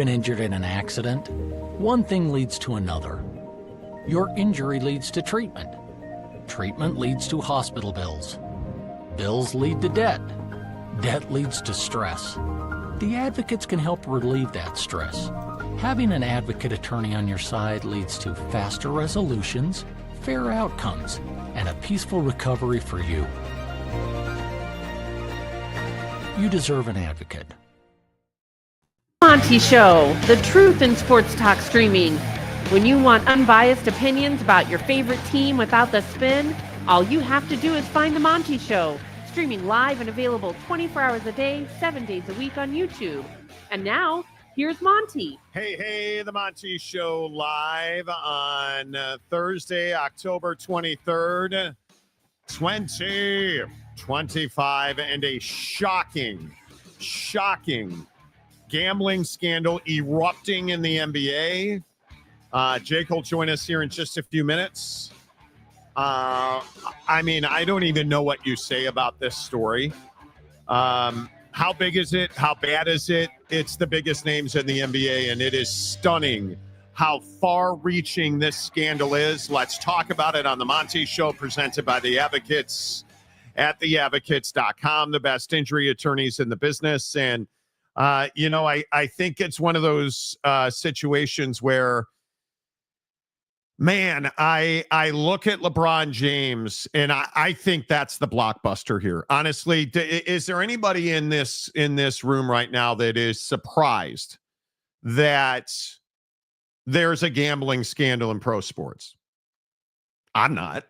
been injured in an accident, one thing leads to another. Your injury leads to treatment. Treatment leads to hospital bills. Bills lead to debt. Debt leads to stress. The advocates can help relieve that stress. Having an advocate attorney on your side leads to faster resolutions, fair outcomes, and a peaceful recovery for you. You deserve an advocate. Monty Show, the truth in sports talk streaming. When you want unbiased opinions about your favorite team without the spin, all you have to do is find The Monty Show, streaming live and available 24 hours a day, 7 days a week on YouTube. And now, here's Monty. Hey, The Monty Show live on Thursday, October 23rd, 2025, and a shocking gambling scandal erupting in the NBA. Jake will join us here in just a few minutes. I don't even know what you say about this story. How big is it? How bad is it? It's the biggest names in the NBA, and it is stunning how far-reaching this scandal is. Let's talk about it on The Monty Show, presented by The Advocates at theadvocates.com, the best injury attorneys in the business. And, I think it's one of those situations where, man, I look at LeBron James, and I think that's the blockbuster here. Honestly, is there anybody in this room right now that is surprised that there's a gambling scandal in pro sports? I'm not.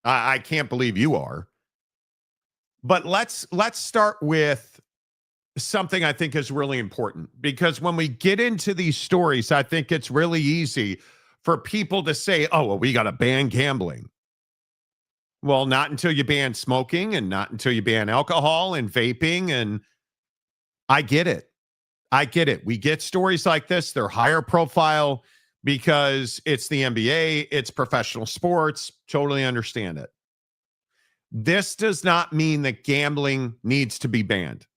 I can't believe you are. But let's start with something I think is really important, because when we get into these stories, I think it's really easy for people to say, oh, well, we got to ban gambling. Well, not until you ban smoking, and not until you ban alcohol and vaping. And I get it. We get stories like this. They're higher profile because it's the NBA, it's professional sports. Totally understand it. This does not mean that gambling needs to be banned.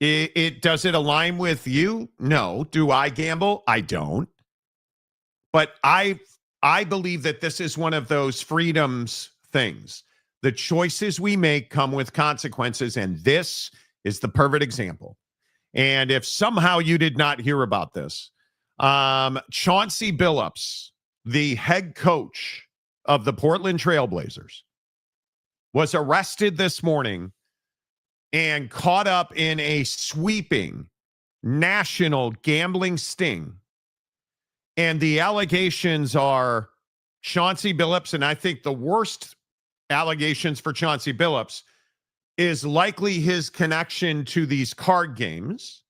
Does it align with you? No. Do I gamble? I don't. But I believe that this is one of those freedoms things. The choices we make come with consequences, and this is the perfect example. And if somehow you did not hear about this, Chauncey Billups, the head coach of the Portland Trailblazers, was arrested this morning and caught up in a sweeping national gambling sting. And the allegations are Chauncey Billups, and I think the worst allegations for Chauncey Billups is likely his connection to these card games.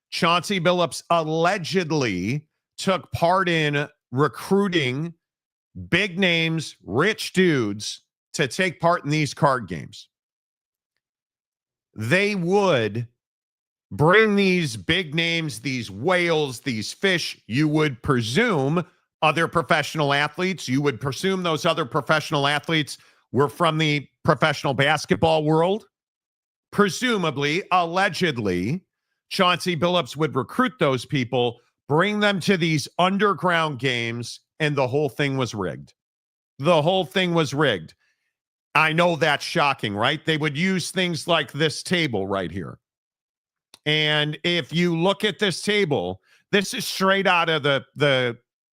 Chauncey Billups allegedly took part in recruiting big names, rich dudes to take part in these card games. They would bring these big names, these whales, these fish. You would presume other professional athletes. You would presume those other professional athletes were from the professional basketball world. Presumably, allegedly, Chauncey Billups would recruit those people, bring them to these underground games, and the whole thing was rigged. The whole thing was rigged. I know that's shocking, right? They would use things like this table right here. And if you look at this table, this is straight out of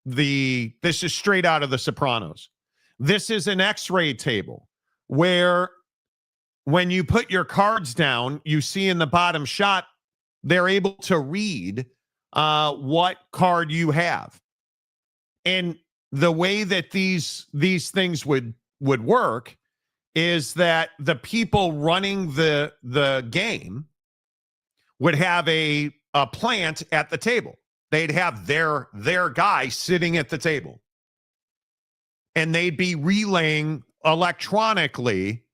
this is straight out of The Sopranos. This is an X-ray table where when you put your cards down, you see in the bottom shot, they're able to read what card you have. And the way that these things would work is that the people running the game would have a plant at the table. They'd have their guy sitting at the table. And they'd be relaying electronically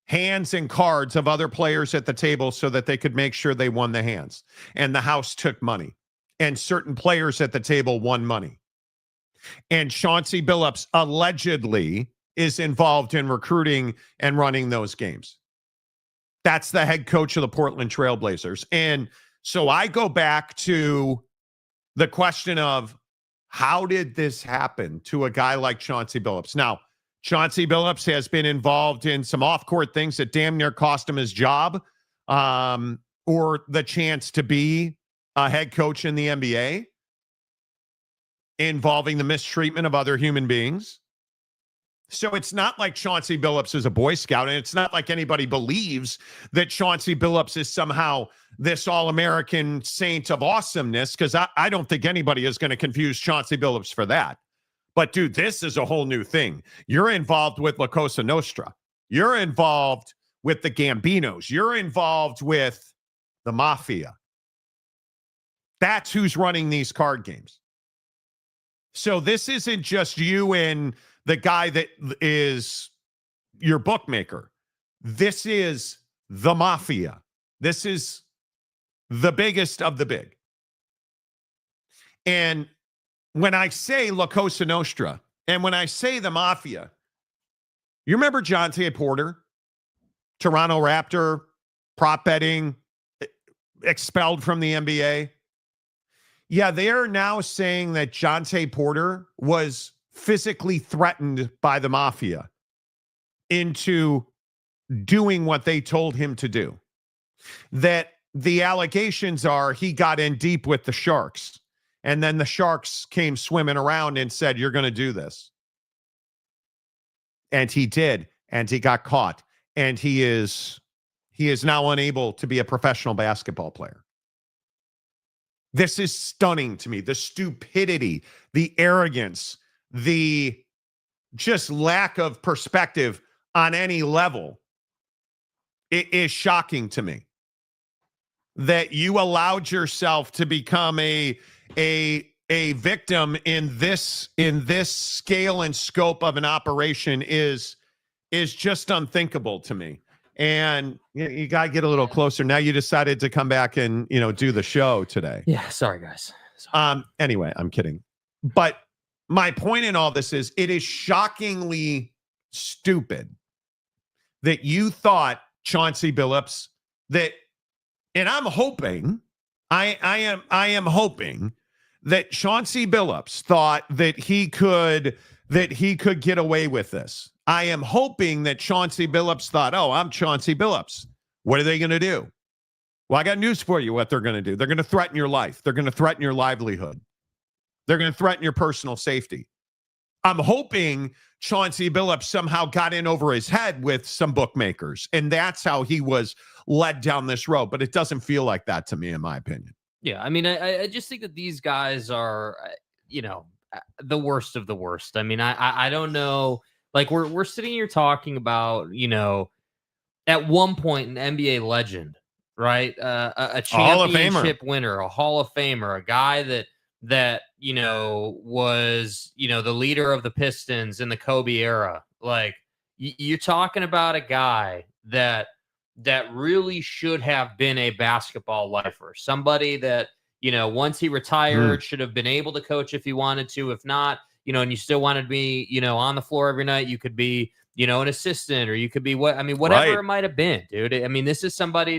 hands and cards of other players at the table so that they could make sure they won the hands. And the house took money. And certain players at the table won money. And Chauncey Billups allegedly is involved in recruiting and running those games. That's the head coach of the Portland Trailblazers. And so I go back to the question of how did this happen to a guy like Chauncey Billups? Now, Chauncey Billups has been involved in some off-court things that damn near cost him his job, or the chance to be a head coach in the NBA, involving the mistreatment of other human beings. So it's not like Chauncey Billups is a Boy Scout, and it's not like anybody believes that Chauncey Billups is somehow this all-American saint of awesomeness, because I don't think anybody is going to confuse Chauncey Billups for that. But, dude, this is a whole new thing. You're involved with La Cosa Nostra. You're involved with the Gambinos. You're involved with the Mafia. That's who's running these card games. So this isn't just you and the guy that is your bookmaker. This is the Mafia. This is the biggest of the big. And when I say La Cosa Nostra, and when I say the Mafia, you remember Jonte Porter, Toronto Raptor, prop betting, expelled from the NBA? Yeah, they are now saying that Jonte Porter was physically threatened by the Mafia into doing what they told him to do. That the allegations are he got in deep with the Sharks, and then the Sharks came swimming around and said, "You're going to do this." And he did, and he got caught, and he is now unable to be a professional basketball player. This is stunning to me. The stupidity, the arrogance, the just lack of perspective on any level. It is shocking to me that you allowed yourself to become a victim in this scale and scope of an operation is just unthinkable to me. And you got to get a little closer. Now you decided to come back and, do the show today. Yeah. Sorry, guys. Sorry. Anyway, I'm kidding. But my point in all this is it is shockingly stupid that you thought Chauncey Billups and I'm hoping, I am hoping that Chauncey Billups thought that he could get away with this. I am hoping that Chauncey Billups thought, oh, I'm Chauncey Billups. What are they going to do? Well, I got news for you what they're going to do. They're going to threaten your life. They're going to threaten your livelihood. They're going to threaten your personal safety. I'm hoping Chauncey Billups somehow got in over his head with some bookmakers, and that's how he was led down this road. But it doesn't feel like that to me, in my opinion. Yeah, I mean, I just think that these guys are, the worst of the worst. I mean, I don't know. Like we're sitting here talking about, at one point an NBA legend, right? A championship winner, a Hall of Famer, a guy that was, the leader of the Pistons in the Kobe era. Like you're talking about a guy that really should have been a basketball lifer. Somebody that, once he retired, should have been able to coach if he wanted to. If not, and you still wanted to be, on the floor every night, you could be, an assistant, or you could be whatever it might have been, dude. I mean, this is somebody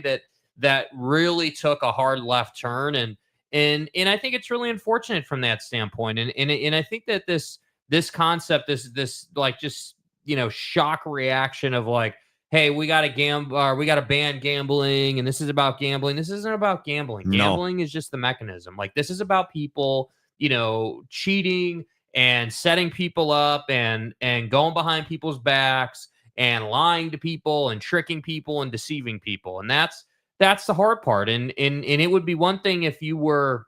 that really took a hard left turn. And I think it's really unfortunate from that standpoint. And I think that this concept, this like just, shock reaction of like, hey, we got to gamble, or we got to ban gambling, and this is about gambling. This isn't about gambling. Gambling is just the mechanism. Like this is about people, cheating and setting people up and going behind people's backs and lying to people and tricking people and deceiving people. And that's the hard part. And it would be one thing if you were,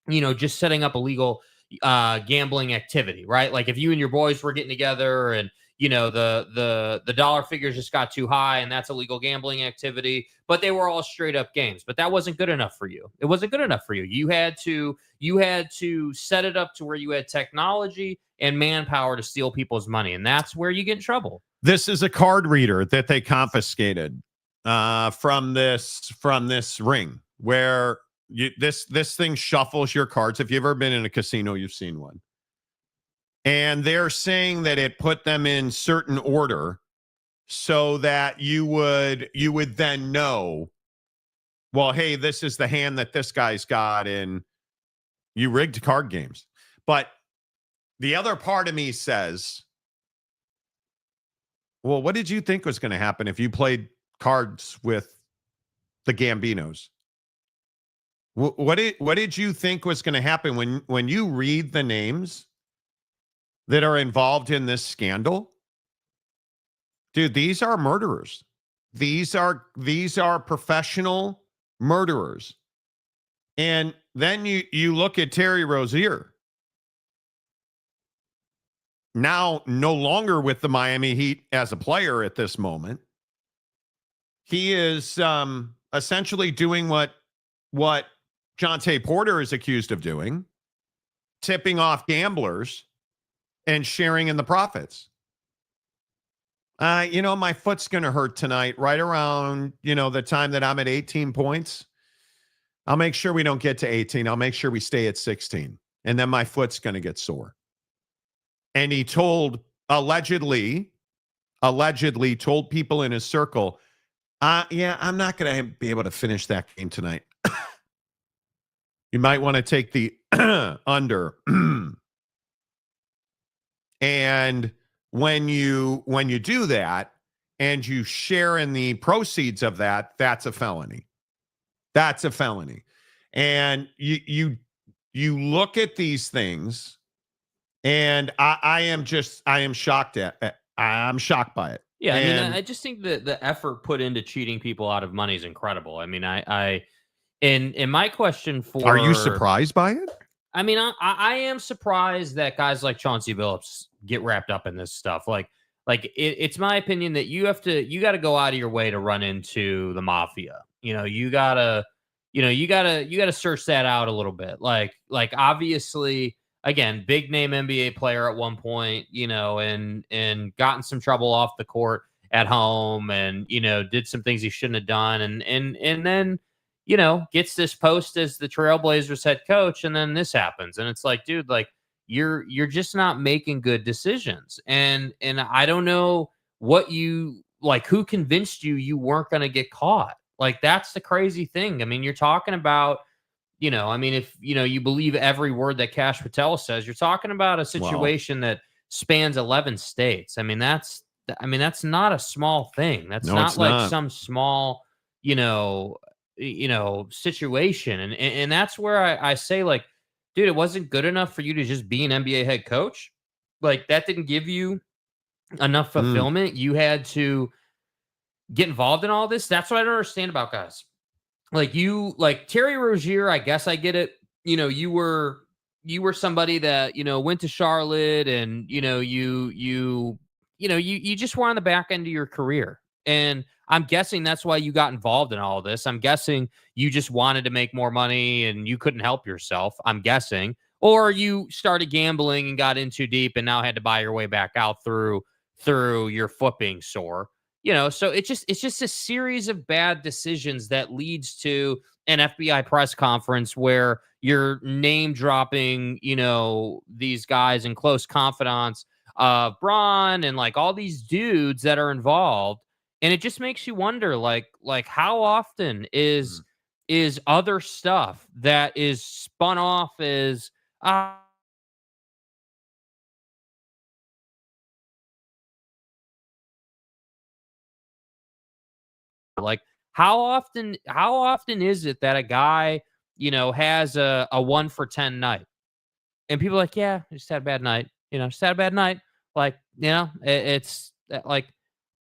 just setting up illegal gambling activity, right? Like if you and your boys were getting together and, the dollar figures just got too high, and that's illegal gambling activity, but they were all straight up games. But that wasn't good enough for you. It wasn't good enough for you. You had to set it up to where you had technology and manpower to steal people's money. And that's where you get in trouble. This is a card reader that they confiscated from this ring where this thing shuffles your cards. If you've ever been in a casino, you've seen one. And they're saying that it put them in certain order so that you would then know, well, hey, this is the hand that this guy's got, and You rigged card games. But the other part of me says, well, what did you think was going to happen if you played cards with the Gambinos? What did you think was going to happen when you read the names that are involved in this scandal? Dude, these are murderers. These are professional murderers. And then you look at Terry Rozier. Now no longer with the Miami Heat as a player at this moment. He is essentially doing what Chauncey Porter is accused of doing, tipping off gamblers and sharing in the profits. My foot's going to hurt tonight, right around, the time that I'm at 18 points. I'll make sure we don't get to 18. I'll make sure we stay at 16. And then my foot's going to get sore. And he allegedly told people in his circle, I'm not going to be able to finish that game tonight. You might want to take the under. And when you do that and you share in the proceeds of that, that's a felony. That's a felony. And you look at these things, and I am shocked I'm shocked by it. Yeah, I mean, I just think that the effort put into cheating people out of money is incredible. I mean, in my question for, are you surprised by it? I mean, I am surprised that guys like Chauncey Billups get wrapped up in this stuff. It's my opinion that you got to go out of your way to run into the mafia. You gotta search that out a little bit. Like obviously, again, big name NBA player at one point, and got in some trouble off the court at home, and did some things he shouldn't have done, and then gets this post as the Trailblazers head coach, and then this happens, and it's like, dude, like you're just not making good decisions, and I don't know what who convinced you weren't going to get caught. Like, that's the crazy thing. I mean, you're talking about, if you believe every word that Cash Patel says, you're talking about a situation that spans 11 states. I mean, that's not a small thing. That's not some small, situation. And that's where I say, like, dude, it wasn't good enough for you to just be an NBA head coach. Like, that didn't give you enough fulfillment. You had to get involved in all this. That's what I don't understand about guys. Like Terry Rozier, I guess I get it. You were somebody that, went to Charlotte, and, you just were on the back end of your career. And I'm guessing that's why you got involved in all of this. I'm guessing you just wanted to make more money and you couldn't help yourself, I'm guessing. Or you started gambling and got in too deep and now had to buy your way back out through your foot being sore. So it's just a series of bad decisions that leads to an FBI press conference where you're name dropping, these guys in close confidants of Bron and like all these dudes that are involved. And it just makes you wonder, like how often is other stuff that is spun off as like how often is it that a guy, has a 1 for 10 night, and people are like, yeah, I just had a bad night, just had a bad night. Like, it's like,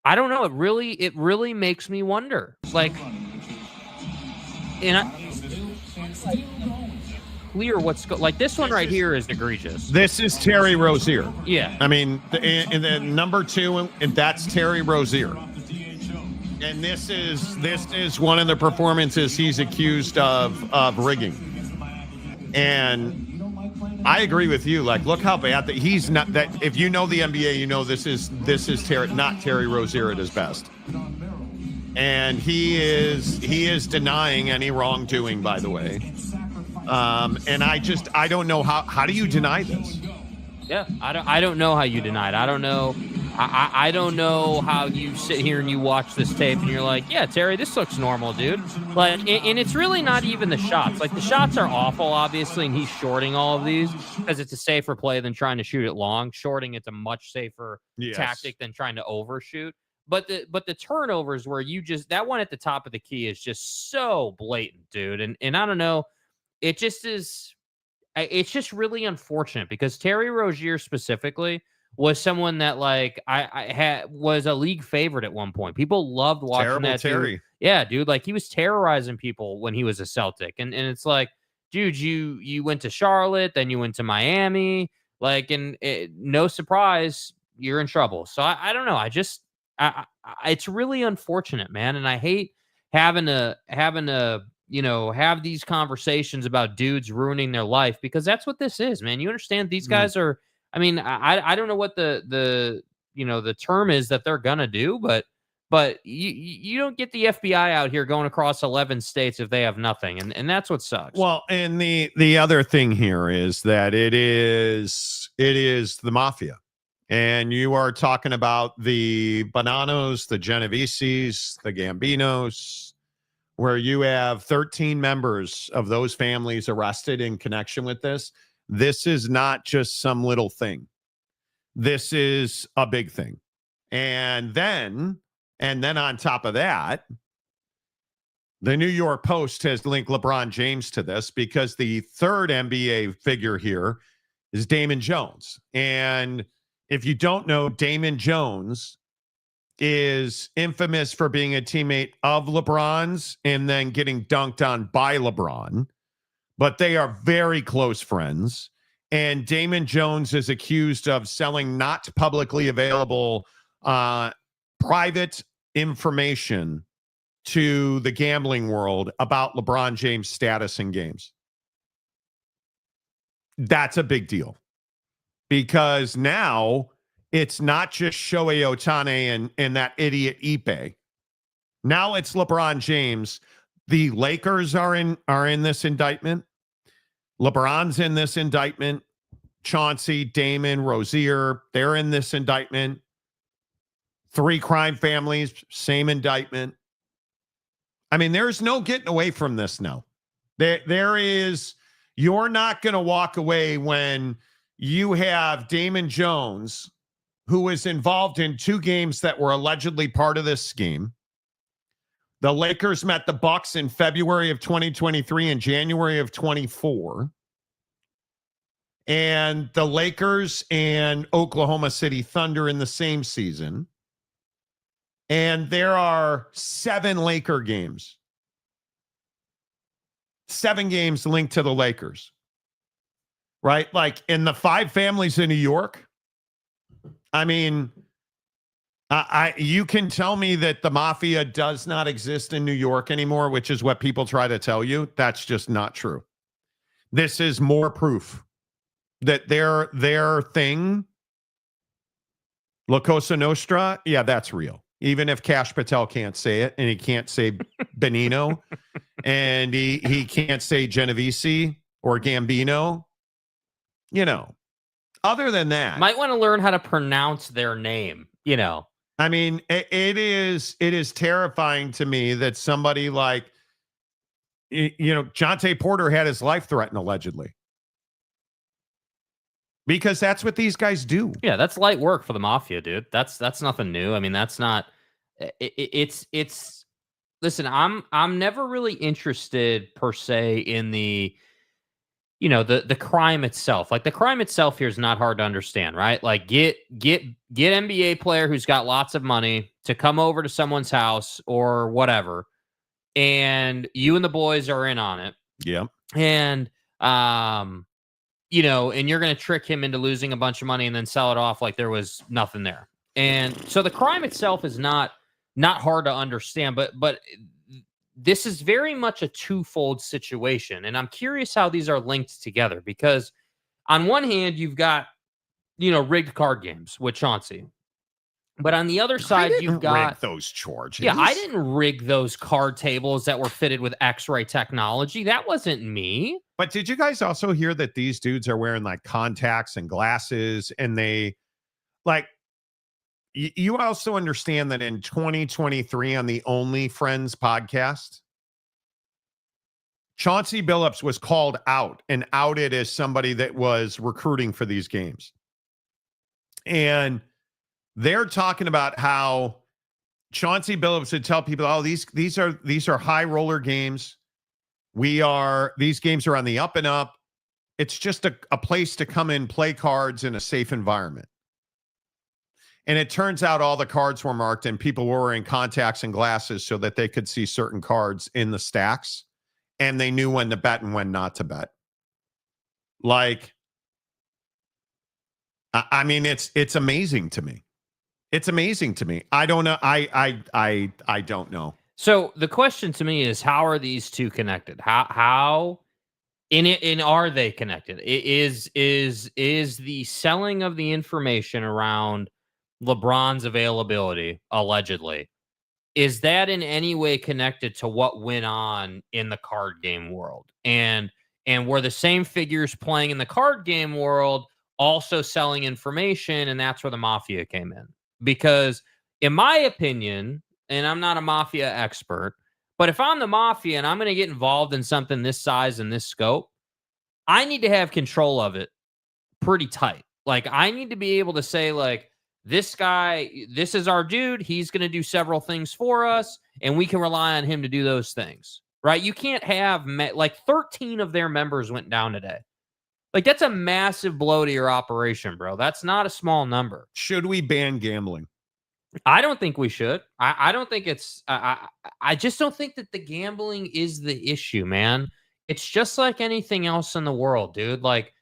I don't know. It really makes me wonder. Like, clear what's like this one right here is egregious. This is Terry Rozier. Yeah. I mean, in the number 2, and that's Terry Rozier. And this is one of the performances he's accused of rigging. And I agree with you. Like, look how bad that he's not. That if you know the NBA, this is not Terry Rozier at his best. And he is denying any wrongdoing, by the way. And I don't know how do you deny this? Yeah, I don't know how you deny it. I don't know I don't know how you sit here and you watch this tape and you're like, yeah, Terry, this looks normal, dude. Like, and it's really not even the shots. Like, the shots are awful, obviously, and he's shorting all of these because it's a safer play than trying to shoot it long. Shorting, it's a much safer tactic than trying to overshoot. But the turnovers where that one at the top of the key is just so blatant, dude. And I don't know, it just is. It's just really unfortunate because Terry Rozier specifically was someone that, like, I was a league favorite at one point. People loved watching Terrible that Terry. dude. Yeah, dude, like he was terrorizing people when he was a Celtic. And it's like, dude, you went to Charlotte, then you went to Miami, like, and no surprise, you're in trouble. So I don't know. It's really unfortunate, man. And I hate having to have these conversations about dudes ruining their life because that's what this is, man. You understand these guys are, I mean, I don't know what the term is that they're gonna do, but you don't get the FBI out here going across 11 states if they have nothing, and that's what sucks. Well, and the other thing here is that it is the mafia, and you are talking about the Bonanos, the Genoveses, the Gambinos, where you have 13 members of those families arrested in connection with this. This is not just some little thing. This is a big thing. And then on top of that, the New York Post has linked LeBron James to this because the third NBA figure here is Damon Jones. And if you don't know, Damon Jones is infamous for being a teammate of LeBron's and then getting dunked on by LeBron. But they are very close friends. And Damon Jones is accused of selling not publicly available private information to the gambling world about LeBron James' status in games. That's a big deal because now it's not just Shohei Ohtani and that idiot Ipe. Now it's LeBron James. The Lakers are in this indictment. LeBron's in this indictment. Chauncey, Damon, Rozier, they're in this indictment. 3 crime families, same indictment. I mean, there's no getting away from this now. There is, you're not going to walk away when you have Damon Jones, who was involved in 2 games that were allegedly part of this scheme. The Lakers met the Bucks in February of 2023 and January of 24. And the Lakers and Oklahoma City Thunder in the same season. And there are 7 Laker games. 7 games linked to the Lakers. Right? Like in the 5 families in New York. I mean, you can tell me that the mafia does not exist in New York anymore, which is what people try to tell you. That's just not true. This is more proof that their thing, La Cosa Nostra, yeah, that's real. Even if Cash Patel can't say it, and he can't say Benino, and he can't say Genovese or Gambino, other than that. Might want to learn how to pronounce their name, I mean, it is terrifying to me that somebody like, Jonte Porter had his life threatened allegedly. Because that's what these guys do. Yeah, that's light work for the mafia, dude. That's nothing new. I mean, that's not. It's. Listen, I'm never really interested per se in the crime itself. Like the crime itself here is not hard to understand, right? Like get NBA player who's got lots of money to come over to someone's house or whatever, and you and the boys are in on it. Yeah, and and you're going to trick him into losing a bunch of money and then sell it off like there was nothing there. And so the crime itself is not hard to understand, but this is very much a twofold situation. And I'm curious how these are linked together because on one hand, you've got, rigged card games with Chauncey. But on the other side, you've got rig those charges. Yeah, I didn't rig those card tables that were fitted with X-ray technology. That wasn't me. But did you guys also hear that these dudes are wearing like contacts and glasses and they like You also understand that in 2023 on the Only Friends podcast, Chauncey Billups was called out and outed as somebody that was recruiting for these games. And they're talking about how Chauncey Billups would tell people, "Oh, these are high roller games. These games are on the up and up. It's just a place to come in, play cards in a safe environment." And it turns out all the cards were marked and people were wearing contacts and glasses so that they could see certain cards in the stacks and they knew when to bet and when not to bet. Like, I mean, it's amazing to me. It's amazing to me. I don't know. I don't know. So the question to me is, how are these two connected? How are they connected? Is the selling of the information around LeBron's availability, allegedly, is that in any way connected to what went on in the card game world? And were the same figures playing in the card game world also selling information, and that's where the mafia came in? Because in my opinion, and I'm not a mafia expert, but if I'm the mafia and I'm going to get involved in something this size and this scope, I need to have control of it pretty tight. Like, I need to be able to say, like, this guy, this is our dude. He's going to do several things for us, and we can rely on him to do those things, right? You can't have, like, 13 of their members went down today. Like, that's a massive blow to your operation, bro. That's not a small number. Should we ban gambling? I don't think we should. I don't think it's, I just don't think that the gambling is the issue, man. It's just like anything else in the world, dude. Like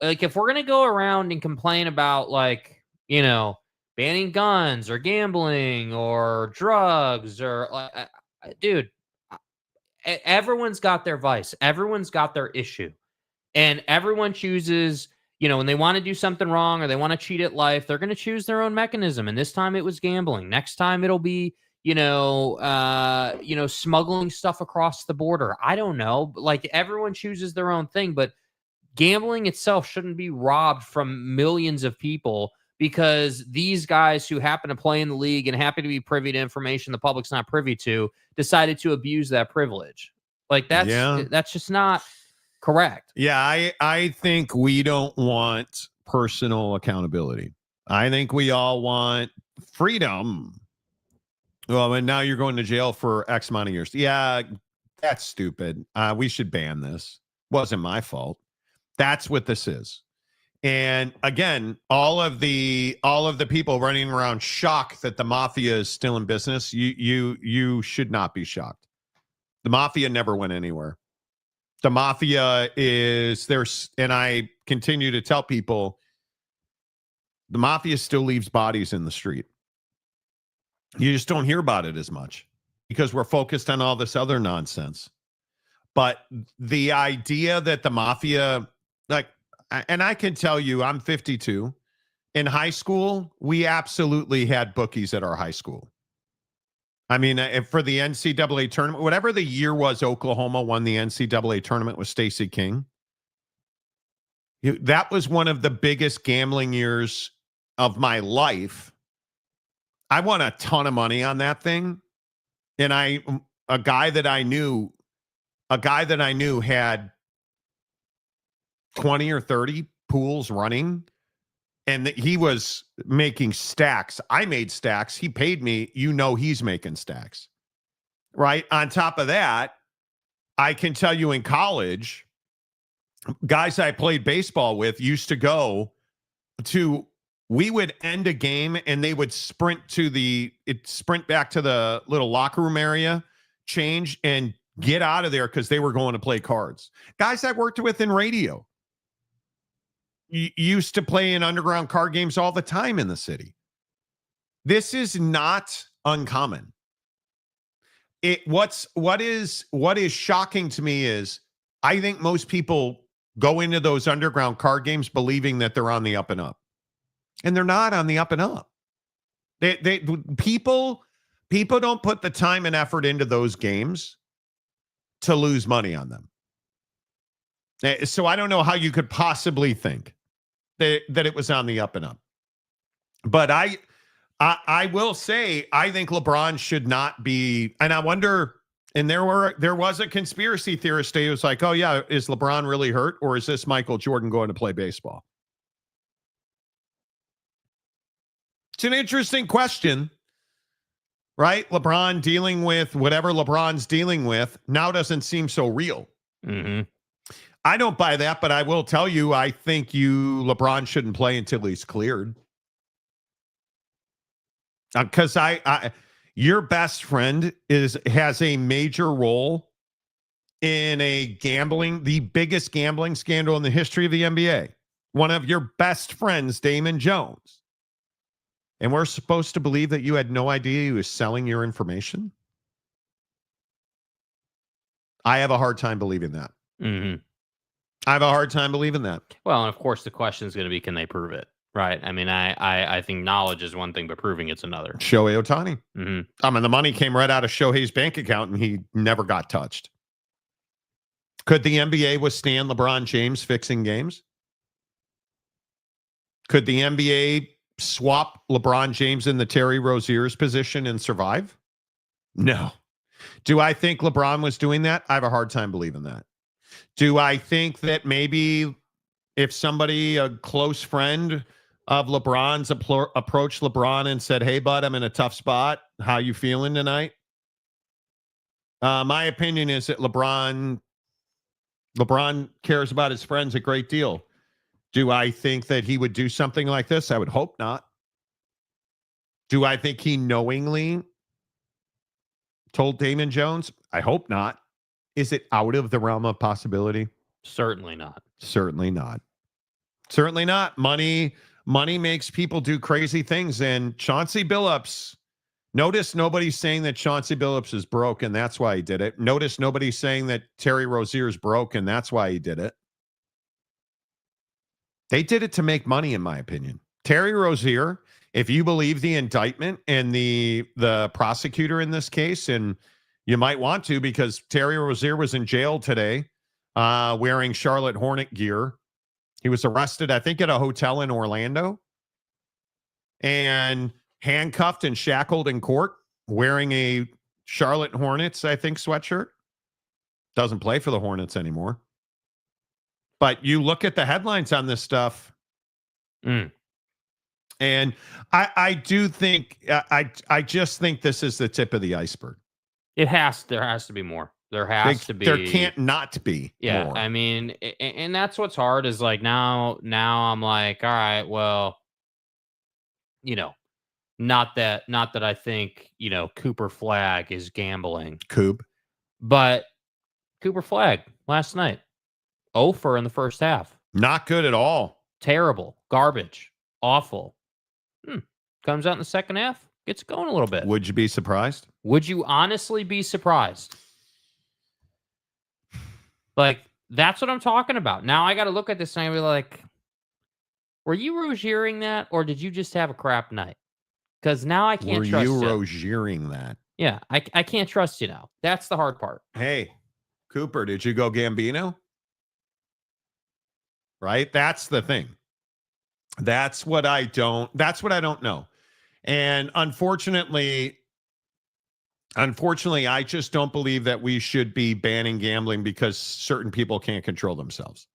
if we're going to go around and complain about, like, you know, banning guns or gambling or drugs or dude, everyone's got their vice. Everyone's got their issue, and everyone chooses, you know, when they want to do something wrong or they want to cheat at life, they're going to choose their own mechanism. And this time it was gambling. Next time it'll be, smuggling stuff across the border. I don't know. Like, everyone chooses their own thing, but gambling itself shouldn't be robbed from millions of people because these guys who happen to play in the league and happen to be privy to information the public's not privy to decided to abuse that privilege. Like, that's just not correct. Yeah, I think we don't want personal accountability. I think we all want freedom. Well, and now you're going to jail for X amount of years. Yeah, that's stupid. We should ban this. Wasn't my fault. That's what this is. And again, all of the people running around shocked that the mafia is still in business, you should not be shocked. The mafia never went anywhere. The mafia is there, and I continue to tell people, the mafia still leaves bodies in the street. You just don't hear about it as much because we're focused on all this other nonsense. But the idea that the mafia, like, and I can tell you, I'm 52. In high school, we absolutely had bookies at our high school. I mean, for the NCAA tournament, whatever the year was, Oklahoma won the NCAA tournament with Stacey King. That was one of the biggest gambling years of my life. I won a ton of money on that thing. And a guy that I knew had 20 or 30 pools running, and he was making stacks. I made stacks. He paid me. He's making stacks. Right? On top of that, I can tell you in college, guys I played baseball with used to go to, we would end a game and they would sprint back to the little locker room area, change, and get out of there because they were going to play cards. Guys I worked with in radio used to play in underground card games all the time in the city. This is not uncommon. What is shocking to me is I think most people go into those underground card games believing that they're on the up and up. And they're not on the up and up. People don't put the time and effort into those games to lose money on them. So I don't know how you could possibly think that it was on the up and up. But I will say, I think LeBron should not be, and I wonder, and there was a conspiracy theorist who was like, oh yeah, is LeBron really hurt, or is this Michael Jordan going to play baseball? It's an interesting question, right? LeBron dealing with whatever LeBron's dealing with now doesn't seem so real. Mm-hmm. I don't buy that, but I will tell you, I think LeBron shouldn't play until he's cleared. Because your best friend has a major role in the biggest gambling scandal in the history of the NBA. One of your best friends, Damon Jones. And we're supposed to believe that you had no idea he was selling your information? I have a hard time believing that. Mm-hmm. I have a hard time believing that. Well, and of course, the question is going to be, can they prove it? Right. I mean, I think knowledge is one thing, but proving it's another. Shohei Ohtani. Mm-hmm. I mean, the money came right out of Shohei's bank account, and he never got touched. Could the NBA withstand LeBron James fixing games? Could the NBA swap LeBron James in the Terry Rozier's position and survive? No. Do I think LeBron was doing that? I have a hard time believing that. Do I think that maybe if somebody, a close friend of LeBron's, approached LeBron and said, hey, bud, I'm in a tough spot. How you feeling tonight? My opinion is that LeBron cares about his friends a great deal. Do I think that he would do something like this? I would hope not. Do I think he knowingly told Damon Jones? I hope not. Is it out of the realm of possibility? Certainly not. Certainly not. Certainly not. Money makes people do crazy things. And Chauncey Billups, notice nobody's saying that Chauncey Billups is broke and that's why he did it. Notice nobody's saying that Terry Rozier is broke and that's why he did it. They did it to make money, in my opinion. Terry Rozier, if you believe the indictment and the prosecutor in this case, and you might want to, because Terry Rozier was in jail today wearing Charlotte Hornet gear. He was arrested, I think, at a hotel in Orlando and handcuffed and shackled in court wearing a Charlotte Hornets, I think, sweatshirt. Doesn't play for the Hornets anymore. But you look at the headlines on this stuff, and I do think, I just think this is the tip of the iceberg. There has to be more. There can't not be. Yeah. More. I mean, and that's what's hard is like now I'm like, all right, well, not that I think, Cooper Flagg is gambling. But Cooper Flagg last night, 0 for in the first half. Not good at all. Terrible. Garbage. Awful. Comes out in the second half. Gets going a little bit. Would you be surprised? Would you honestly be surprised? Like, that's what I'm talking about. Now I got to look at this and I be like, were you Roziering that, or did you just have a crap night? Because now I can't trust you. Were you Roziering that? Yeah, I can't trust you now. That's the hard part. Hey, Cooper, did you go Gambino? Right? That's the thing. That's what I don't know. And unfortunately, I just don't believe that we should be banning gambling because certain people can't control themselves.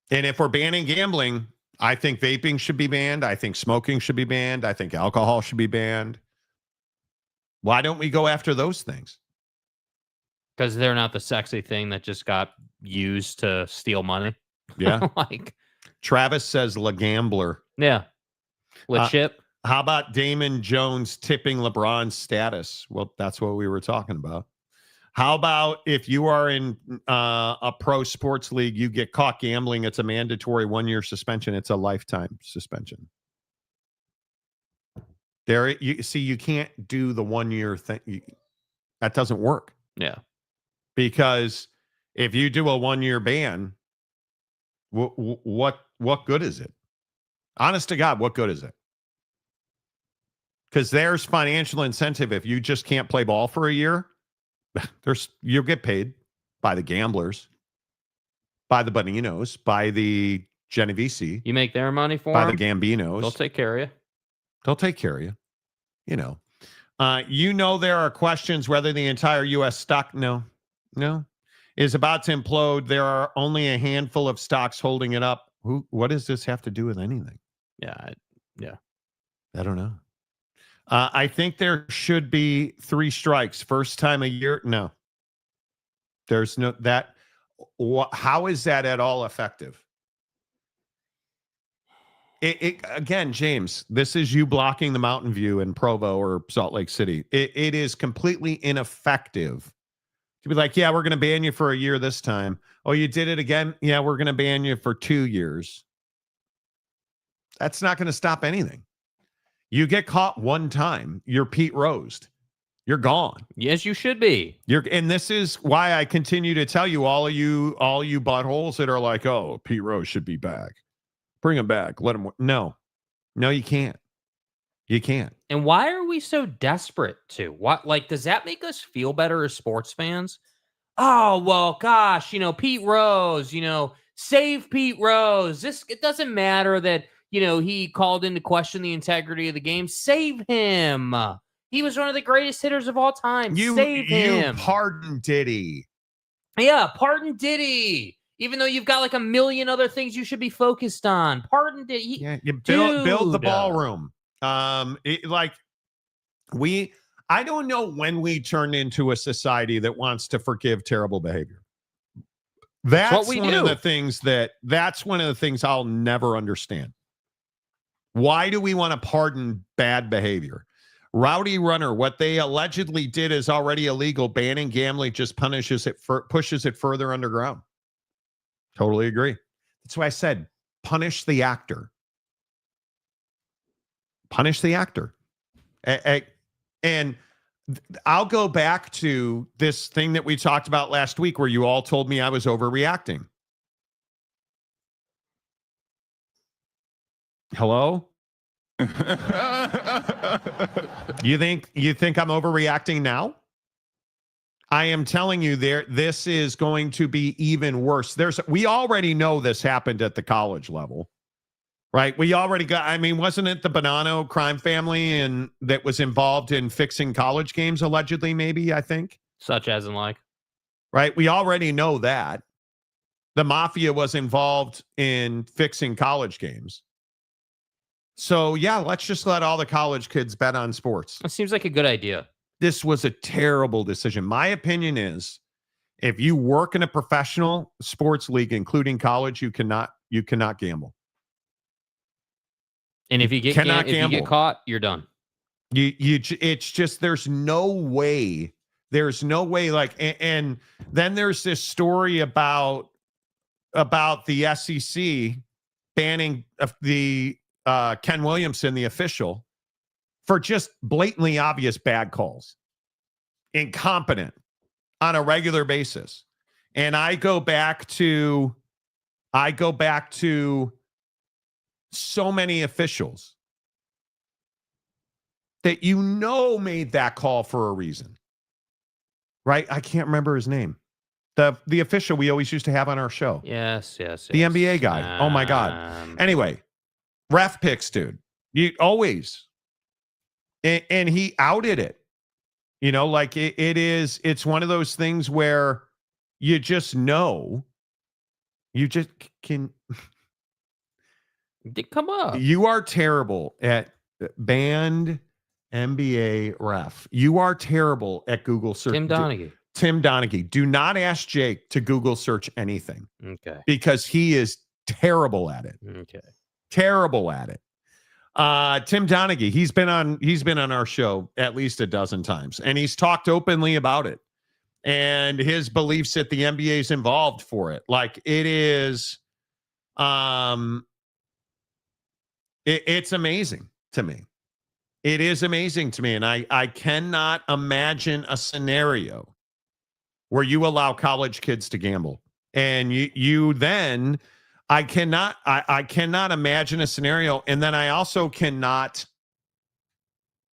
And if we're banning gambling, I think vaping should be banned. I think smoking should be banned. I think alcohol should be banned. Why don't we go after those things? Because they're not the sexy thing that just got used to steal money. Yeah. Like Travis says Le Gambler. Yeah. Chip. How about Damon Jones tipping LeBron's status? Well, that's what we were talking about. How about if you are in a pro sports league, you get caught gambling, it's a mandatory 1-year suspension. It's a lifetime suspension. There, you can't do the 1-year thing. That doesn't work. Yeah. Because if you do a 1-year ban, what good is it? Honest to God, what good is it? Because there's financial incentive. If you just can't play ball for a year, you'll get paid by the gamblers, by the Boninos, by the Genovese. You make their money for by them, the Gambinos. they'll take care of you. They'll take care of you. There are questions whether the entire U.S. stock is about to implode. There are only a handful of stocks holding it up. What does this have to do with anything? Yeah. I don't know. I think there should be 3 strikes. First time a year. No. There's no that. How is that at all effective? Again, James, this is you blocking the Mountain View in Provo or Salt Lake City. It is completely ineffective to be like, yeah, we're going to ban you for a year this time. Oh, you did it again? Yeah, we're going to ban you for 2 years. That's not going to stop anything. You get caught one time, you're Pete Rose. You're gone. Yes, you should be. And this is why I continue to tell you, all you buttholes that are like, oh, Pete Rose should be back. Bring him back. Let him. No, you can't. You can't. And why are we so desperate to? What, does that make us feel better as sports fans? Oh, well, gosh, Pete Rose, save Pete Rose. It doesn't matter that, he called into question the integrity of the game. Save him. He was one of the greatest hitters of all time. Save him. You pardon Diddy. Yeah, pardon Diddy. Even though you've got a million other things you should be focused on. Pardon Diddy. You build the ballroom. I don't know when we turn into a society that wants to forgive terrible behavior. That's one of the things I'll never understand. Why do we want to pardon bad behavior? Rowdy Runner, what they allegedly did is already illegal. Banning gambling just pushes it further underground. Totally agree. That's why I said punish the actor. Punish the actor. And I'll go back to this thing that we talked about last week where you all told me I was overreacting. Hello? You think I'm overreacting now? I am telling you this is going to be even worse. We already know this happened at the college level. Right? We already wasn't it the Bonanno crime family and that was involved in fixing college games allegedly, maybe, I think? Such as in Right? We already know that. The mafia was involved in fixing college games. So, yeah, let's just let all the college kids bet on sports. That seems like a good idea. This was a terrible decision. My opinion is if you work in a professional sports league, including college, you cannot gamble. And if you get caught, you're done. It's just there's no way. There's no way. And then there's this story about the SEC banning the Ken Williamson, the official, for just blatantly obvious bad calls, incompetent on a regular basis. And I go back to so many officials that made that call for a reason. Right? I can't remember his name. The official we always used to have on our show. Yes. The NBA guy. Oh my God. Anyway, ref picks, dude. You always. And he outed it. It's one of those things where you just know. You just can. Come on. You are terrible at banned NBA ref. You are terrible at Google search. Tim Donaghy. Do not ask Jake to Google search anything. Okay. Because he is terrible at it. Okay. Terrible at it. Tim Donaghy, he's been on our show at least a dozen times, and he's talked openly about it and his beliefs that the NBA is involved for it. It is, it's amazing to me. It is amazing to me. And I cannot imagine a scenario where you allow college kids to gamble. And you then, I cannot imagine a scenario. And then I also cannot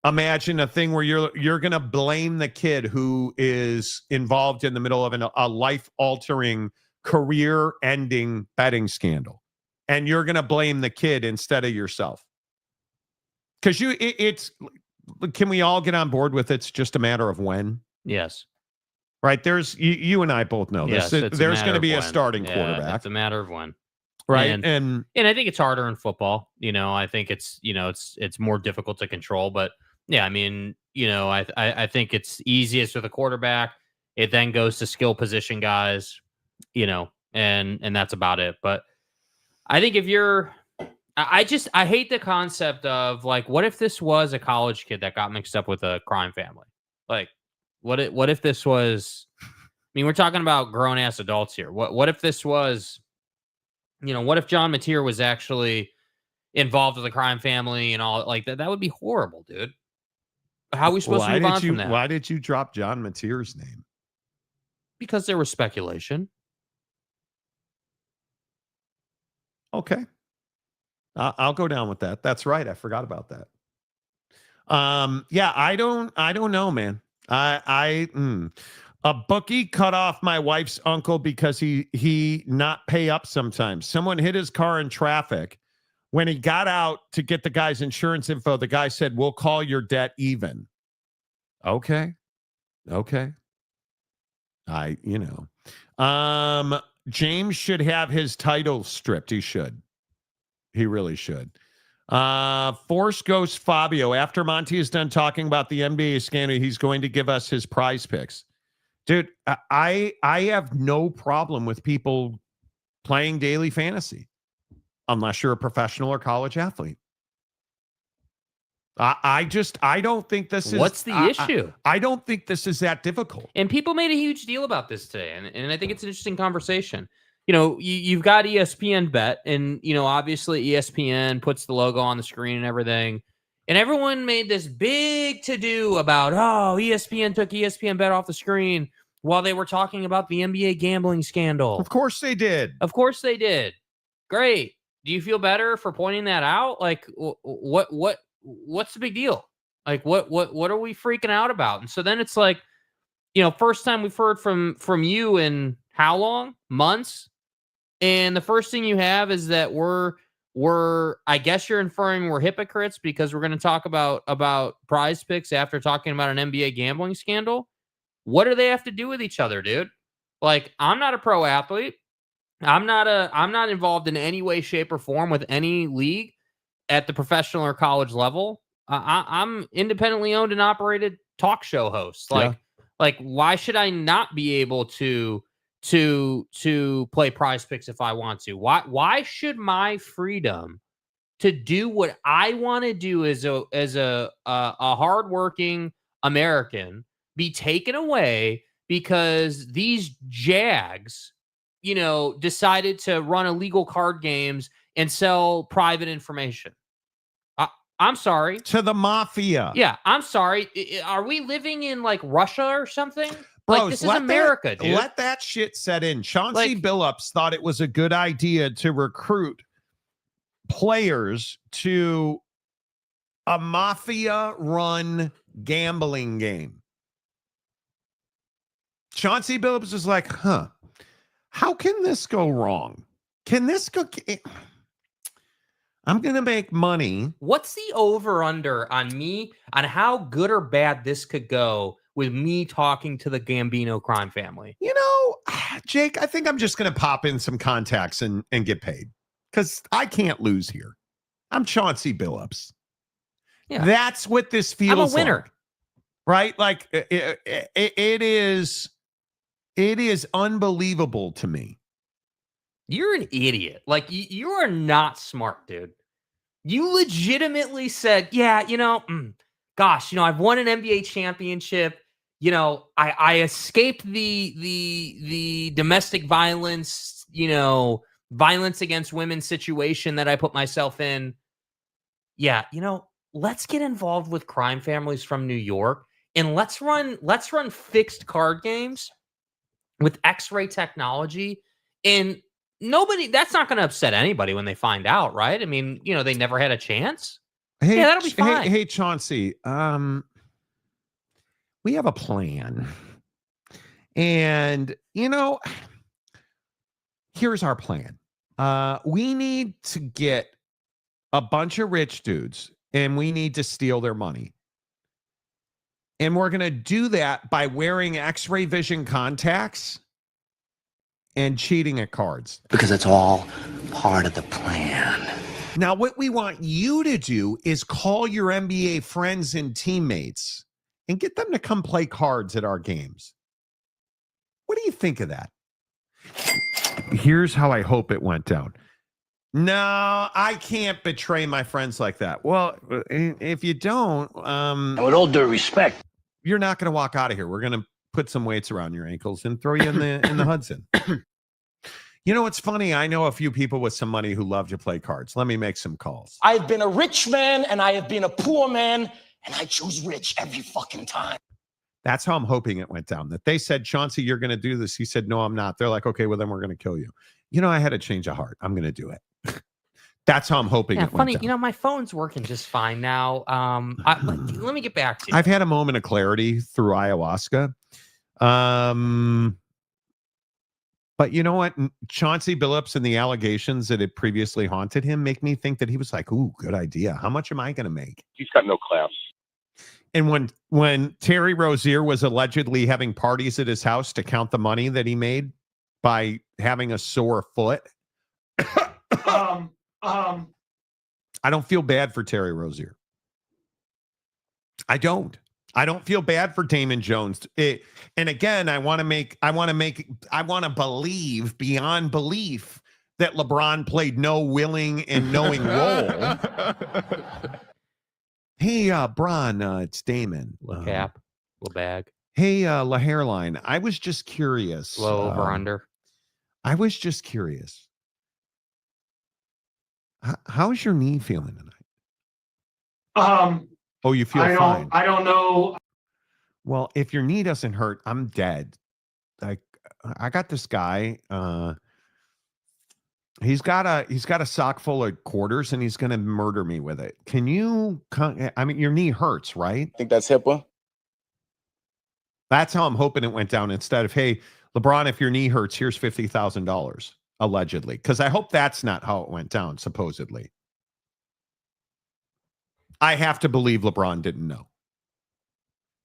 imagine a thing where you're going to blame the kid who is involved in the middle of a life-altering, career-ending betting scandal. And you're going to blame the kid instead of yourself. Because it's can we all get on board with it's just a matter of when? Yes. Right. There's you and I both know this. Yes, There's going to be a when. starting Yeah, quarterback. It's a matter of when. Right. And I think it's harder in football. I think it's more difficult to control. But yeah, I mean, I think it's easiest with a quarterback. It then goes to skill position guys, and that's about it. But I think if you're I hate the concept of like, what if this was a college kid that got mixed up with a crime family? Like, what if this was? I mean, we're talking about grown ass adults here. What if this was? What if John Mateer was actually involved with a crime family and all like that? That would be horrible, dude. How are we supposed to move on from that? Why did you drop John Mateer's name? Because there was speculation. Okay. I'll go down with that. That's right. I forgot about that. Yeah, I don't know, man. A bookie cut off my wife's uncle because he not pay up sometimes. Someone hit his car in traffic. When he got out to get the guy's insurance info, the guy said, "We'll call your debt even." Okay. James should have his title stripped. He should. He really should. Force Ghost Fabio. After Monty is done talking about the NBA scandal, he's going to give us his prize picks. Dude, I have no problem with people playing daily fantasy unless you're a professional or college athlete. I don't think this is... What's the issue? I don't think this is that difficult. And people made a huge deal about this today, and I think it's an interesting conversation. You've got ESPN Bet, and, obviously ESPN puts the logo on the screen and everything. And everyone made this big to-do about, ESPN took ESPN Bet off the screen while they were talking about the NBA gambling scandal. Of course they did. Great. Do you feel better for pointing that out? Like, what's the big deal? Like, what are we freaking out about? And so then it's like, first time we've heard from you in how long? Months? And the first thing you have is that we're I guess you're inferring we're hypocrites because we're going to talk about prize picks after talking about an NBA gambling scandal. What do they have to do with each other, dude? Like, I'm not a pro athlete. I'm not involved in any way, shape, or form with any league at the professional or college level. I'm independently owned and operated talk show host. Like, why should I not be able to play prize picks if I want to? Why should my freedom to do what I want to do as a hardworking American be taken away because these jags, decided to run illegal card games and sell private information? I'm sorry. To the mafia. Yeah, I'm sorry. Are we living in like Russia or something? Bros, like, this is America, dude. Let that shit set in. Chauncey Billups thought it was a good idea to recruit players to a mafia-run gambling game. Chauncey Billups was like, how can this go wrong? Can this go... I'm going to make money. What's the over-under on how good or bad this could go with me talking to the Gambino crime family? Jake, I think I'm just going to pop in some contacts and get paid because I can't lose here. I'm Chauncey Billups. Yeah. That's what this feels like. I'm a winner. Right? Like, it is unbelievable to me. You're an idiot. Like, you are not smart, dude. You legitimately said, I've won an NBA championship. I escaped the domestic violence, violence against women situation that I put myself in. Yeah, let's get involved with crime families from New York and let's run fixed card games with X-ray technology. And that's not going to upset anybody when they find out, right? I mean, they never had a chance. Hey, yeah, that'll be fine. Hey, Chauncey, we have a plan. And, here's our plan. We need to get a bunch of rich dudes and we need to steal their money. And we're going to do that by wearing X-ray vision contacts and cheating at cards. Because it's all part of the plan. Now, what we want you to do is call your NBA friends and teammates and get them to come play cards at our games. What do you think of that? Here's how I hope it went down. No, I can't betray my friends like that. Well, if you don't, With all due respect, you're not going to walk out of here. We're going to put some weights around your ankles and throw you in the Hudson. You know, it's funny. I know a few people with some money who love to play cards. Let me make some calls. I've been a rich man and I have been a poor man, and I choose rich every fucking time. That's how I'm hoping it went down. That they said, Chauncey, you're going to do this. He said, no, I'm not. They're like, okay, well, then we're going to kill you. You know, I had a change of heart. I'm going to do it. That's how I'm hoping it went down. You know, my phone's working just fine now. Let me get back to you. I've had a moment of clarity through ayahuasca. But you know what? Chauncey Billups and the allegations that had previously haunted him make me think that he was like, ooh, good idea. How much am I going to make? He's got no class. And when Terry Rozier was allegedly having parties at his house to count the money that he made by having a sore foot, I don't feel bad for Terry Rozier. I don't feel bad for Damon Jones. And again, I want to believe beyond belief that LeBron played no willing and knowing role. Hey, Bron, it's Damon. Little cap, little bag. Hey, La Hairline. I was just curious. Low over under. I was just curious. How's your knee feeling tonight? Oh, you feel fine. I don't know. Well, if your knee doesn't hurt, I'm dead. Like, I got this guy. He's got a sock full of quarters, and he's gonna murder me with it. Can you? I mean, your knee hurts, right? I think that's HIPAA. That's how I'm hoping it went down. Instead of, hey, LeBron, if your knee hurts, here's $50,000 allegedly. Because I hope that's not how it went down. Supposedly, I have to believe LeBron didn't know.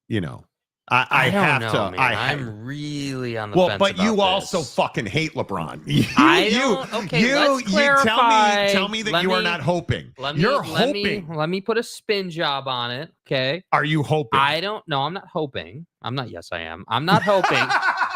You know, I don't have know, to. Man. I'm really on the fence. But about you this. also fucking hate LeBron. Let's clarify. Tell me that you are not hoping. You're hoping. Let me put a spin job on it. Okay. Are you hoping? I don't know. I'm not hoping. I'm not. Yes, I am. I'm not hoping.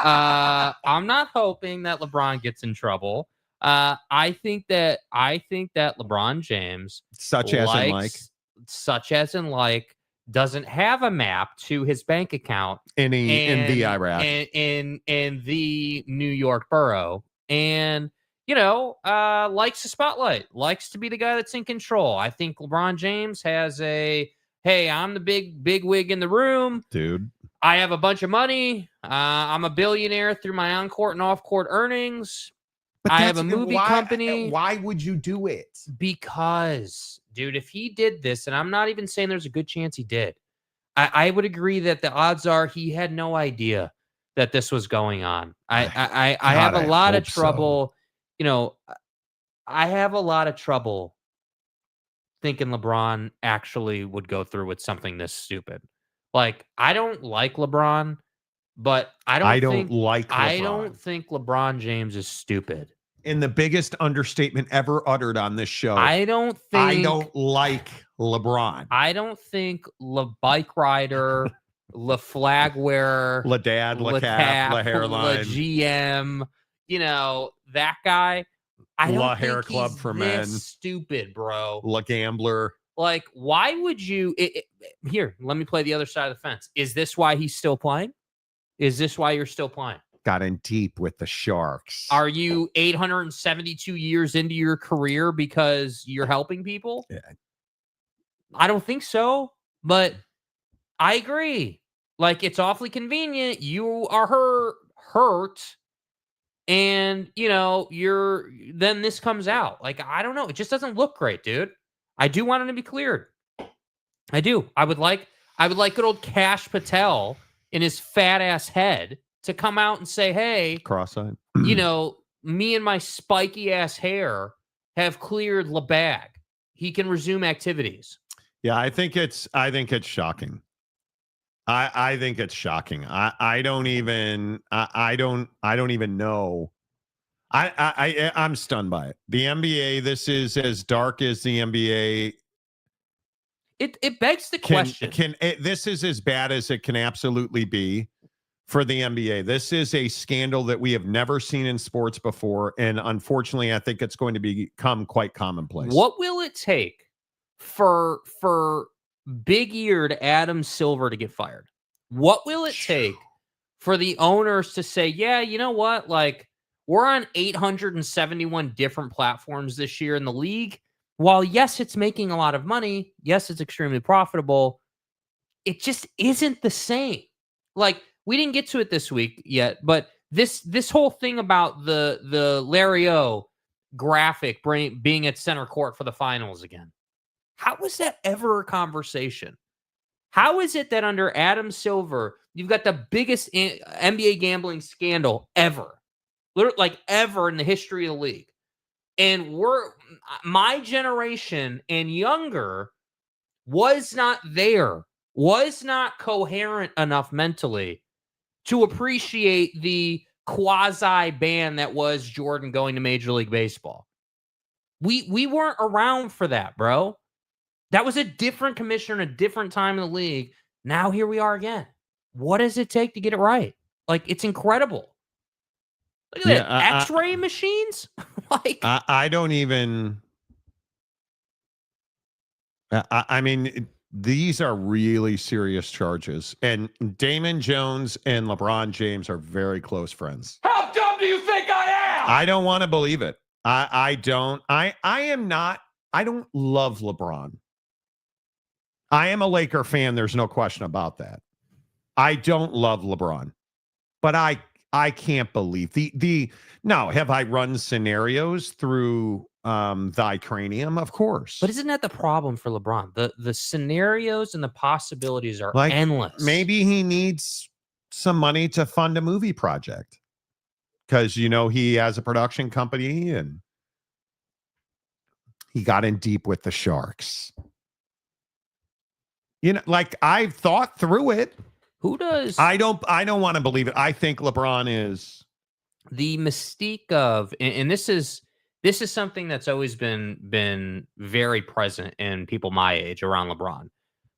I'm not hoping that LeBron gets in trouble. I think that LeBron James, such as in like, doesn't have a map to his bank account in the Iraq in the New York borough, and likes the spotlight, likes to be the guy that's in control. I think LeBron James has hey, I'm the big wig in the room, dude. I have a bunch of money. I'm a billionaire through my on-court and off-court earnings. I have a movie company. Why would you do it? Because, dude, if he did this, and I'm not even saying there's a good chance he did, I would agree that the odds are he had no idea that this was going on. I have a lot of trouble, I have a lot of trouble thinking LeBron actually would go through with something this stupid. Like, I don't like LeBron, but I don't think LeBron James is stupid. In the biggest understatement ever uttered on this show, I don't like LeBron. I don't think bike rider, flag wearer, dad, cap, hairline, GM, that guy. I don't think hair club he's for this men. Stupid, bro. Gambler. Like, why would you? Here, let me play the other side of the fence. Is this why he's still playing? Is this why you're still playing? Got in deep with the Sharks. Are you 872 years into your career because you're helping people? Yeah. I don't think so, but I agree. Like, it's awfully convenient. You are hurt, and then this comes out. Like, I don't know. It just doesn't look great, dude. I do want him to be cleared. I do. I would like good old Cash Patel in his fat ass head to come out and say, hey, cross-eyed, me and my spiky ass hair have cleared LeBag. He can resume activities. Yeah, I think it's shocking. I think it's shocking. I don't even know. I'm stunned by it. The NBA, this is as dark as the NBA It begs the question. This is as bad as it can absolutely be for the NBA. This is a scandal that we have never seen in sports before, and unfortunately, I think it's going to become quite commonplace. What will it take for big-eared Adam Silver to get fired? What will it take for the owners to say, yeah, you know what? Like, we're on 871 different platforms this year in the league. While, yes, it's making a lot of money. Yes, it's extremely profitable. It just isn't the same. Like, we didn't get to it this week yet, but this whole thing about the Larry O graphic being at center court for the finals again. How was that ever a conversation? How is it that under Adam Silver, you've got the biggest NBA gambling scandal ever, literally, like ever in the history of the league? And my generation and younger was not there, was not coherent enough mentally to appreciate the quasi ban that was Jordan going to Major League Baseball. We weren't around for that, bro. That was a different commissioner in a different time in the league. Now here we are again. What does it take to get it right? Like, it's incredible. Look at that. X-ray machines? Like, I don't even. I mean, these are really serious charges, and Damon Jones and LeBron James are very close friends. How dumb do you think I am? I don't want to believe it. I don't. I am not. I don't love LeBron. I am a Laker fan. There's no question about that. I don't love LeBron, but I can't believe now, have I run scenarios through thy cranium? Of course. but isn't that the problem for LeBron? The scenarios and the possibilities are Like, endless. maybe he needs some money to fund a movie project because, he has a production company and he got in deep with the Sharks. Like, I've thought through it. Who does? I don't want to believe it. I think LeBron is The mystique of, and this is something that's always been very present in people my age around LeBron.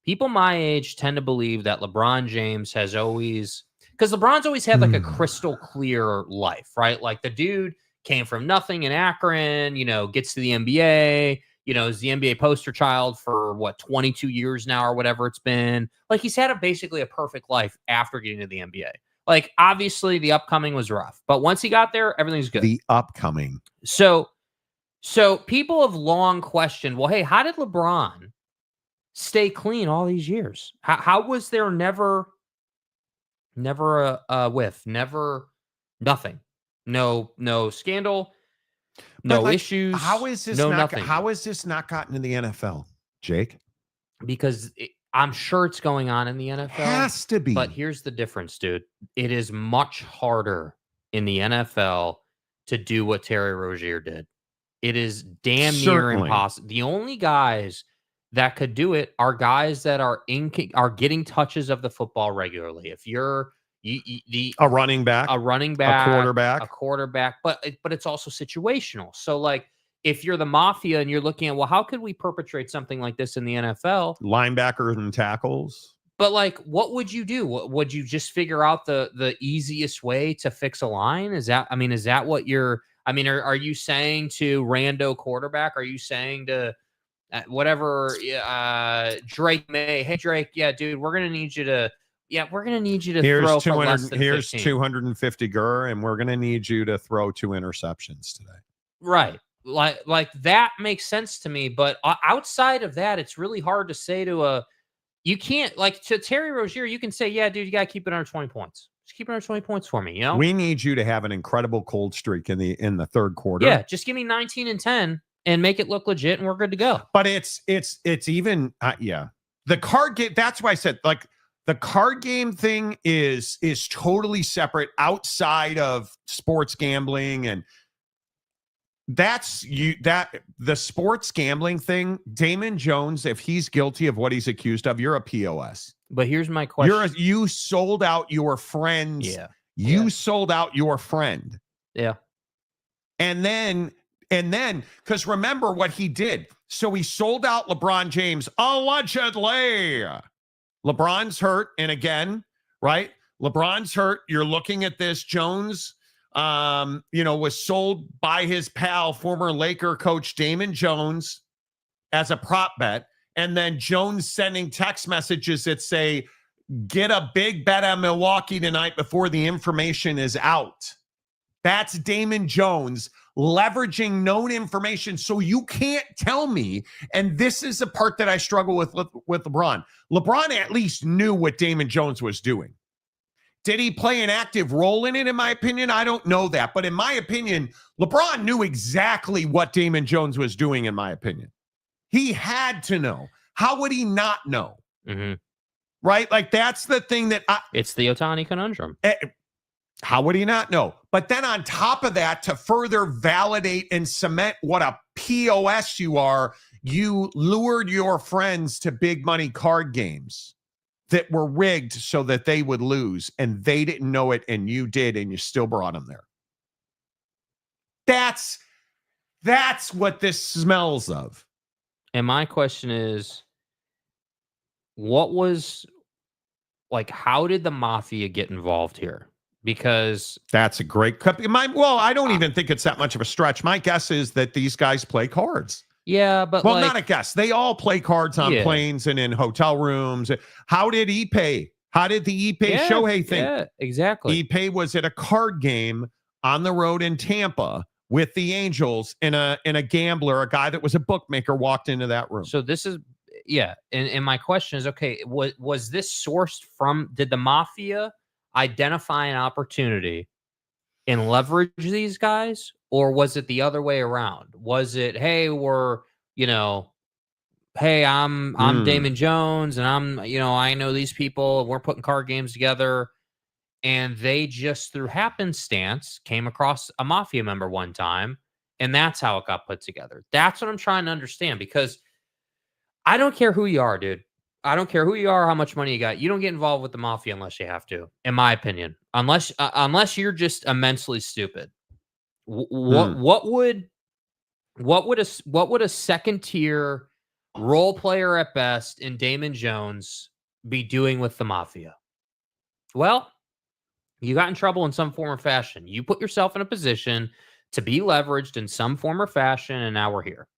People my age tend to believe that LeBron James has always, because LeBron's always had like a crystal clear life, right? Like, the dude came from nothing in Akron, gets to the NBA, is the NBA poster child for 22 years now or whatever it's been. Like, he's had basically a perfect life after getting to the NBA. Like, obviously the upcoming was rough, but once he got there, everything's good. The upcoming. So people have long questioned, well, hey, how did LeBron stay clean all these years? How was there never a whiff, never nothing, no scandal, no issues? How is this nothing? How is this not gotten to the NFL, Jake? Because I'm sure it's going on in the NFL. Has to be. But here's the difference, dude. It is much harder in the NFL to do what Terry Rozier did. It is damn near impossible. The only guys that could do it are guys that are getting touches of the football regularly. If you're a running back, a quarterback, but it's also situational. So, like, if you're the mafia and you're looking at, well, how could we perpetrate something like this in the NFL? Linebackers and tackles. But, like, what would you do? Would you just figure out the easiest way to fix a line? Is that what you're, are you saying to rando quarterback? Are you saying to Drake May, hey, Drake, yeah, dude, we're going to need you to throw for less than 15. Here's 250 GUR, and we're going to need you to throw 2 interceptions today. Right. Like that makes sense to me. But outside of that, it's really hard to say you can't, like, to Terry Rozier, you can say, yeah, dude, you got to keep it under 20 points. Just keep it under 20 points for me, We need you to have an incredible cold streak in the third quarter. Yeah, just give me 19 and 10 and make it look legit, and we're good to go. But it's even, the card game. That's why I said, like, the card game thing is totally separate outside of sports gambling. And that's the sports gambling thing. Damon Jones, if he's guilty of what he's accused of, you're a POS. But here's my question. You sold out your friends. Yeah. You sold out your friend. Yeah. And then, because remember what he did. So he sold out LeBron James, allegedly. LeBron's hurt. And again, right? LeBron's hurt. You're looking at this. Jones, was sold by his pal, former Laker coach Damon Jones, as a prop bet. And then Jones sending text messages that say, get a big bet on Milwaukee tonight before the information is out. That's Damon Jones leveraging known information. So you can't tell me, and this is the part that I struggle with LeBron. LeBron at least knew what Damon Jones was doing. Did he play an active role in it, in my opinion? I don't know that. But in my opinion, LeBron knew exactly what Damon Jones was doing, in my opinion. He had to know. How would he not know? Mm-hmm. Right? Like, that's the thing that it's the Ohtani conundrum. How would he not know? But then on top of that, to further validate and cement what a POS you are, you lured your friends to big money card games that were rigged so that they would lose, and they didn't know it, and you did, and you still brought them there. That's what this smells of. And my question is, how did the mafia get involved here? Because that's a great I don't even think it's that much of a stretch. My guess is that these guys play cards. Yeah, but not a guess. They all play cards on planes and in hotel rooms. How did Ipe? How did the Ipe Shohei thing? Yeah, exactly. Ipe was at a card game on the road in Tampa with the Angels, and a gambler, a guy that was a bookmaker, walked into that room. So this is and my question is, okay, was this sourced from? Did the mafia identify an opportunity and leverage these guys, or was it the other way around? Was it, hey, I'm Damon Jones, and I know these people, and we're putting card games together, and they just through happenstance came across a mafia member one time, and that's how it got put together. That's what I'm trying to understand, because I don't care who you are, dude. I don't care who you are, how much money you got. You don't get involved with the mafia unless you have to, in my opinion. Unless you're just immensely stupid. What would a second tier role player at best in Damon Jones be doing with the mafia? Well, you got in trouble in some form or fashion. You put yourself in a position to be leveraged in some form or fashion, and now we're here.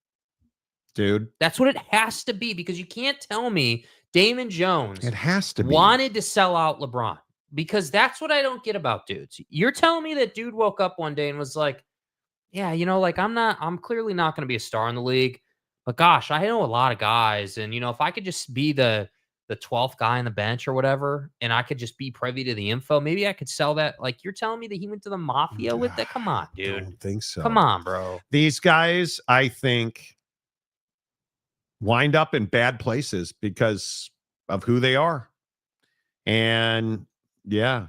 Dude. That's what it has to be, because you can't tell me Damon Jones wanted to sell out LeBron, because that's what I don't get about dudes. You're telling me that dude woke up one day and was like, yeah, I'm clearly not going to be a star in the league, but gosh, I know a lot of guys. And, if I could just be the 12th guy on the bench or whatever, and I could just be privy to the info, maybe I could sell that. Like, you're telling me that he went to the mafia with that? Come on, dude. I don't think so. Come on, bro. These guys, I think, wind up in bad places because of who they are. And Gabriel,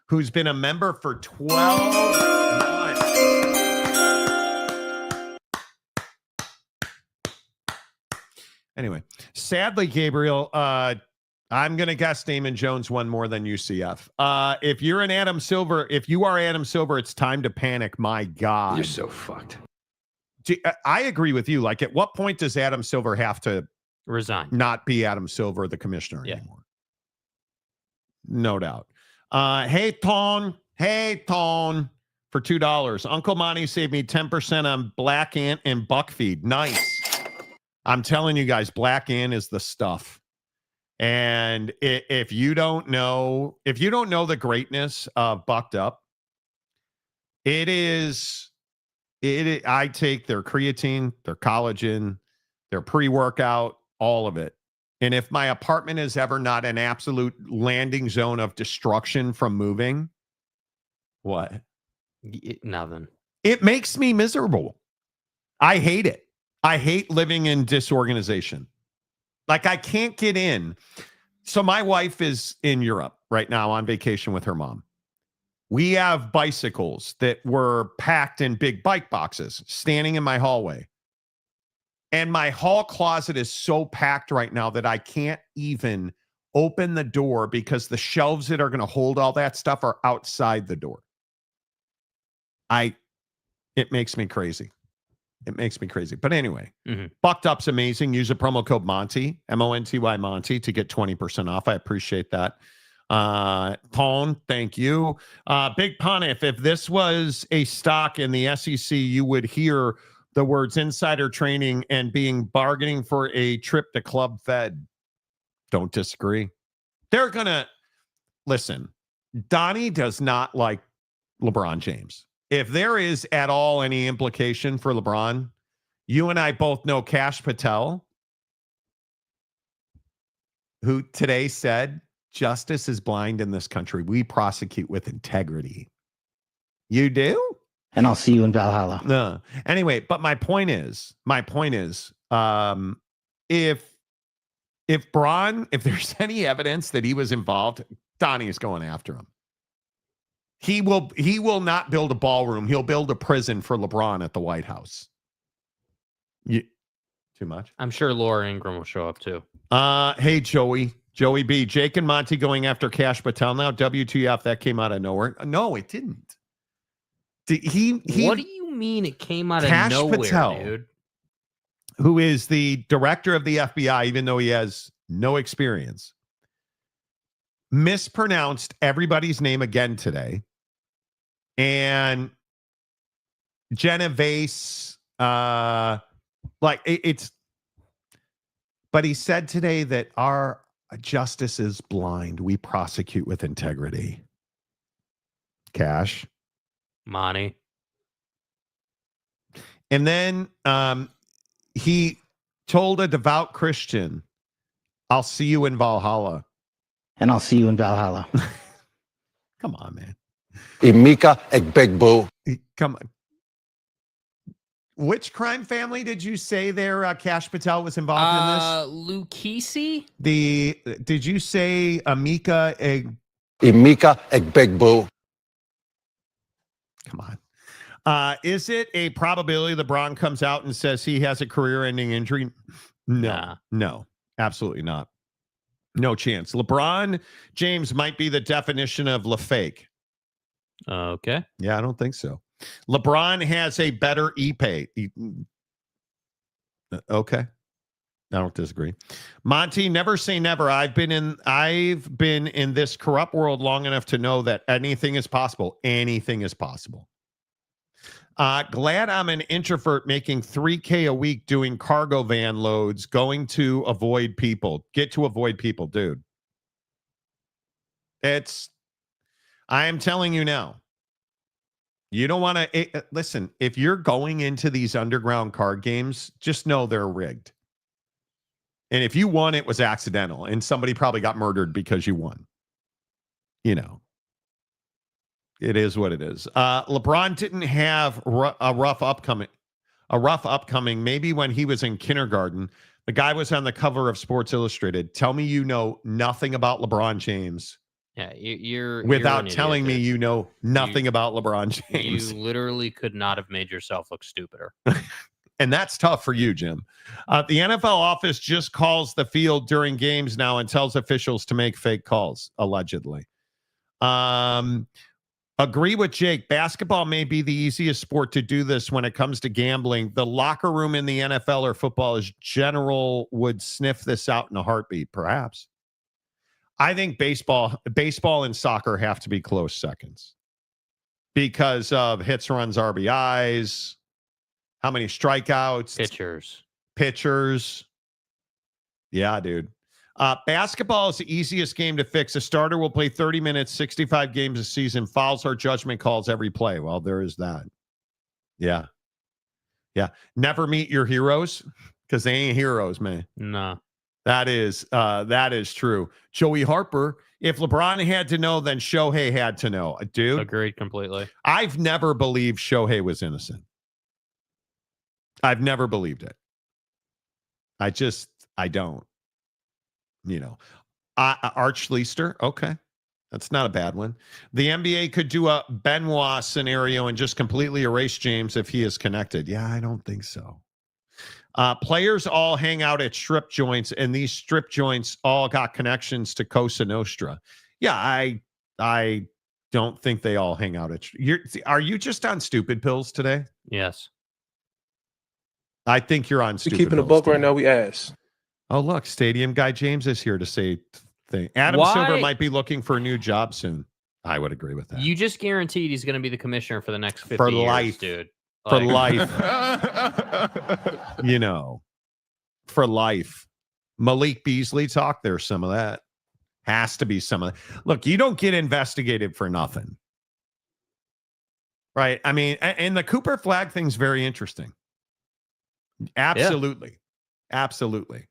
who's been a member for 12 months. Anyway, sadly, Gabriel, I'm going to guess Damon Jones won more than UCF. If you are Adam Silver, it's time to panic. My God. You're so fucked. I agree with you. Like, at what point does Adam Silver have to resign? Not be Adam Silver, the commissioner anymore? No doubt. Hey, Tone, for $2. Uncle Monty saved me 10% on Black Ant and Buck Feed. Nice. I'm telling you guys, Black Ant is the stuff. And if you don't know the greatness of Bucked Up, I take their creatine, their collagen, their pre-workout, all of it. And if my apartment is ever not an absolute landing zone of destruction from moving, what? Nothing. It makes me miserable. I hate it. I hate living in disorganization. Like, I can't get in. So my wife is in Europe right now on vacation with her mom. We have bicycles that were packed in big bike boxes standing in my hallway. And my hall closet is so packed right now that I can't even open the door because the shelves that are going to hold all that stuff are outside the door. It makes me crazy. It makes me crazy. But anyway, Bucked Up's amazing. Use a promo code Monty, Monty, Monty, to get 20% off. I appreciate that. Tone, thank you. Big Pun, if this was a stock in the SEC, you would hear the words insider training and bargaining for a trip to Club Fed. Don't disagree. They're going to, listen, Donnie does not like LeBron James. If there is at all any implication for LeBron, you and I both know Kash Patel, who today said, justice is blind in this country. We prosecute with integrity. You do? And I'll see you in Valhalla. No. Anyway, but my point is, if there's any evidence that he was involved, Donnie is going after him. He will not build a ballroom. He'll build a prison for LeBron at the White House. Too much? I'm sure Laura Ingram will show up too. Hey, Joey B. Jake and Monty going after Kash Patel now. WTF, that came out of nowhere. No, it didn't. What do you mean it came out Kash of nowhere, Patel, dude? Who is the director of the FBI, even though he has no experience, mispronounced everybody's name again today. And Genovese, but he said today that our justice is blind. We prosecute with integrity. Cash. Monty. And then he told a devout Christian, I'll see you in Valhalla. And I'll see you in Valhalla. Come on, man. Imika Egbegbo. Come on. Which crime family did you say there, Kash Patel was involved in this? Lucchese? Did you say Imika Egbegbo. Come on. Is it a probability LeBron comes out and says he has a career-ending injury? No, absolutely not. No chance. LeBron James might be the definition of fake. Okay. Yeah, I don't think so. LeBron has a better e-pay. Okay. I don't disagree. Monty, never say never. I've been in this corrupt world long enough to know that anything is possible. Anything is possible. Glad I'm an introvert making $3,000 a week doing cargo van loads, going to avoid people. Get to avoid people, dude. I am telling you now. You don't want to listen. If you're going into these underground card games, just know they're rigged. And if you won, it was accidental, and somebody probably got murdered because you won. You know, it is what it is. LeBron didn't have a rough upcoming. Maybe when he was in kindergarten, the guy was on the cover of Sports Illustrated. Tell me you know nothing about LeBron James. Yeah, you're without an telling idiot, me you know nothing about LeBron James. You literally could not have made yourself look stupider. And that's tough for you, Jim. The NFL office just calls the field during games now and tells officials to make fake calls, allegedly. Agree with Jake. Basketball may be the easiest sport to do this when it comes to gambling. The locker room in the NFL or football is general would sniff this out in a heartbeat, perhaps. I think baseball and soccer have to be close seconds because of hits, runs, RBIs, how many strikeouts, pitchers. Yeah, dude. Basketball is the easiest game to fix. A starter will play 30 minutes, 65 games a season. Fouls or judgment calls every play. Well, there is that. Yeah. Never meet your heroes because they ain't heroes, man. No. That is true. Joey Harper, if LeBron had to know, then Shohei had to know. Dude. Agreed completely. I've never believed Shohei was innocent. I've never believed it. I don't. You know. Arch Leister, okay. That's not a bad one. The NBA could do a Benoit scenario and just completely erase James if he is connected. Yeah, I don't think so. Players all hang out at strip joints, and these strip joints all got connections to Cosa Nostra. Yeah, I don't think they all hang out at. Are you just on stupid pills today? Yes. I think you're on We stupid keeping a pills book today. right now. We ask. Oh, look, Stadium Guy James is here to say thing. Adam Why- Silver might be looking for a new job soon. I would agree with that. You just guaranteed he's going to be the commissioner for the next 50 For years, life. dude. For Like- life. You know, for life. Malik Beasley talk, there's some of that. Has to be some of that. Look, you don't get investigated for nothing. Right? I mean, and the Cooper flag thing's very interesting. Absolutely. Absolutely.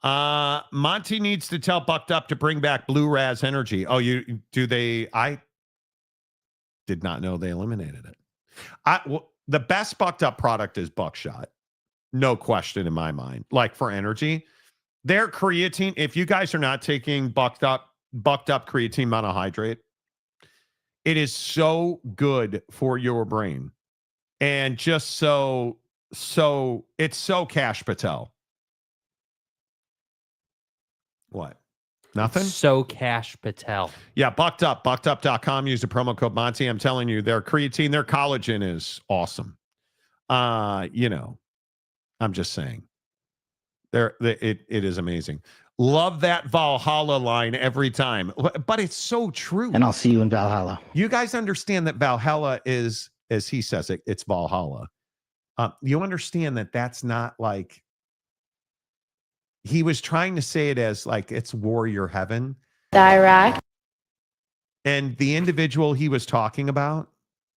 Monty needs to tell Bucked Up to bring back Blue Raz Energy. Oh, I did not know they eliminated it. The best Bucked Up product is Buckshot. No question in my mind. Like for energy, their creatine, if you guys are not taking Bucked Up creatine monohydrate, it is so good for your brain. And just so it's so Cash Patel. What? Nothing? So Cash Patel. Yeah, buckedup.com. Use the promo code Monty. I'm telling you, their creatine, their collagen is awesome. You know, I'm just saying. It is amazing. Love that Valhalla line every time. But it's so true. And I'll see you in Valhalla. You guys understand that Valhalla is, as he says it, it's Valhalla. You understand that that's not like, he was trying to say it as like it's warrior heaven. Iraq. And the individual he was talking about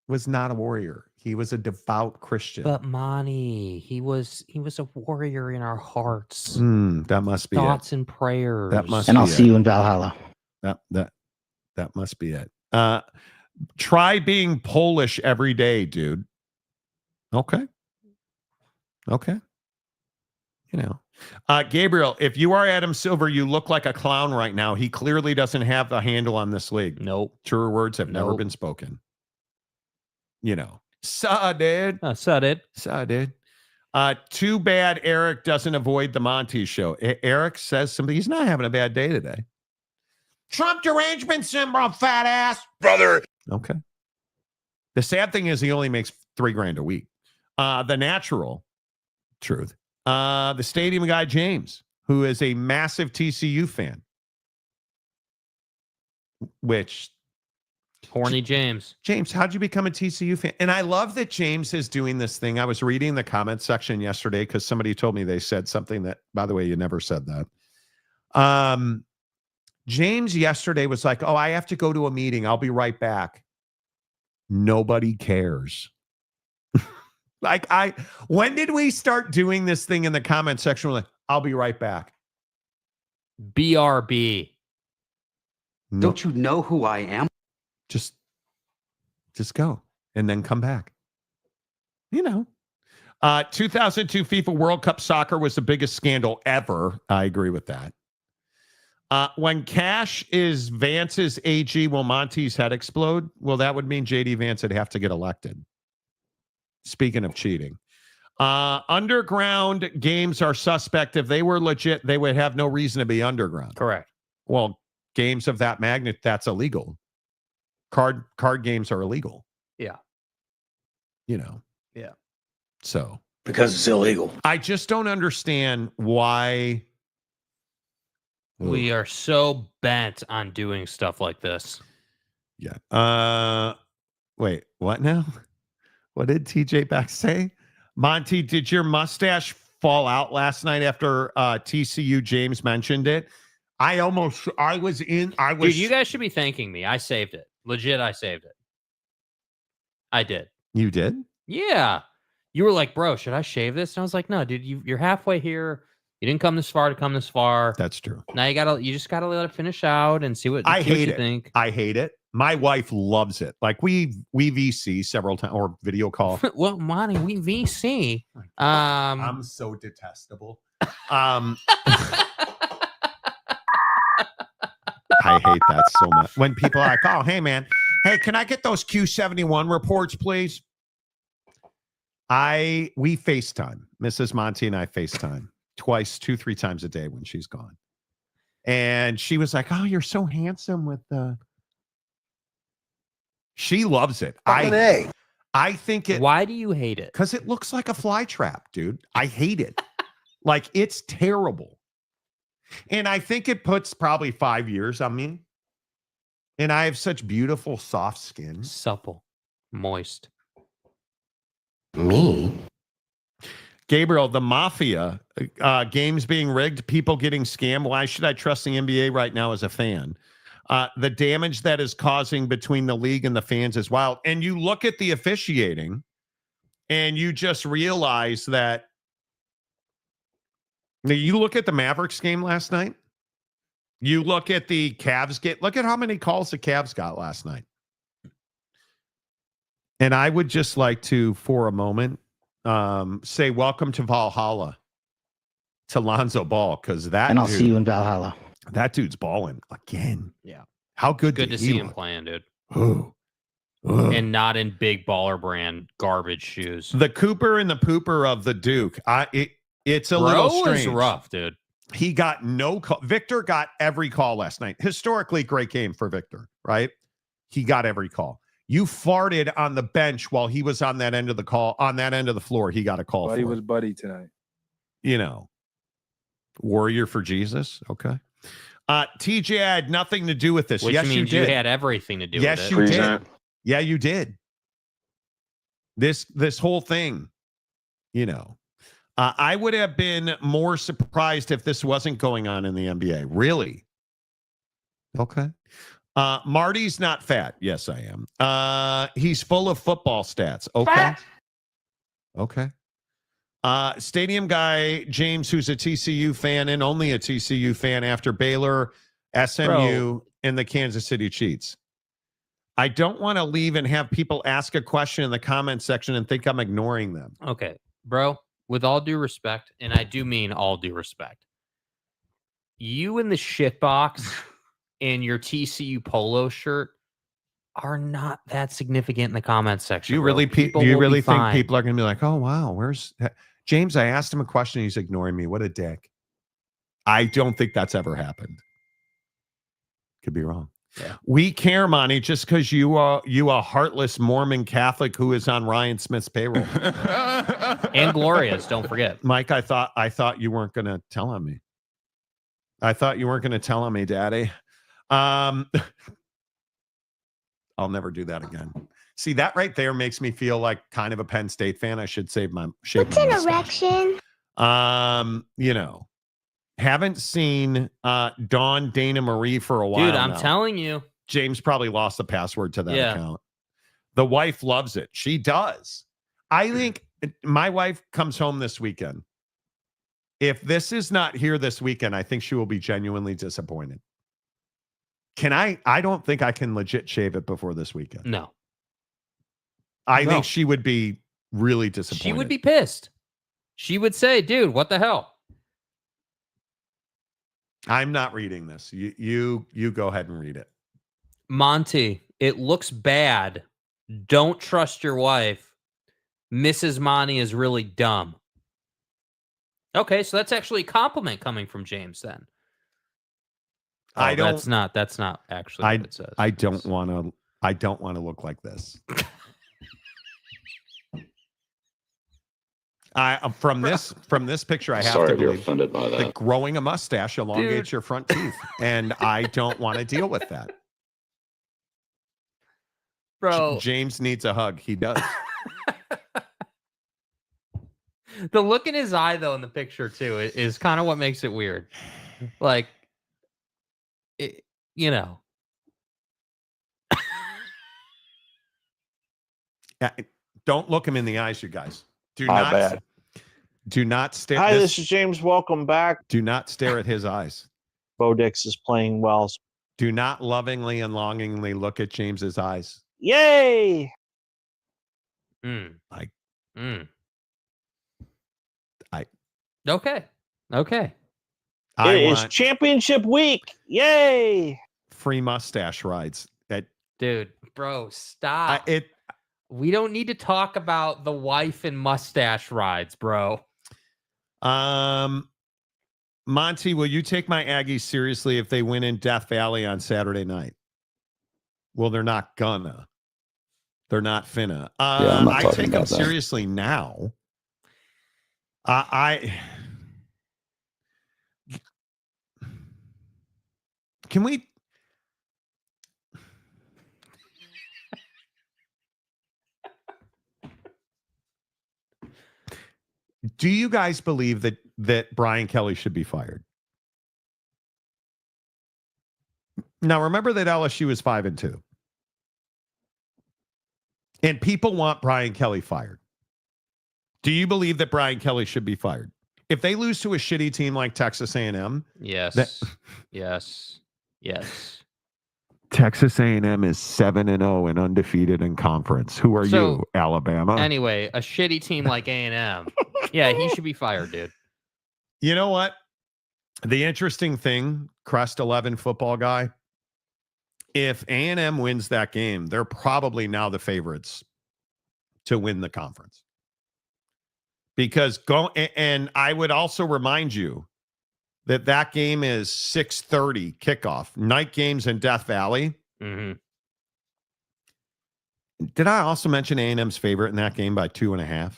was not a warrior. He was a devout Christian. But Monty, he was a warrior in our hearts. That must be Thoughts it. and prayers. That must And be I'll it. see you in Valhalla. That must be it. Try being Polish every day, dude. Okay. You know. Gabriel, if you are Adam Silver, you look like a clown right now. He clearly doesn't have the handle on this league. Nope. Truer words have never Nope. been spoken. You know. Dude. Dude. Too bad Eric doesn't avoid the Monty show. Eric says something. He's not having a bad day today. Trump derangement syndrome, fat ass. Brother. Okay. The sad thing is he only makes $3,000 a week. The natural truth. The Stadium Guy James, who is a massive TCU fan. Which Horny James. James, how'd you become a TCU fan? And I love that James is doing this thing. I was reading the comment section yesterday because somebody told me they said something that, by the way, you never said that. James yesterday was like, oh, I have to go to a meeting. I'll be right back. Nobody cares. When did we start doing this thing in the comment section? We're like, I'll be right back. BRB. No, Don't you know who I am? just go and then come back. You know, 2002 FIFA World Cup soccer was the biggest scandal ever. I agree with that. When Cash is Vance's AG, will Monty's head explode? Well, that would mean JD Vance would have to get elected. Speaking of cheating. Underground games are suspect. If they were legit, they would have no reason to be underground. Correct. Well, games of that magnitude, that's illegal. Card games are illegal. Yeah. You know. Yeah. So. Because it's illegal. I just don't understand why. We are so bent on doing stuff like this. Yeah. Wait, what now? What did TJ Beck say? Monty, did your mustache fall out last night after TCU James mentioned it? Dude, you guys should be thanking me. I saved it. Legit, I saved it. I did. You did? Yeah. You were like, bro, should I shave this? And I was like, no, dude, you're halfway here. You didn't come this far to come this far. That's true. Now you just gotta let it finish out and see what I see what hate you it. think. I hate it. My wife loves it. Like we VC several times or video call. Well, Monty, we VC. I'm so detestable. I hate that so much. When people are like, oh, hey, man, hey, can I get those Q71 reports, please? We FaceTime. Mrs. Monty and I FaceTime twice, 2-3 times a day when she's gone. And she was like, oh, you're so handsome with the... She loves it. I think it... Why do you hate it? Because it looks like a fly trap, dude. I hate it. Like, it's terrible. And I think it puts probably 5 years on me. And I have such beautiful, soft skin. Supple, moist. Me? Gabriel, the mafia, games being rigged, people getting scammed. Why should I trust the NBA right now as a fan? The damage that is causing between the league and the fans is wild. And you look at the officiating and you just realize that you look at the Mavericks game last night. You look at the Cavs game. Look at how many calls the Cavs got last night. And I would just like to, for a moment, say welcome to Valhalla to Lonzo Ball, because that And I'll dude, see you in Valhalla. that dude's balling again. Yeah. How good? Good to did he see him look? playing, dude. Ooh. And not in big baller brand garbage shoes. The Cooper and the Pooper of the Duke. It's a Bro little is strange. rough, dude. He got no call. Victor got every call last night. Historically, great game for Victor, right? He got every call. You farted on the bench while he was on that end of the call, on that end of the floor. He got a call. Buddy for was it. buddy tonight. You know, warrior for Jesus. Okay. TJ, I had nothing to do with this. Which yes, means you you did. had everything to do Yes, with it. you did. Yeah, you did. This whole thing, you know. I would have been more surprised if this wasn't going on in the NBA. Really? Okay. Marty's not fat. Yes, I am. He's full of football stats. Okay. Fat. Okay. Stadium guy, James, who's a TCU fan and only a TCU fan after Baylor, SMU, and the Kansas City Chiefs. I don't want to leave and have people ask a question in the comment section and think I'm ignoring them. Okay, bro, with all due respect, and I do mean all due respect, you in the shit box and your TCU polo shirt are not that significant in the comment section. Do you really, People do you will really be think fine. people are going to be like, oh, wow, where's James? I asked him a question. He's ignoring me. What a dick. I don't think that's ever happened. Could be wrong. Yeah. We care, Monty, just because you a heartless Mormon Catholic who is on Ryan Smith's payroll. And Gloria's, don't forget. Mike, I thought you weren't going to tell on me. I thought you weren't going to tell on me, Daddy. I'll never do that again. See, that right there makes me feel like kind of a Penn State fan. I should save my shape. What's an erection? You know, haven't seen Dawn Dana Marie for a while. Dude, I'm now. telling you. James probably lost the password to that Yeah. account. The wife loves it. She does. I think my wife comes home this weekend. If this is not here this weekend, I think she will be genuinely disappointed. I don't think I can legit shave it before this weekend. No. I think she would be really disappointed. She would be pissed. She would say, dude, what the hell? I'm not reading this. You go ahead and read it. Monty, it looks bad. Don't trust your wife. Mrs. Monty is really dumb. Okay, so that's actually a compliment coming from James then. I don't. That's not actually what it says. I don't want to look like this. From this picture, I have Sorry to if you're believe offended by that that. growing a mustache elongates your front teeth, and I don't want to deal with that. Bro, James needs a hug. He does. the look in his eye, though, in the picture, too, is kind of what makes it weird. Like, you know. Don't look him in the eyes, you guys. Bad. Do not stare. Hi, this is James. Welcome back. Do not stare at his eyes. Bodix is playing well. Do not lovingly and longingly look at James's eyes. Yay! Okay. It is championship week. Yay! free mustache rides. Dude, bro, stop. It. We don't need to talk about the wife and mustache rides, bro. Monty, will you take my Aggies seriously if they win in Death Valley on Saturday night? Well, they're not gonna. They're not finna. I'm not I talking take them about that. seriously now. Can we? Do you guys believe that Brian Kelly should be fired? Now, remember that LSU is 5-2. And people want Brian Kelly fired. Do you believe that Brian Kelly should be fired? If they lose to a shitty team like Texas A&M, Yes. Yes. Texas A&M is 7-0 and undefeated in conference. Who are So, you, Alabama? Anyway, a shitty team like A&M. Yeah, he should be fired, dude. You know what? The interesting thing, Crest 11 football guy, if A&M wins that game, they're probably now the favorites to win the conference. Because and I would also remind you that game is 6:30 kickoff. Night games in Death Valley. Mm-hmm. Did I also mention A&M's favorite in that game by 2.5?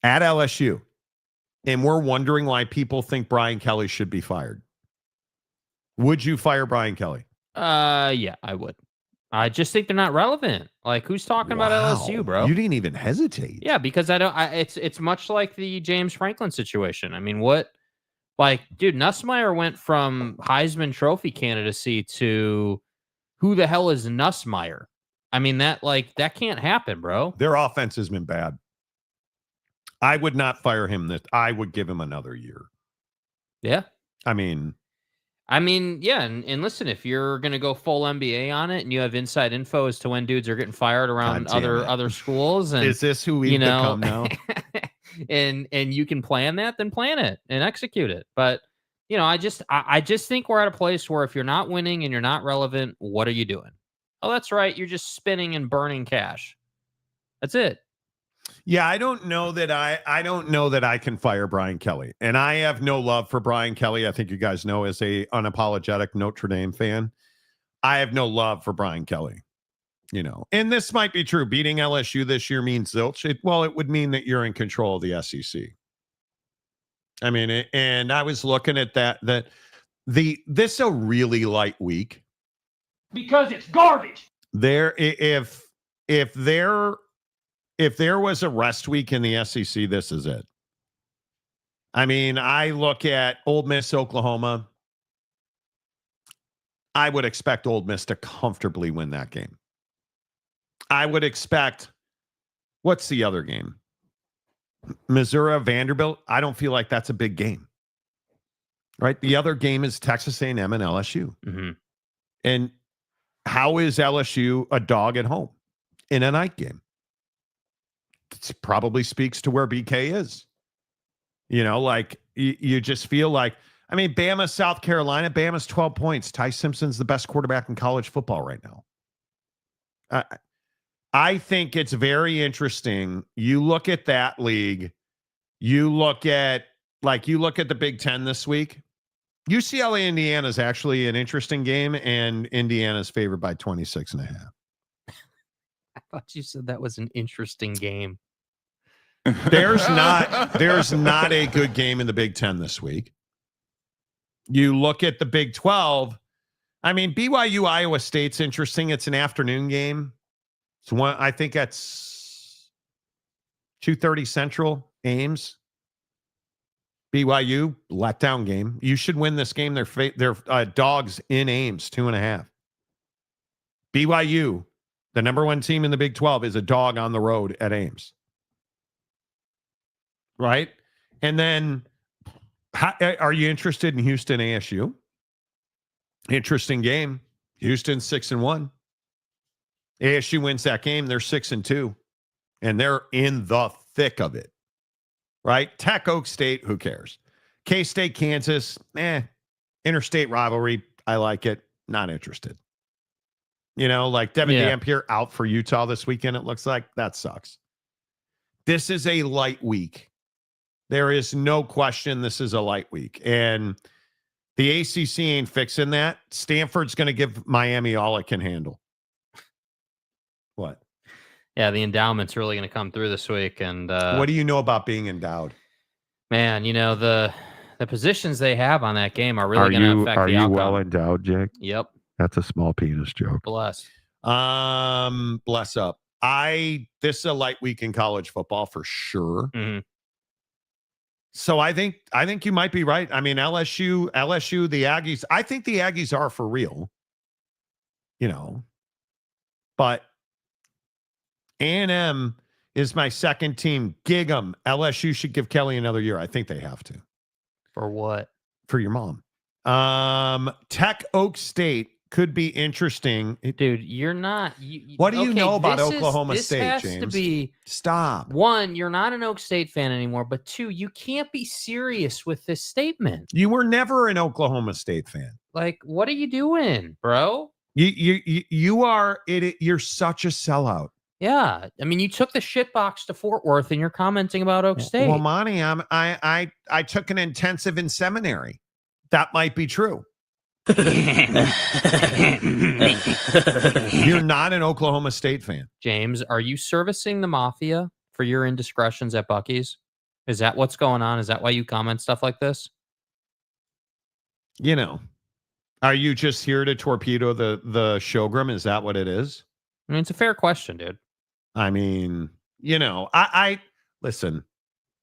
At LSU. And we're wondering why people think Brian Kelly should be fired. Would you fire Brian Kelly? Yeah, I would. I just think they're not relevant. Like, who's talking about LSU, bro? You didn't even hesitate. Yeah, because it's much like the James Franklin situation. I mean, dude, Nussmeier went from Heisman Trophy candidacy to who the hell is Nussmeier? I mean, that can't happen, bro. Their offense has been bad. I would not fire him. I would give him another year. Yeah. I mean, yeah, and listen, if you're gonna go full NBA on it, and you have inside info as to when dudes are getting fired around other schools, and is this who we've become now? and you can plan that, then plan it and execute it. But I just think we're at a place where if you're not winning and you're not relevant, what are you doing? Oh, that's right, you're just spinning and burning cash. That's it. Yeah, I don't know that I can fire Brian Kelly. And I have no love for Brian Kelly. I think you guys know, as a unapologetic Notre Dame fan, I have no love for Brian Kelly. And this might be true. Beating LSU this year means zilch. It would mean that you're in control of the SEC. I mean, and I was looking at this is a really light week. Because it's garbage. If there was a rest week in the SEC, this is it. I mean, I look at Ole Miss, Oklahoma. I would expect Ole Miss to comfortably win that game. I would expect, what's the other game? Missouri, Vanderbilt. I don't feel like that's a big game. Right? The other game is Texas A&M and LSU. Mm-hmm. And how is LSU a dog at home in a night game? It probably speaks to where BK is. You just feel like, I mean, Bama, South Carolina, Bama's 12 points. Ty Simpson's the best quarterback in college football right now. I think it's very interesting. You look at that league, you look at the Big Ten this week. UCLA, Indiana is actually an interesting game, and Indiana's favored by 26.5. I thought you said that was an interesting game. There's not a good game in the Big Ten this week. You look at the Big 12. I mean, BYU, Iowa State's interesting. It's an afternoon game. It's one. I think that's 2:30 Central. Ames. BYU letdown game. You should win this game. They're dogs in Ames 2.5. BYU, the number one team in the Big 12, is a dog on the road at Ames. Right? And then, are you interested in Houston ASU? Interesting game. Houston 6-1. ASU wins that game. They're 6-2. And they're in the thick of it. Right? Tech, Oak State, who cares? K-State, Kansas, Interstate rivalry, I like it. Not interested. Like Devin Dampier out for Utah this weekend, it looks like. That sucks. This is a light week. There is no question this is a light week. And the ACC ain't fixing that. Stanford's going to give Miami all it can handle. What? Yeah, the endowment's really going to come through this week. And what do you know about being endowed? Man, the positions they have on that game are really going to affect the outcome. Are you well endowed, Jake? Yep. That's a small penis joke. Bless. Bless up. This is a light week in college football for sure. Mm-hmm. So I think you might be right. I mean, LSU, the Aggies. I think the Aggies are for real. But A&M is my second team. Gig 'em. LSU should give Kelly another year. I think they have to. For what? For your mom. Tech Oak State could be interesting. Dude, you're not. What do you know about Oklahoma State, James? James? To be, stop. One, you're not an Oak State fan anymore. But two, you can't be serious with this statement. You were never an Oklahoma State fan. Like, what are you doing, bro? You are it. You're such a sellout. Yeah, I mean, you took the shit box to Fort Worth, and you're commenting about Oak State. Well, Monty, I took an intensive in seminary. That might be true. You're not an Oklahoma State fan. James, are you servicing the mafia for your indiscretions at Buc-ee's? Is that what's going on? Is that why you comment stuff like this? Are you just here to torpedo the Showgram? Is that what it is? I mean, it's a fair question, dude. I mean, I listen,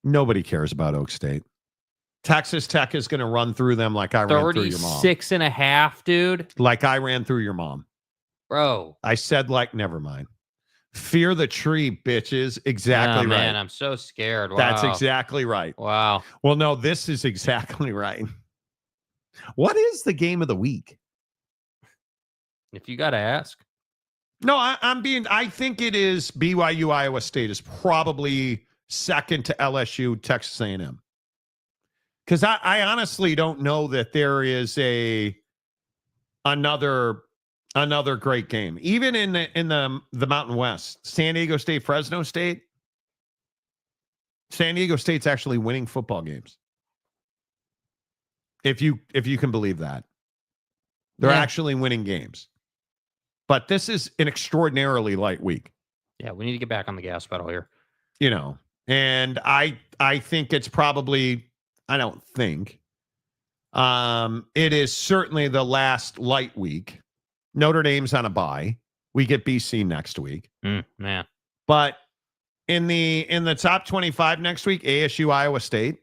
nobody cares about Oak State. Texas Tech is going to run through them like I ran through your mom. 36.5, dude. Like I ran through your mom. Bro. I said never mind. Fear the tree, bitches. Exactly right. Man, I'm so scared. Wow. That's exactly right. Wow. Well, no, this is exactly right. What is the game of the week? If you got to ask. No, I think it is BYU Iowa State is probably second to LSU Texas A&M. Because I honestly don't know that there is another great game. Even in the Mountain West, San Diego State, Fresno State. San Diego State's actually winning football games. If you can believe that. They're actually winning games. But this is an extraordinarily light week. Yeah, we need to get back on the gas pedal here. And I think it's probably, I don't think, it is certainly the last light week. Notre Dame's on a bye. We get BC next week. Man. But in the top 25 next week, ASU Iowa State,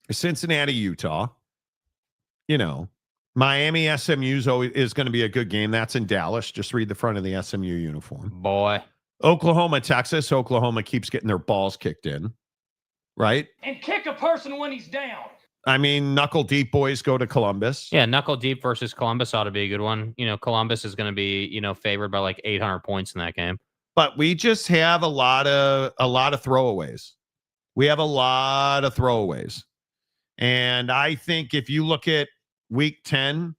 Cincinnati, Utah, Miami SMU is going to be a good game. That's in Dallas. Just read the front of the SMU uniform. Boy. Oklahoma, Texas. Oklahoma keeps getting their balls kicked in. Right? And kick a person when he's down. I mean, knuckle deep boys go to Columbus. Yeah, knuckle deep versus Columbus ought to be a good one. Columbus is going to be, favored by like 800 points in that game. But we just have a lot of throwaways. We have a lot of throwaways. And I think if you look at week 10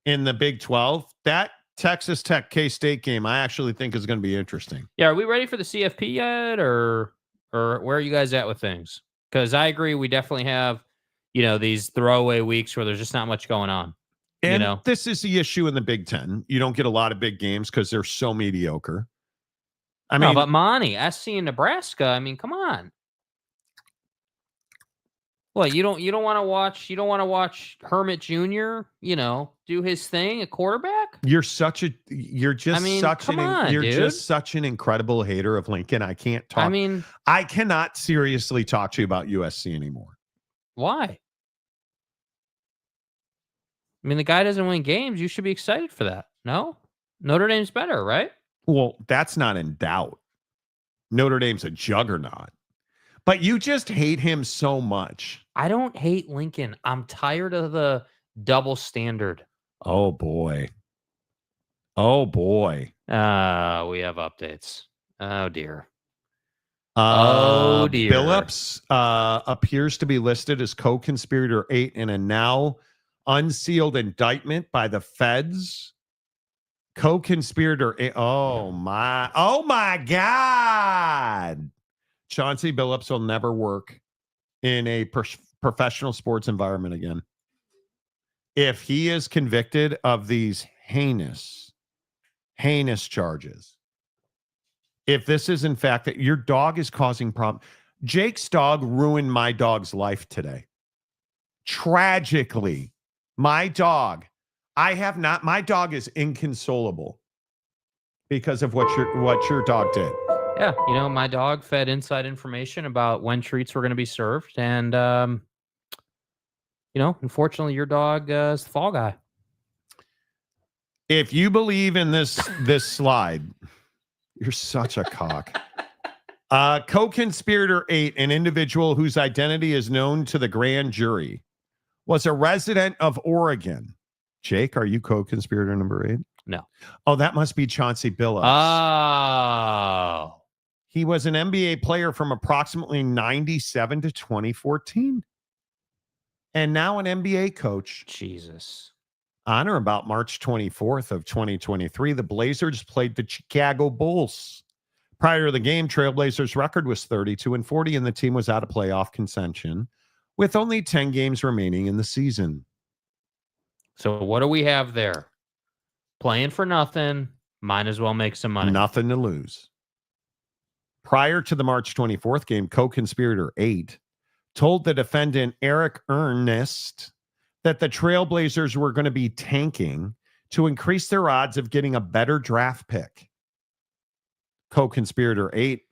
in the Big 12, that Texas Tech K-State game, I actually think is going to be interesting. Yeah, are we ready for the CFP yet, or where are you guys at with things? Because I agree, we definitely have, these throwaway weeks where there's just not much going on. And this is the issue in the Big 10. You don't get a lot of big games because they're so mediocre. I mean, but Monty, SC and Nebraska, I mean, come on. Well, you don't want to watch Hermit Jr., do his thing at quarterback? You're such an incredible hater of Lincoln. I can't talk. I mean, I cannot seriously talk to you about USC anymore. Why? I mean, the guy doesn't win games. You should be excited for that. No? Notre Dame's better, right? Well, that's not in doubt. Notre Dame's a juggernaut. But you just hate him so much. I don't hate Lincoln. I'm tired of the double standard. Oh, boy. Oh, boy. We have updates. Oh, dear. Oh, dear. Billups appears to be listed as co-conspirator 8 in a now unsealed indictment by the feds. Co-conspirator 8. Oh my God. Chauncey Billups will never work in a professional sports environment again. If he is convicted of these heinous charges, if this is in fact that your dog is causing problems, Jake's dog ruined my dog's life today. Tragically, my dog is inconsolable because of what your dog did. Yeah, my dog fed inside information about when treats were going to be served, and unfortunately, your dog is the fall guy. If you believe in this slide, you're such a cock. Co-conspirator 8, an individual whose identity is known to the grand jury, was a resident of Oregon. Jake, are you co-conspirator number 8? No. Oh, that must be Chauncey Billups. Oh. He was an NBA player from approximately 97 to 2014. And now an NBA coach. Jesus. On or about March 24th of 2023, the Blazers played the Chicago Bulls. Prior to the game, Trailblazers' record was 32-40, and the team was out of playoff contention with only 10 games remaining in the season. So what do we have there? Playing for nothing. Might as well make some money. Nothing to lose. Prior to the March 24th game, co-conspirator 8 told the defendant Eric Ernest that the Trailblazers were going to be tanking to increase their odds of getting a better draft pick. Co-conspirator 8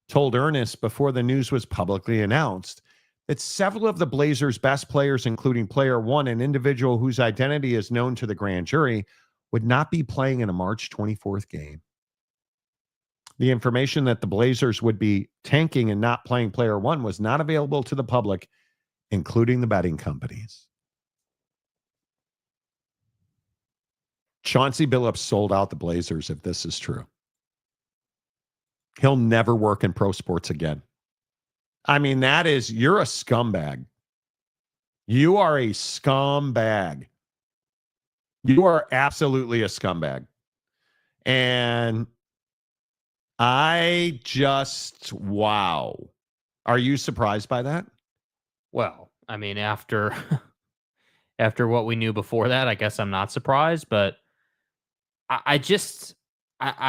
told Ernest before the news was publicly announced that several of the Blazers' best players, including player 1, an individual whose identity is known to the grand jury, would not be playing in a March 24th game. The information that the Blazers would be tanking and not playing player 1 was not available to the public, including the betting companies. Chauncey Billups sold out the Blazers if this is true. He'll never work in pro sports again. I mean, you're a scumbag. You are a scumbag. You are absolutely a scumbag. And wow. Are you surprised by that? Well, I mean, after what we knew before that, I guess I'm not surprised, but I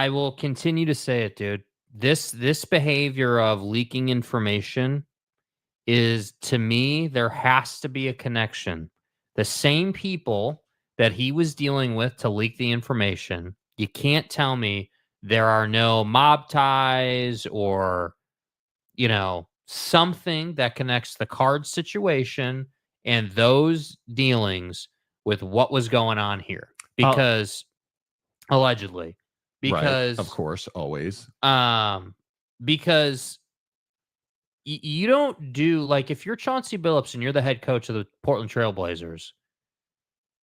will continue to say it, dude. This behavior of leaking information is, to me, there has to be a connection. The same people that he was dealing with to leak the information, you can't tell me there are no mob ties or, something that connects the card situation and those dealings with what was going on here. Because allegedly. Because, right, of course, always. Because you don't do, like, if you're Chauncey Billups and you're the head coach of the Portland Trailblazers,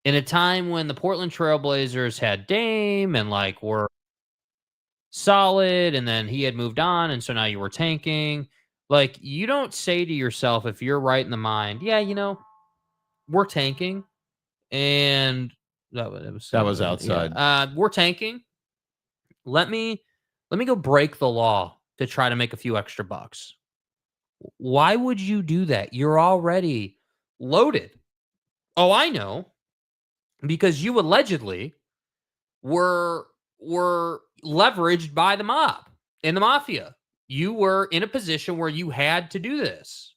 in a time when the Portland Trailblazers had Dame and were solid, and then he had moved on, and so now you were tanking. You don't say to yourself, if you're right in the mind, yeah, we're tanking, and that was outside. Yeah. We're tanking. Let me go break the law to try to make a few extra bucks. Why would you do that? You're already loaded. Oh, I know. Because you allegedly were leveraged by the mob and the mafia. You were in a position where you had to do this.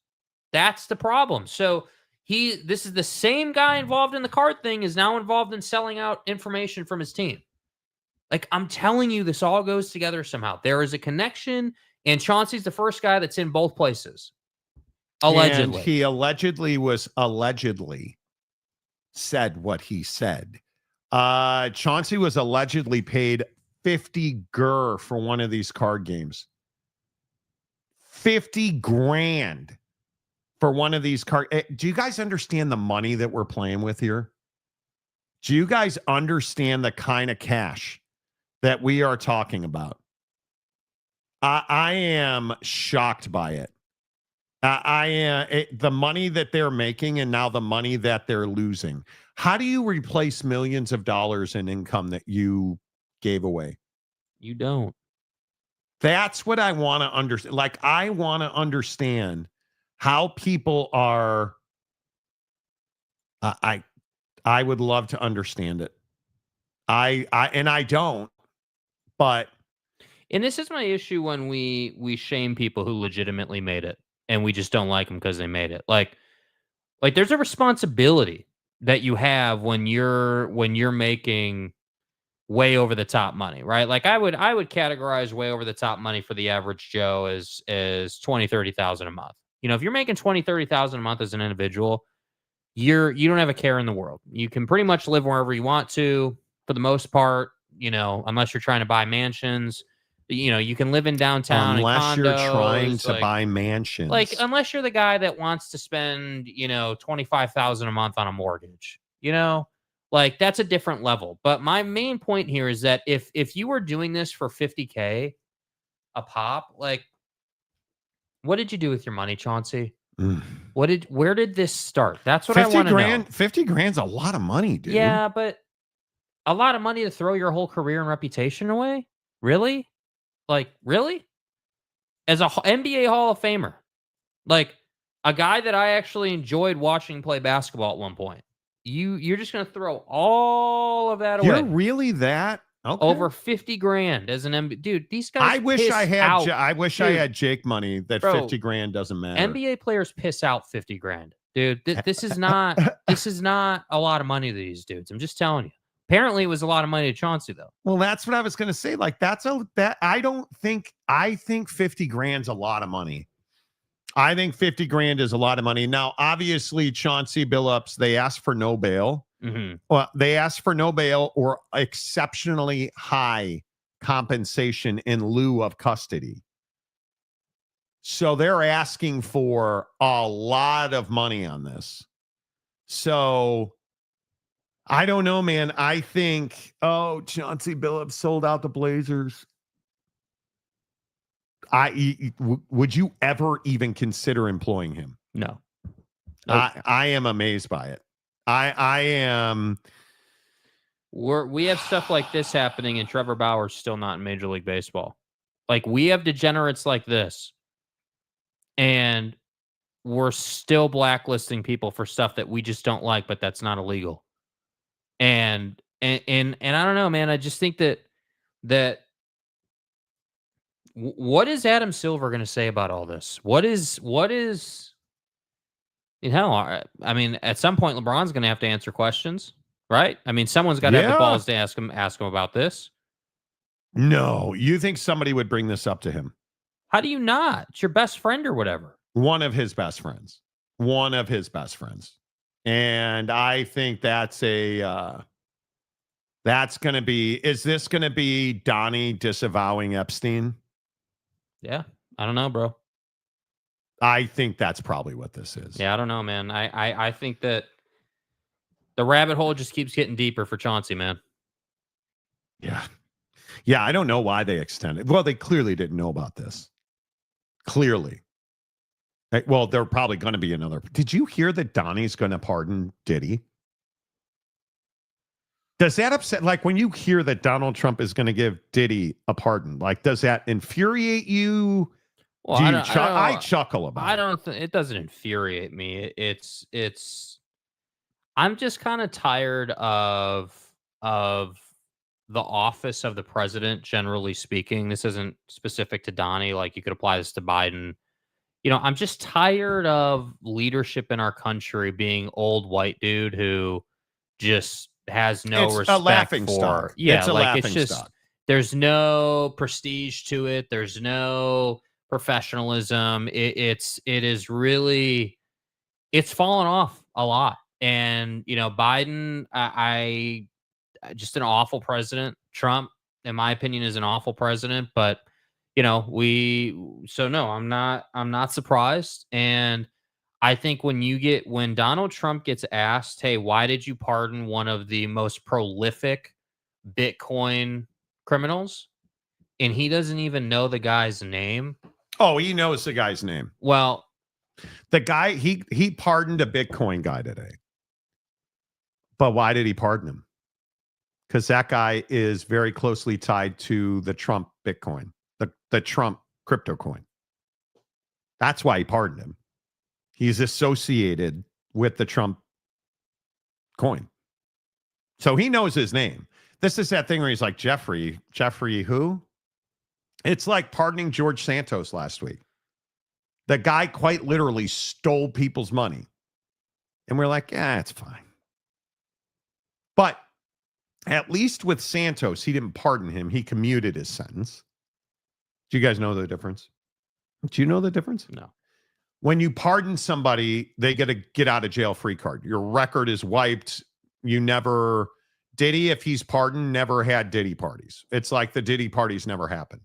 That's the problem. So this is the same guy involved in the card thing is now involved in selling out information from his team. I'm telling you, this all goes together somehow. There is a connection, and Chauncey's the first guy that's in both places. Allegedly. And he allegedly said what he said. Chauncey was allegedly paid 50 gur for one of these card games. 50 grand for one of these card. Do you guys understand the money that we're playing with here? Do you guys understand the kind of cash that we are talking about? I am shocked by it. I am the money that they're making and now the money that they're losing. How do you replace millions of dollars in income that you gave away? You don't. That's what I want to understand. Like, I want to understand how people are. I would love to understand it. I don't, but. And this is my issue when we shame people who legitimately made it, and we just don't like them because they made it. Like there's a responsibility that you have when you're making way over the top money, right? Like I would categorize way over the top money for the average Joe as 20, 30,000 a month. You know, if you're making 20, 30,000 a month as an individual, you don't have a care in the world. You can pretty much live wherever you want to for the most part, you know, unless you're trying to buy mansions. You know, you can live in downtown Unless in you're condos, trying to like, buy mansions. like unless you're the guy that wants to spend, you know, 25,000 a month on a mortgage, you know, like that's a different level. But my main point here is that if you were doing this for 50K a pop, like what did you do with your money, Chauncey? Where did this start? That's what I want to know. 50 grand's a lot of money, dude. Yeah, but a lot of money to throw your whole career and reputation away? Really? Like, really? As a NBA Hall of Famer, like a guy that I actually enjoyed watching play basketball at one point. You're just gonna throw all of that away. You're really that? Okay. Over 50 grand as an NBA dude. These guys. I wish I had. I wish I Dude, had Jake money. That bro, 50 grand doesn't matter. NBA players piss out 50 grand, dude. This is not. This is not a lot of money to these dudes. I'm just telling you. Apparently, it was a lot of money to Chauncey, though. Well, that's what I was going to say. Like, I think 50 grand's a lot of money. I think 50 grand is a lot of money. Now, obviously, Chauncey Billups, they asked for no bail. Mm-hmm. Well, they asked for no bail or exceptionally high compensation in lieu of custody. So they're asking for a lot of money on this. So I don't know, man. I think, Chauncey Billups sold out the Blazers. Would you ever even consider employing him? No. Nope. I am amazed by it. I am. We have stuff like this happening, and Trevor Bauer's still not in Major League Baseball. Like, we have degenerates like this, and we're still blacklisting people for stuff that we just don't like, but that's not illegal. And I don't know, man. I just think that what is Adam Silver going to say about all this? What is you know, I mean, at some point LeBron's going to have to answer questions, right? I mean, someone's got to have the balls to ask him about this. No, you think somebody would bring this up to him? How do you not? It's your best friend or whatever. One of his best friends. And I think that's going to be, is this going to be Donnie disavowing Epstein? Yeah. I don't know, bro. I think that's probably what this is. Yeah, I don't know, man. I think that the rabbit hole just keeps getting deeper for Chauncey, man. Yeah. Yeah, I don't know why they extended. Well, they clearly didn't know about this. Clearly. Well, they're probably going to be another. Did you hear that Donnie's going to pardon Diddy? Does that upset? Like, when you hear that Donald Trump is going to give Diddy a pardon, like, does that infuriate you? Well, I chuckle about it. I don't think it doesn't infuriate me. It's I'm just kind of tired of the office of the president, generally speaking. This isn't specific to Donnie. Like, you could apply this to Biden. You know, I'm just tired of leadership in our country being old white dude who just has no respect a laughing for. Stock. Yeah, it's a like laughing it's just stock. There's no prestige to it. There's no professionalism. It is really, it's fallen off a lot. And you know, Biden, I just an awful president. Trump, in my opinion, is an awful president. But you know, I'm not surprised. And I think when Donald Trump gets asked, hey, why did you pardon one of the most prolific Bitcoin criminals? and he doesn't even know the guy's name. Oh, he knows the guy's name. Well, the guy, he pardoned a Bitcoin guy today. But why did he pardon him? Because that guy is very closely tied to the Trump Bitcoin, the Trump crypto coin. That's why he pardoned him. He's associated with the Trump coin. So he knows his name. This is that thing where he's like, Jeffrey who? It's like pardoning George Santos last week. The guy quite literally stole people's money. And we're like, yeah, it's fine. But at least with Santos, he didn't pardon him. He commuted his sentence. Do you guys know the difference? Do you know the difference? No. When you pardon somebody, they get a get out of jail free card. Your record is wiped. You never, Diddy, if he's pardoned, never had Diddy parties. It's like the Diddy parties never happened.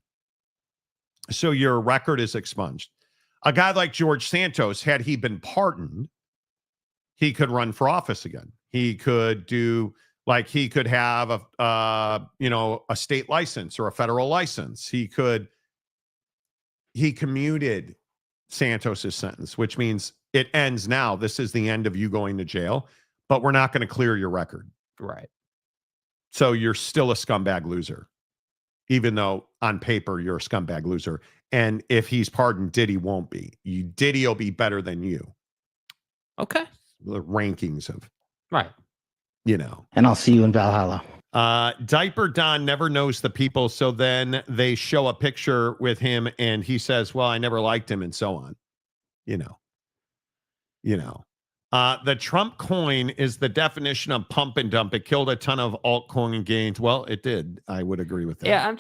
So your record is expunged. A guy like George Santos, had he been pardoned, he could run for office again. He could do, like, he could have a state license or a federal license. He commuted Santos's sentence, which means it ends now. This is the end of you going to jail, but we're not going to clear your record. Right. So you're still a scumbag loser, even though on paper you're a scumbag loser. And if he's pardoned, Diddy won't be. Diddy will be better than you. Okay. The rankings of, right. And I'll see you in Valhalla. Diaper Don never knows the people. So then they show a picture with him and he says, well, I never liked him and so on. The Trump coin is the definition of pump and dump. It killed a ton of altcoin gains. Well, it did. I would agree with that. Yeah,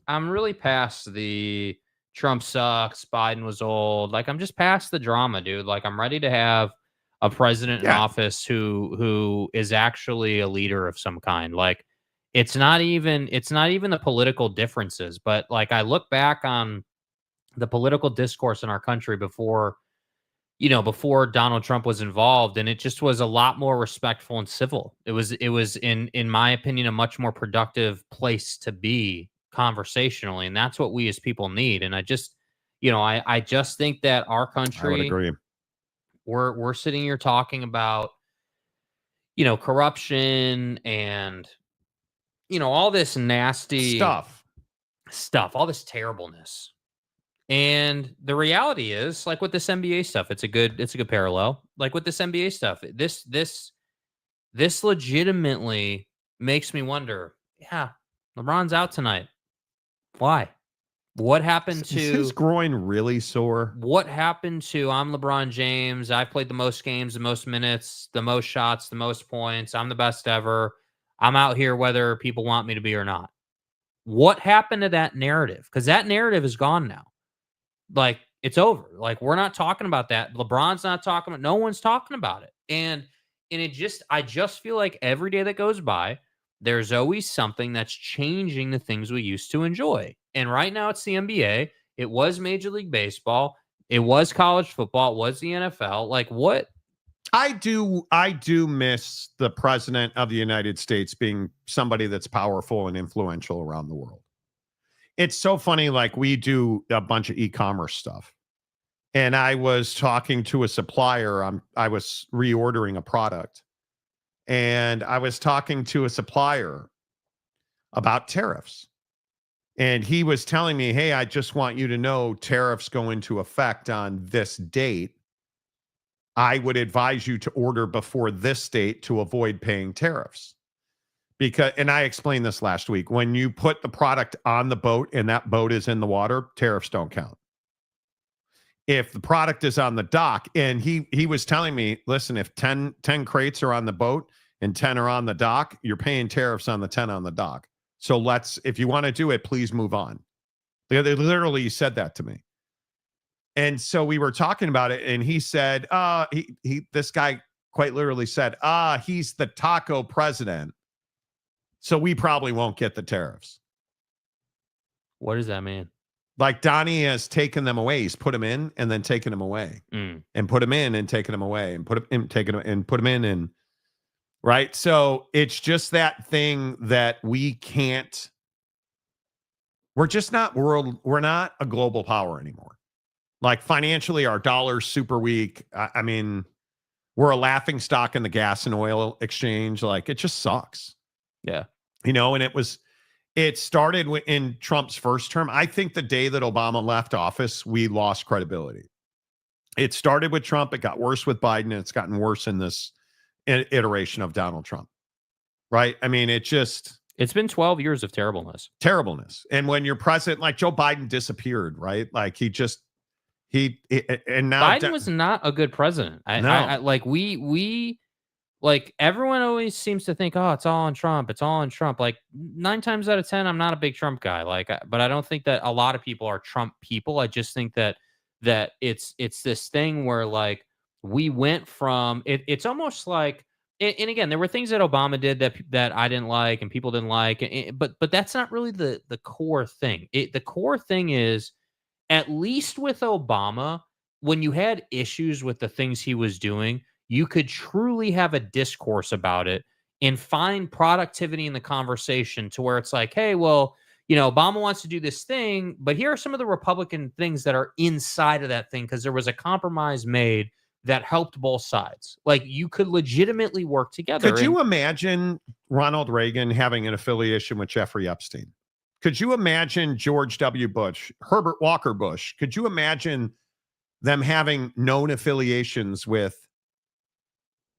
I'm really past the Trump sucks, Biden was old. Like, I'm just past the drama, dude. Like, I'm ready to have a president in office who is actually a leader of some kind. Like, it's not even the political differences, but like, I look back on the political discourse in our country before Donald Trump was involved, and it just was a lot more respectful and civil. It was in my opinion, a much more productive place to be conversationally. And that's what we as people need. And I just think that our country, I would agree. We're sitting here talking about, corruption and, all this nasty stuff, all this terribleness. And the reality is, like with this NBA stuff, it's a good parallel. Like with this NBA stuff, this legitimately makes me wonder, LeBron's out tonight. Why? What happened to... Is his groin really sore? What happened to, I'm LeBron James, I've played the most games, the most minutes, the most shots, the most points, I'm the best ever, I'm out here whether people want me to be or not. What happened to that narrative? Because that narrative is gone now. Like, it's over. Like, we're not talking about that. LeBron's not talking about, no one's talking about it. And I just feel like every day that goes by, there's always something that's changing the things we used to enjoy. And right now it's the NBA. It was Major League Baseball. It was college football. It was the NFL. Like, what? I do miss the president of the United States being somebody that's powerful and influential around the world. It's so funny. Like, we do a bunch of e-commerce stuff. And I was talking to a supplier. I was reordering a product. And I was talking to a supplier about tariffs. And he was telling me, hey, I just want you to know tariffs go into effect on this date. I would advise you to order before this date to avoid paying tariffs. And I explained this last week. When you put the product on the boat and that boat is in the water, tariffs don't count. If the product is on the dock, and he was telling me, listen, if 10 crates are on the boat and 10 are on the dock, you're paying tariffs on the 10 on the dock. So if you want to do it, please move on. They literally said that to me. And so we were talking about it, and he said, this guy quite literally said, he's the taco president, so we probably won't get the tariffs. What does that mean? Like, Donnie has taken them away. He's put them in and then taken them away, and put them in and taken them away, and put them in, and right. So it's just that thing that we can't We're just not we're not a global power anymore. Like financially, our dollar's super weak. I mean, we're a laughing stock in the gas and oil exchange. Like it just sucks. Yeah. And it started in Trump's first term. I think the day that Obama left office, we lost credibility. It started with Trump. It got worse with Biden, and it's gotten worse in this iteration of Donald Trump. Right? I mean, it's been 12 years of terribleness. And when you're president, like Joe Biden disappeared, right? Like and now Biden was not a good president. Like everyone always seems to think, oh, it's all on Trump. It's all on Trump. Like 9 times out of 10, I'm not a big Trump guy. But I don't think that a lot of people are Trump people. I just think that it's this thing where like we went from it's almost like, and again, there were things that Obama did that I didn't like and people didn't like, but that's not really the core thing. The core thing is, at least with Obama, when you had issues with the things he was doing, you could truly have a discourse about it and find productivity in the conversation to where it's like, hey, well, Obama wants to do this thing, but here are some of the Republican things that are inside of that thing because there was a compromise made that helped both sides. Like you could legitimately work together. Could you imagine Ronald Reagan having an affiliation with Jeffrey Epstein? Could you imagine George W. Bush, Herbert Walker Bush? Could you imagine them having known affiliations with,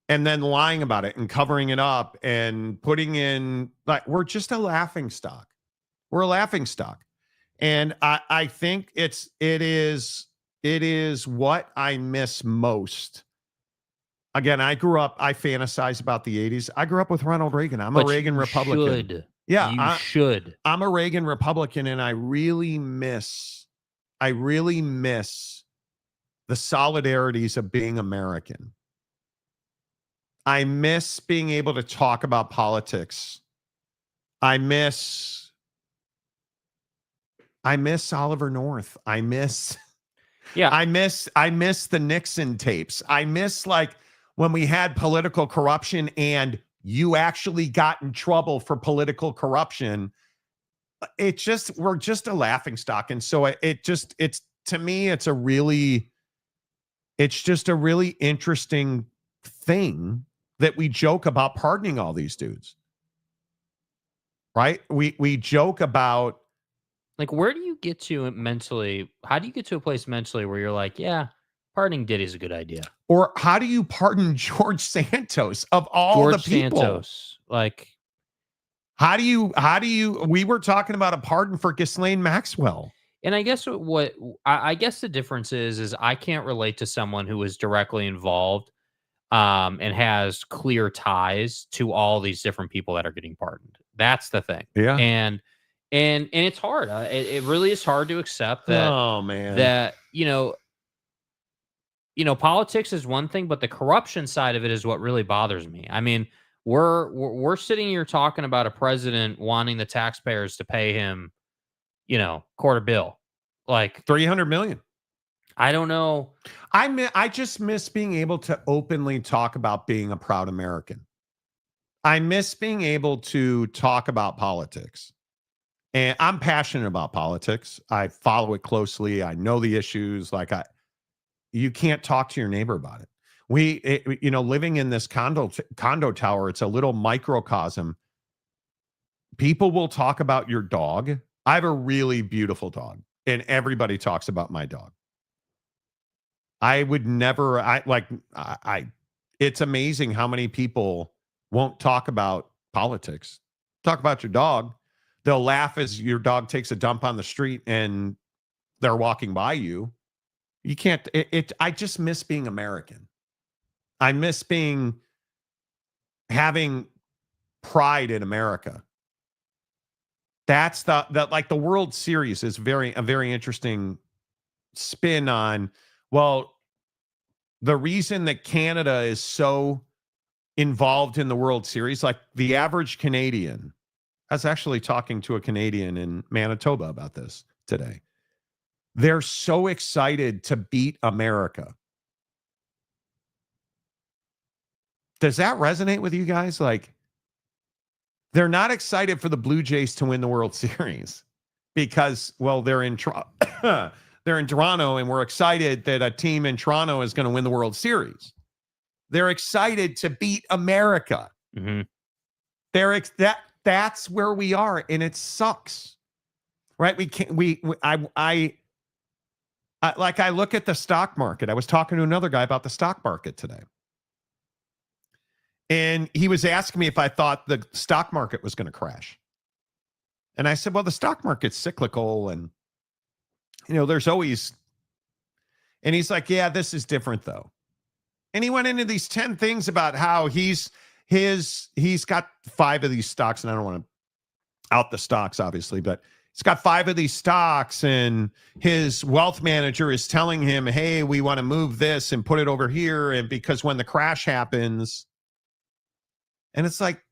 and then lying about it and covering it up and putting in, like, we're just a laughing stock. We're a laughing stock. And I think it is what I miss most. Again, I fantasize about the 80s. I grew up with Ronald Reagan. I'm a Reagan Republican. Yeah, I'm a Reagan Republican, and I really miss the solidarities of being American. I miss being able to talk about politics. I miss Oliver North. I miss the Nixon tapes. I miss like when we had political corruption and you actually got in trouble for political corruption. We're just a laughing stock. And so to me, it's just a really interesting thing that we joke about pardoning all these dudes. Right? We joke about, like, where do you get to mentally? How do you get to a place mentally where you're like, yeah, pardoning Diddy's a good idea? Or how do you pardon George Santos of all the people? Santos, like, how do you? We were talking about a pardon for Ghislaine Maxwell. And I guess I guess the difference is I can't relate to someone who is directly involved and has clear ties to all these different people that are getting pardoned. That's the thing. Yeah. And it's hard. It really is hard to accept that. Oh man. That politics is one thing, but the corruption side of it is what really bothers me. I mean, we're sitting here talking about a president wanting the taxpayers to pay him, $250 million, like $300 million. I don't know. I just miss being able to openly talk about being a proud American. I miss being able to talk about politics. And I'm passionate about politics. I follow it closely. I know the issues. You can't talk to your neighbor about it. Living in this condo tower, it's a little microcosm. People will talk about your dog. I have a really beautiful dog, and everybody talks about my dog. I would never, it's amazing how many people won't talk about politics. Talk about your dog. They'll laugh as your dog takes a dump on the street and they're walking by you. You can't, I just miss being American. I miss having pride in America. That's the World Series is a very interesting spin on, well, the reason that Canada is so involved in the World Series, like the average Canadian. I was actually talking to a Canadian in Manitoba about this today. They're so excited to beat America. Does that resonate with you guys? Like, they're not excited for the Blue Jays to win the World Series. because, well, they're in they're in Toronto, and we're excited that a team in Toronto is going to win the World Series. They're excited to beat America. Mm-hmm. That's where we are, and it sucks, right? We can't. I like, I look at the stock market. I was talking to another guy about the stock market today, and he was asking me if I thought the stock market was going to crash. And I said, well, the stock market's cyclical, and there's always. And he's like, yeah, this is different though. And he went into these 10 things about how he's got 5 of these stocks, and I don't want to out the stocks, obviously, but he's got 5 of these stocks, and his wealth manager is telling him, hey, we want to move this and put it over here. And because when the crash happens, and it's like,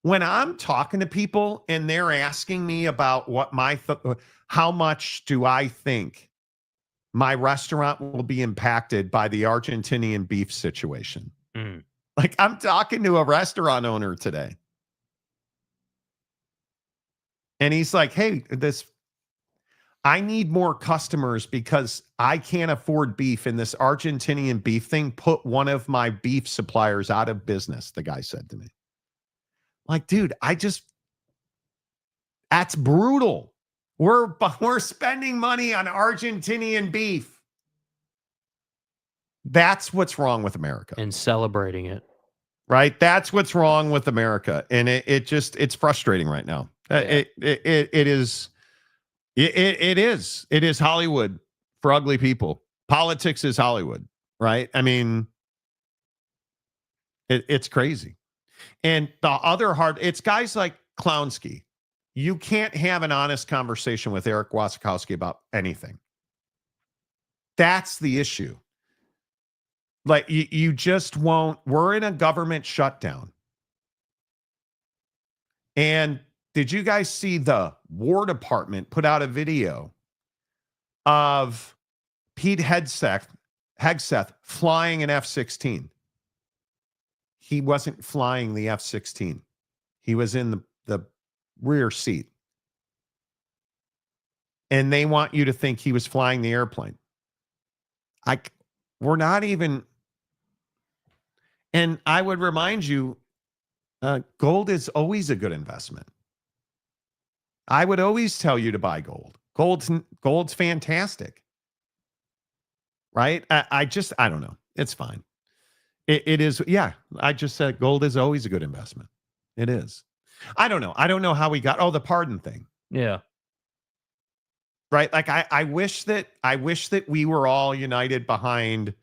when I'm talking to people and they're asking me about what how much do I think my restaurant will be impacted by the Argentinian beef situation. Mm. Like, I'm talking to a restaurant owner today. And he's like, hey, I need more customers because I can't afford beef, and this Argentinian beef thing put one of my beef suppliers out of business, the guy said to me. Like, dude, that's brutal. We're spending money on Argentinian beef. That's what's wrong with America. And celebrating it. Right? That's what's wrong with America. And it's frustrating right now. Yeah. It is Hollywood for ugly people. Politics is Hollywood, right? I mean, it's crazy. And the other it's guys like Clownski. You can't have an honest conversation with Eric Wasikowski about anything. That's the issue. Like, you just won't. We're in a government shutdown. And did you guys see the War Department put out a video of Pete Hegseth flying an F-16? He wasn't flying the F-16. He was in the rear seat. And they want you to think he was flying the airplane. We're not even. And I would remind you, gold is always a good investment. I would always tell you to buy gold. Gold's fantastic. Right? I don't know. It's fine. It is. Yeah. I just said gold is always a good investment. It is. I don't know. I don't know how we got. Oh, the pardon thing. Yeah. Right. Like, I wish that we were all united behind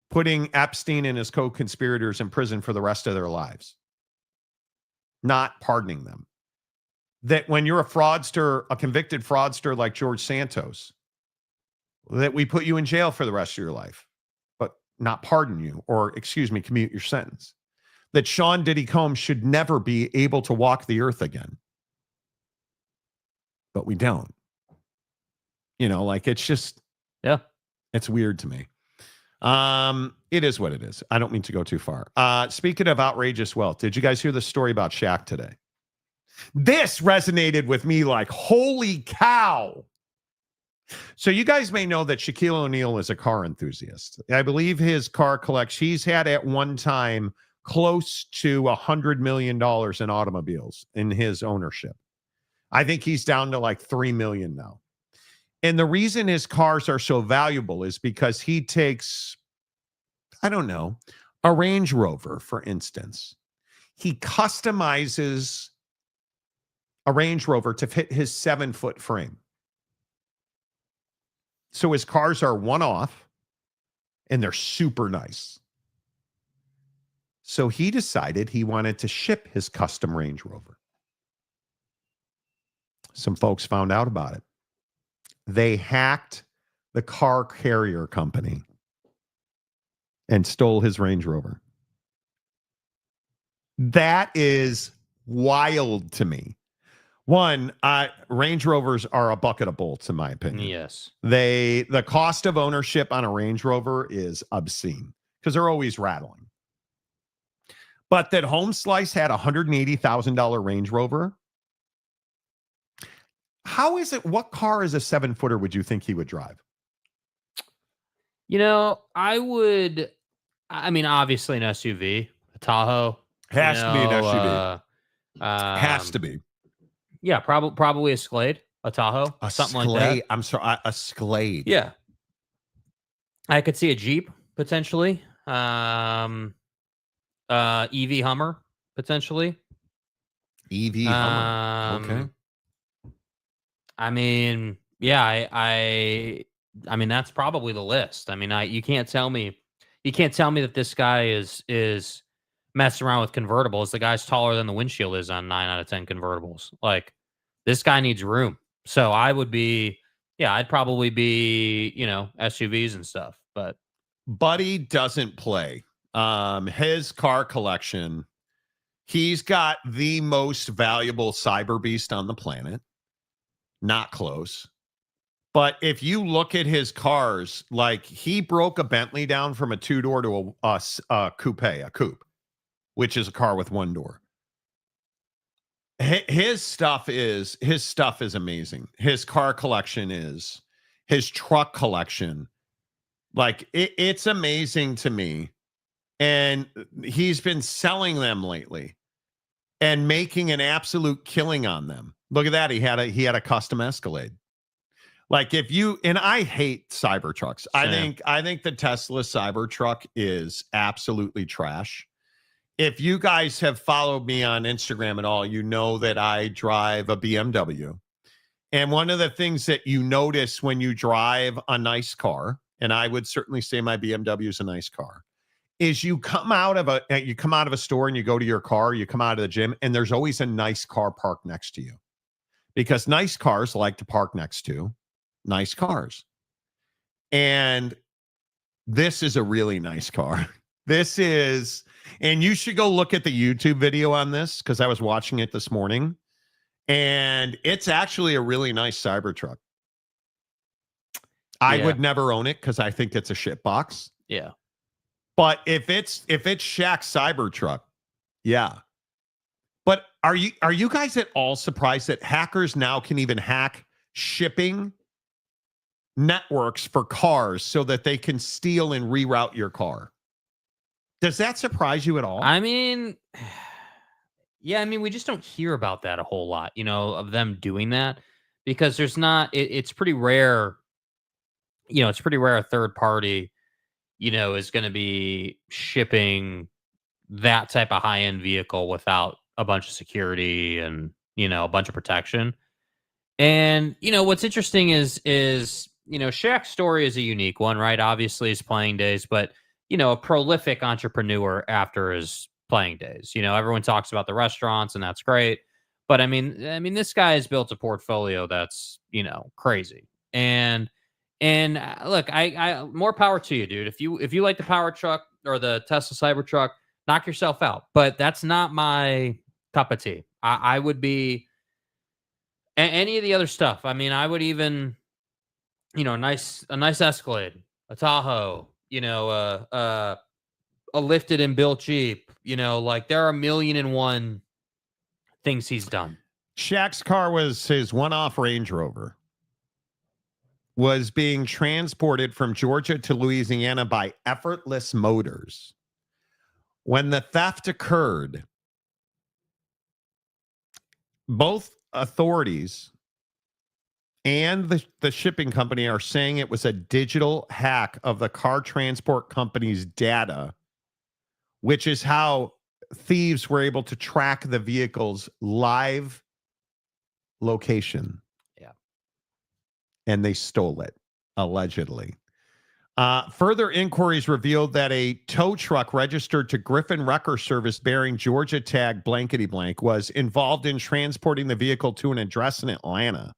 putting Epstein and his co-conspirators in prison for the rest of their lives, not pardoning them. That when you're a fraudster, a convicted fraudster like George Santos, that we put you in jail for the rest of your life, but not pardon you or, commute your sentence. That Sean Diddy Combs should never be able to walk the earth again. But we don't. Like, it's just, yeah, it's weird to me. It is what it is. I don't mean to go too far. Speaking of outrageous wealth, did you guys hear the story about Shaq today? This resonated with me like, holy cow. So you guys may know that Shaquille O'Neal is a car enthusiast. I believe his car collection, he's had at one time close to $100 million in automobiles in his ownership. I think he's down to like 3 million now. And the reason his cars are so valuable is because he takes, I don't know, a Range Rover, for instance. He customizes a Range Rover to fit his 7-foot frame. So his cars are one-off, and they're super nice. So he decided he wanted to ship his custom Range Rover. Some folks found out about it. They hacked the car carrier company and stole his Range Rover. That is wild to me. One, Range Rovers are a bucket of bolts, in my opinion. Yes. The cost of ownership on a Range Rover is obscene because they're always rattling. But that Home Slice had a $180,000 Range Rover, How is it? What car is a 7-footer would you think he would drive? You know, I mean, obviously an SUV, a Tahoe. Has to be an SUV. Has Um, to be. Yeah, probably a Escalade, a Tahoe, something like that. I'm sorry, a Escalade. Yeah. I could see a Jeep potentially. EV Hummer potentially. EV Hummer. Okay. I mean, yeah, I mean that's probably the list. I mean, you can't tell me that this guy is messing around with convertibles. The guy's taller than the windshield is on 9 out of 10 convertibles. Like, this guy needs room. So I'd probably be, SUVs and stuff. But Buddy doesn't play. His car collection, he's got the most valuable cyber beast on the planet. Not close. But if you look at his cars, like, he broke a Bentley down from a 2-door to a coupe, which is a car with 1 door. His stuff is amazing. His car collection is, his truck collection. Like, it's amazing to me. And he's been selling them lately and making an absolute killing on them. Look at that. He had a custom Escalade. Like, and I hate Cybertrucks. Same. I think the Tesla Cybertruck is absolutely trash. If you guys have followed me on Instagram at all, you know that I drive a BMW. And one of the things that you notice when you drive a nice car, and I would certainly say my BMW is a nice car, is you come out of a store and you go to your car, you come out of the gym, and there's always a nice car parked next to you. Because nice cars like to park next to nice cars. And this is a really nice car. And you should go look at the YouTube video on this, because I was watching it this morning. And it's actually a really nice Cybertruck. I would never own it because I think it's a shit box. yeah. But if it's Shaq's Cybertruck, yeah. But are you guys at all surprised that hackers now can even hack shipping networks for cars so that they can steal and reroute your car? Does that surprise you at all? I mean, yeah, I mean, we just don't hear about that a whole lot, of them doing that, because there's not, it's pretty rare, it's pretty rare a third party, is going to be shipping that type of high-end vehicle without a bunch of security and, a bunch of protection. And, what's interesting is, Shaq's story is a unique one, right? Obviously his playing days, but, a prolific entrepreneur after his playing days. Everyone talks about the restaurants, and that's great. But I mean, this guy has built a portfolio that's, crazy. And look, I more power to you, dude. If you like the power truck or the Tesla Cybertruck, knock yourself out. But that's not my cup of tea. I would be any of the other stuff. I mean, I would even, a nice Escalade, a Tahoe, a lifted and built Jeep. Like, there are 1,000,001 things he's done. Shaq's car was his one-off Range Rover. Was being transported from Georgia to Louisiana by Effortless Motors. When the theft occurred, both authorities and the shipping company are saying it was a digital hack of the car transport company's data, which is how thieves were able to track the vehicle's live location. Yeah. And they stole it, allegedly. Further inquiries revealed that a tow truck registered to Griffin Wrecker Service bearing Georgia tag blankety blank was involved in transporting the vehicle to an address in Atlanta.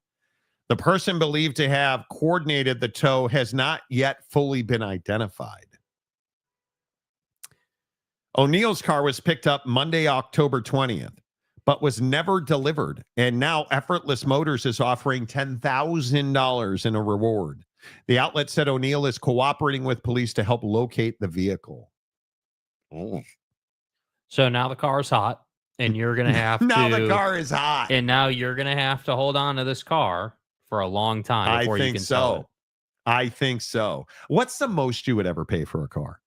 The person believed to have coordinated the tow has not yet fully been identified. O'Neill's car was picked up Monday, October 20th, but was never delivered. And now Effortless Motors is offering $10,000 in a reward. The outlet said O'Neill is cooperating with police to help locate the vehicle. So now the car is hot. and you're gonna have now to. The car is hot, and now you're gonna have to hold on to this car for a long time before you can sell it. I think so. What's the most you would ever pay for a car?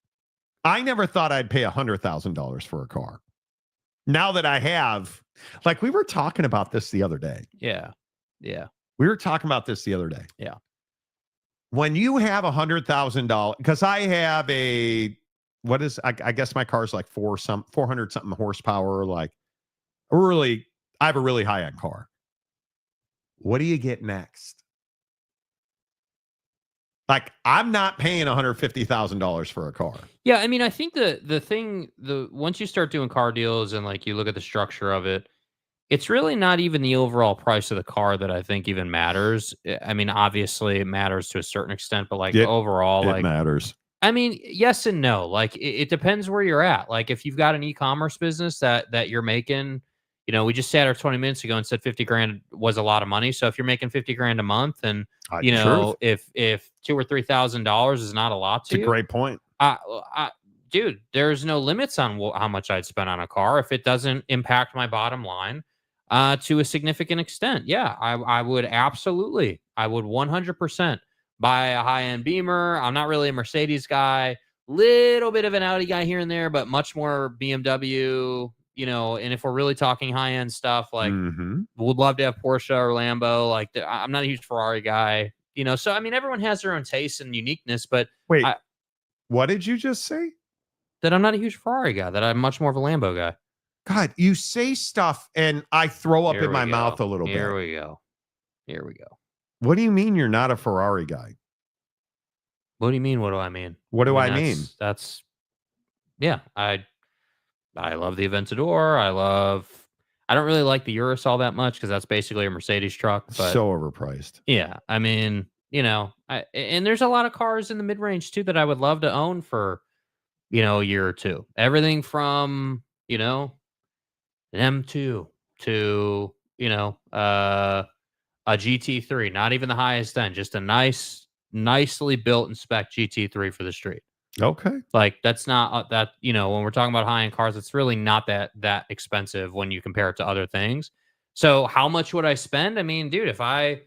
I never thought I'd pay $100,000 for a car. Now that I have, like we were talking about this the other day. Yeah. Yeah. We were talking about this the other day. Yeah. When you have $100,000, because I have I guess my car's like 400 something horsepower. Like I have a really high end car. What do you get next? Like, I'm not paying $150,000 for a car. Yeah, I mean, I think once you start doing car deals and like you look at the structure of it, it's really not even the overall price of the car that I think even matters. I mean, obviously it matters to a certain extent, but like overall, it matters. I mean, yes and no. Like it depends where you're at. Like if you've got an e-commerce business that you're making, we just sat here 20 minutes ago and said 50 grand was a lot of money. So if you're making 50 grand a month and if $2,000 or $3,000 is not a lot to you, it's a great point. Dude, there's no limits on how much I'd spend on a car if it doesn't impact my bottom line to a significant extent. Yeah, I would absolutely. I would 100% buy a high-end Beamer. I'm not really a Mercedes guy. Little bit of an Audi guy here and there, but much more BMW. And if we're really talking high-end stuff, like would love to have Porsche or Lambo. Like I'm not a huge Ferrari guy, So I mean, everyone has their own taste and uniqueness. But wait, what did you just say? That I'm not a huge Ferrari guy. That I'm much more of a Lambo guy. God, you say stuff and I throw up in my mouth a little bit. Here we go. What do you mean you're not a Ferrari guy? What do you mean? What do I mean? What do I mean? That's yeah. I love the Aventador. I don't really like the Urus all that much because that's basically a Mercedes truck. But so overpriced. Yeah. I mean, and there's a lot of cars in the mid-range too that I would love to own for, a year or two. Everything from, an M2 to, a GT3, not even the highest end, just a nicely built and spec GT3 for the street. Okay. Like that's not when we're talking about high-end cars, it's really not that expensive when you compare it to other things. So how much would I spend? I mean, dude, if I,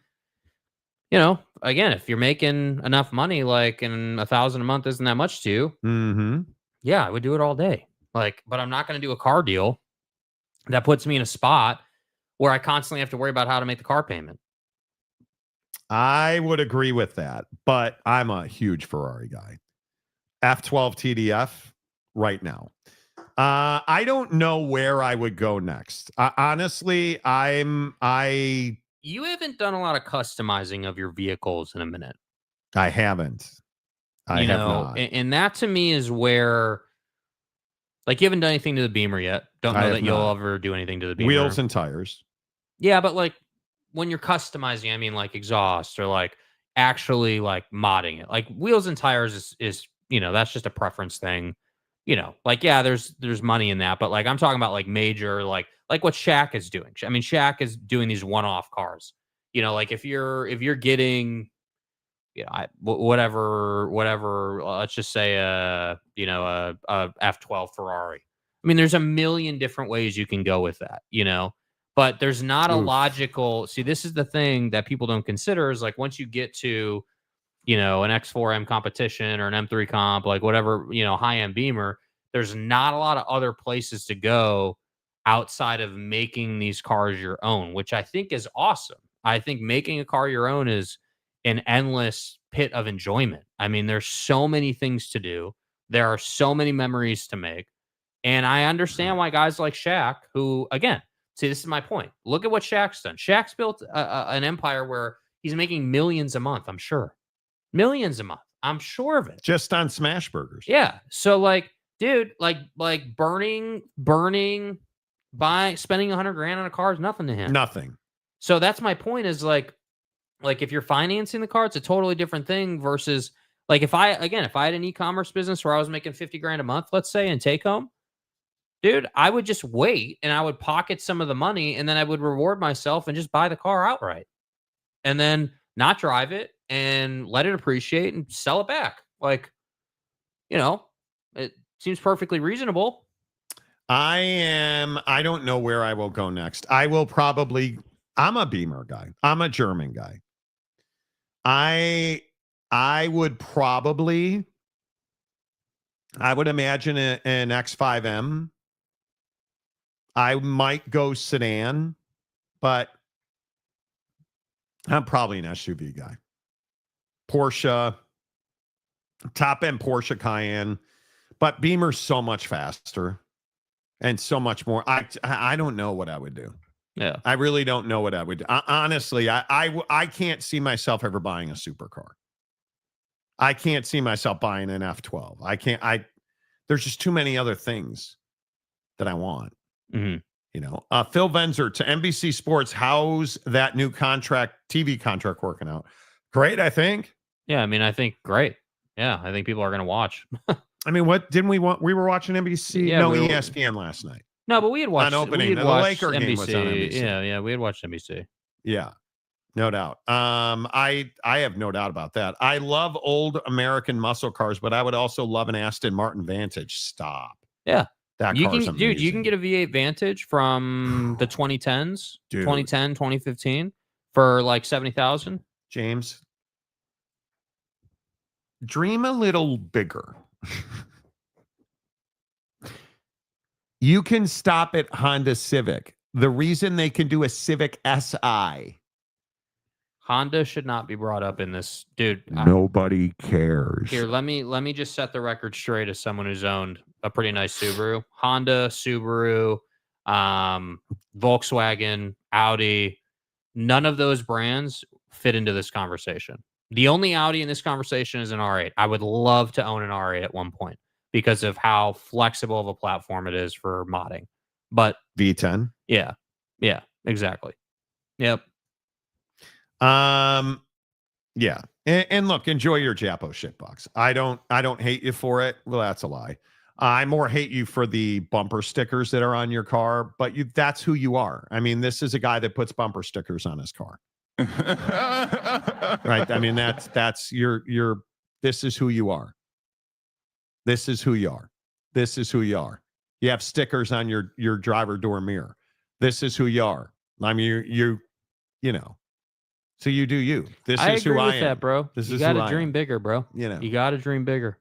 again, if you're making enough money, like, and $1,000 a month isn't that much to you. Yeah, I would do it all day. Like, but I'm not going to do a car deal that puts me in a spot where I constantly have to worry about how to make the car payment. I would agree with that, but I'm a huge Ferrari guy. F12 TDF right now. I don't know where I would go next. Honestly, you haven't done a lot of customizing of your vehicles in a minute. I haven't. I have not. And that to me is where, like, you haven't done anything to the Beamer yet. Don't know that you'll ever do anything to the Beamer. Wheels and tires. Yeah, but like when you're customizing, I mean like exhaust or like actually like modding it. Like wheels and tires is that's just a preference thing. Like yeah, there's money in that, but like I'm talking about like major like what Shaq is doing. I mean, Shaq is doing these one-off cars. Like if you're getting whatever, let's just say a F12 Ferrari. I mean, there's a million different ways you can go with that, but there's not a logical. See, this is the thing that people don't consider is like once you get to, an X4M competition or an M3 comp, like whatever, high-end Beamer, there's not a lot of other places to go outside of making these cars your own, which I think is awesome. I think making a car your own is an endless pit of enjoyment. I mean, there's so many things to do. There are so many memories to make. And I understand why guys like Shaq, who, again, see, this is my point. Look at what Shaq's done. Shaq's built an empire where he's making millions a month, I'm sure. Millions a month. I'm sure of it. Just on smash burgers. Yeah. So, like, dude, like spending $100 grand on a car is nothing to him. Nothing. So that's my point is like if you're financing the car, it's a totally different thing versus like if I had an e-commerce business where I was making 50 grand a month, let's say, and take home, dude, I would just wait and I would pocket some of the money and then I would reward myself and just buy the car outright and then not drive it and let it appreciate and sell it back. Like, it seems perfectly reasonable. I don't know where I will go next. I'm a Beamer guy. I'm a German guy. I would imagine an X5M. I might go sedan, but I'm probably an SUV guy. Porsche, top end Porsche Cayenne, but Beamer's so much faster and so much more. I don't know what I would do. Yeah, I really don't know what I would do. Honestly, I can't see myself ever buying a supercar. I can't see myself buying an F12. There's just too many other things that I want. Mm-hmm. You know, Phil Venzer to NBC Sports. How's that new TV contract working out? Great, I think. Yeah, I mean, I think great. Yeah, I think people are going to watch. I mean, what didn't we want? We were watching NBC. Yeah, no, ESPN last night. No, but we had watched on opening. The Laker game was on NBC. Yeah, we had watched NBC. Yeah, no doubt. I have no doubt about that. I love old American muscle cars, but I would also love an Aston Martin Vantage. Stop. Yeah. That you car's can, amazing. dude, you can get a V8 Vantage from the 2010s, Dude. 2010, 2015 for like 70,000. James, dream a little bigger. You can stop at Honda Civic. The reason they can do a Civic SI. Honda should not be brought up in this, dude. Nobody cares. Here, let me just set the record straight as someone who's owned a pretty nice Subaru. Honda, Subaru, Volkswagen, Audi. None of those brands fit into this conversation. The only Audi in this conversation is an R8. I would love to own an R8 at one point because of how flexible of a platform it is for modding. But V10. Yeah, exactly. Yep. Yeah. And look, enjoy your Japo shitbox. I don't hate you for it. Well, that's a lie. I more hate you for the bumper stickers that are on your car, but that's who you are. I mean, this is a guy that puts bumper stickers on his car. Right? I mean, that's your this is who you are. This is who you are. This is who you are. You have stickers on your driver door mirror. This is who you are. I mean, you know. So you do you. This is who I am. I agree with that, bro. You got to dream bigger, bro. You know. You got to dream bigger.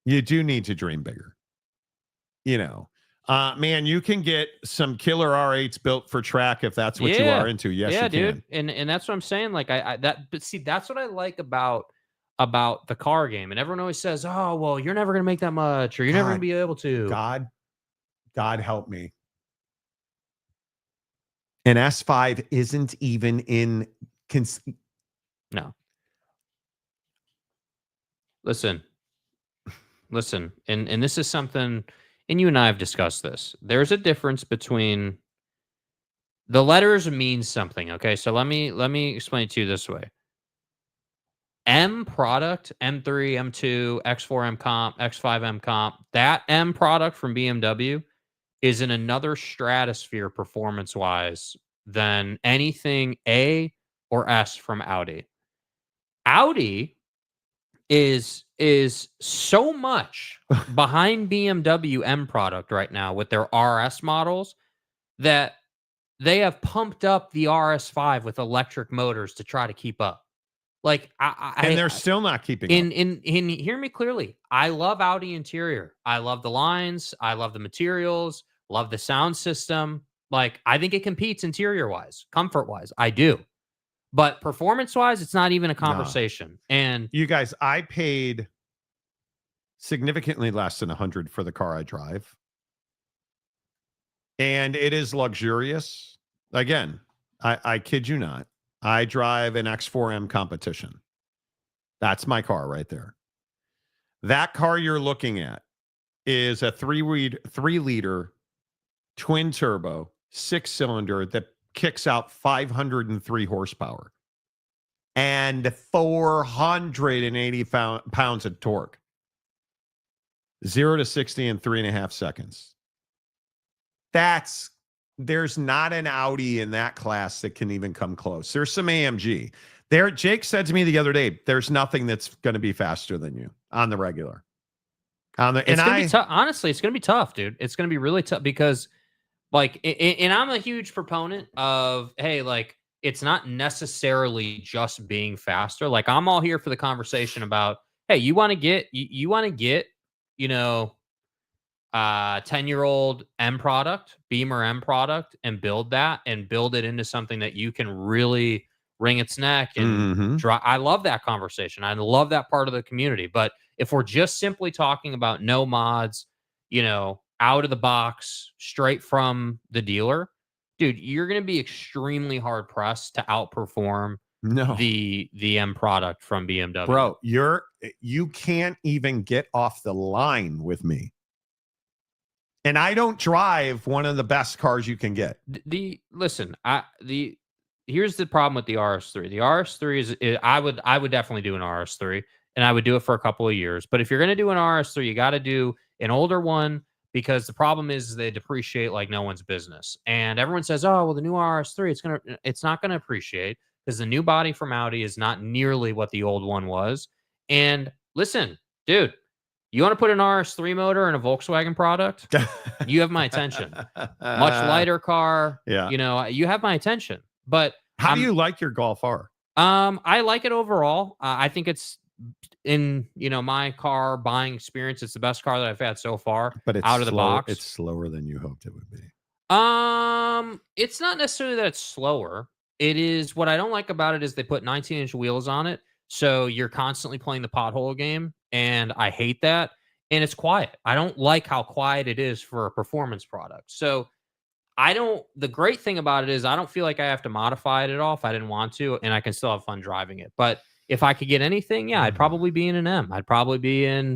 You do need to dream bigger. You know. Man, you can get some killer R8s built for track if that's what you are into. Yes, you dude. can. And that's what I'm saying. Like but see, that's what I like about the car game. And everyone always says, "Oh, well, you're never going to make that much, or you're never going to be able to." God help me. An S5 isn't even in. No. Listen, and this is something, and you and I have discussed this. There's a difference between the letters mean something. Okay, so let me explain it to you this way. M product, M3, M2, X4 M Comp, X5 M Comp, that M product from BMW is in another stratosphere performance-wise than anything A or S from Audi. Audi is so much behind BMW M product right now with their RS models that they have pumped up the RS5 with electric motors to try to keep up. Like and they're still not keeping up. In hear me clearly. I love Audi interior. I love the lines. I love the materials. Love the sound system. Like, I think it competes interior-wise, comfort-wise. I do. But performance-wise, it's not even a conversation. No. And you guys, I paid significantly less than $100 for the car I drive. And it is luxurious. Again, I kid you not. I drive an X4M Competition. That's my car right there. That car you're looking at is a 3-liter twin turbo 6-cylinder that kicks out 503 horsepower and 480 pounds of torque. 0 to 60 in 3.5 seconds. There's not an Audi in that class that can even come close. There's some AMG. Jake said to me the other day, there's nothing that's going to be faster than you on the regular. Honestly, it's going to be tough, dude. It's going to be really tough because, like, and I'm a huge proponent of, hey, like, it's not necessarily just being faster. Like, I'm all here for the conversation about, hey, you want to get, 10-year-old M product, Beamer M product, and build it into something that you can really wring its neck and try. I love that conversation. I love that part of the community. But if we're just simply talking about no mods, out of the box, straight from the dealer, dude, you're going to be extremely hard pressed to outperform the M product from BMW. Bro, you can't even get off the line with me. And I don't drive one of the best cars you can get. Here's the problem with the RS3. The RS3 is I would definitely do an RS3, and I would do it for a couple of years. But if you're going to do an RS3, you got to do an older one, because the problem is they depreciate like no one's business. And everyone says, "Oh, well, the new RS3, it's not going to appreciate because the new body from Audi is not nearly what the old one was." And listen, dude, you want to put an RS3 motor in a Volkswagen product? You have my attention. Much lighter car. Yeah. You have my attention. But how do you like your Golf R? I like it overall. I think it's in my car buying experience. It's the best car that I've had so far. But it's out of the box. It's slower than you hoped it would be. It's not necessarily that it's slower. It is, what I don't like about it is they put 19-inch wheels on it, so you're constantly playing the pothole game, and I hate that. And it's quiet. I don't like how quiet it is for a performance product. So the great thing about it is I don't feel like I have to modify it at all if I didn't want to, and I can still have fun driving it. But if I could get anything, I'd probably be in an M. I'd probably be I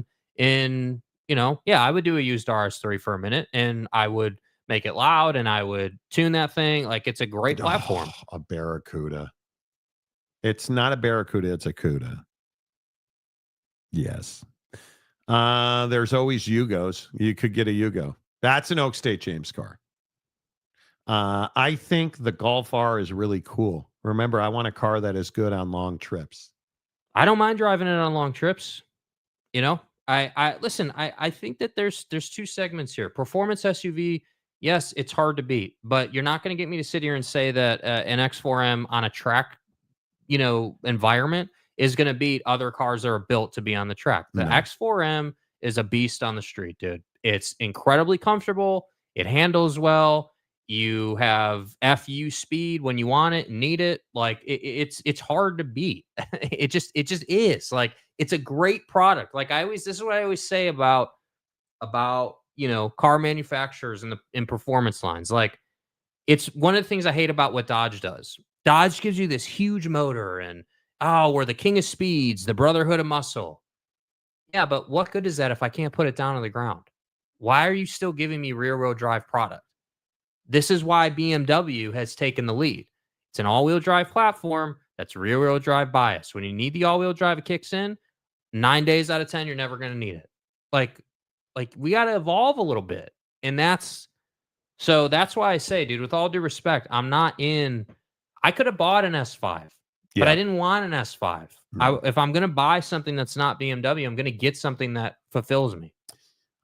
would do a used RS3 for a minute, and I would make it loud, and I would tune that thing. Like, it's a great platform. A Barracuda. It's not a Barracuda, it's a Cuda. Yes. There's always Yugos. You could get a Yugo. That's an Oak State James car. I think the Golf R is really cool. Remember, I want a car that is good on long trips. I don't mind driving it on long trips. I think that there's two segments here. Performance SUV, yes, it's hard to beat, but you're not going to get me to sit here and say that an X4M on a track, environment is going to beat other cars that are built to be on the track. The X4M is a beast on the street, dude. It's incredibly comfortable. It handles well. You have FU speed when you want it and need it. Like, it's hard to beat. It just is. Like, it's a great product. Like, this is what I always say about car manufacturers in performance lines. Like, it's one of the things I hate about what Dodge does. Dodge gives you this huge motor and, we're the king of speeds, the brotherhood of muscle. Yeah, but what good is that if I can't put it down on the ground? Why are you still giving me rear-wheel drive product? This is why BMW has taken the lead. It's an all-wheel drive platform that's rear-wheel drive bias. When you need the all-wheel drive, it kicks in. 9 days out of 10, you're never going to need it. Like we got to evolve a little bit. And that's why I say, dude, with all due respect, I could have bought an S5, but I didn't want an S5. If I'm going to buy something that's not BMW, I'm going to get something that fulfills me.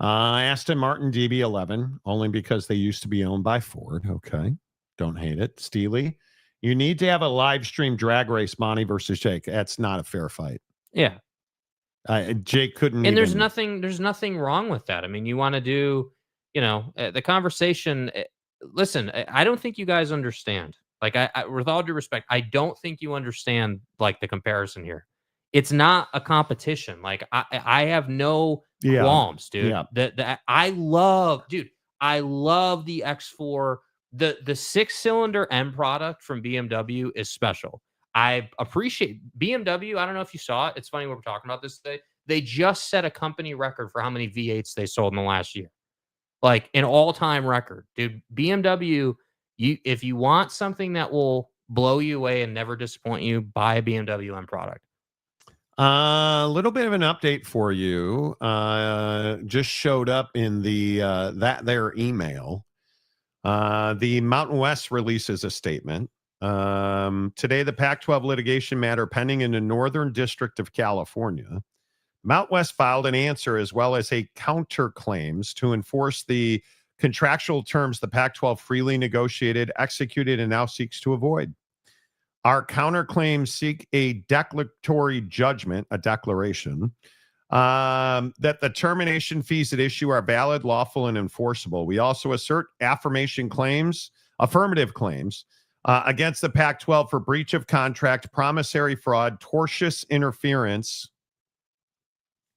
Aston Martin DB11, only because they used to be owned by Ford. Okay. Don't hate it. Steely, you need to have a live stream drag race, Monty versus Jake. That's not a fair fight. Yeah. Jake couldn't. And there's nothing wrong with that. I mean, you want to do, the conversation. Listen, I don't think you guys understand. Like, I with all due respect, I don't think you understand, like, the comparison here. It's not a competition. Like, I have no qualms, dude. Yeah. I love the X4. The 6-cylinder M product from BMW is special. I appreciate BMW. I don't know if you saw it. It's funny we're talking about this today. They just set a company record for how many V8s they sold in the last year. Like, an all-time record, dude. BMW, if you want something that will blow you away and never disappoint you, buy a BMW M product. A little bit of an update for you. Just showed up in their email. The Mountain West releases a statement. Today, the Pac-12 litigation matter pending in the Northern District of California Mount West filed an answer as well as a counterclaims to enforce the contractual terms the Pac-12 freely negotiated, executed, and now seeks to avoid. Our counterclaims seek a declaratory judgment, a declaration, that the termination fees at issue are valid, lawful, and enforceable. We also assert affirmative claims against the Pac-12 for breach of contract, promissory fraud, tortious interference.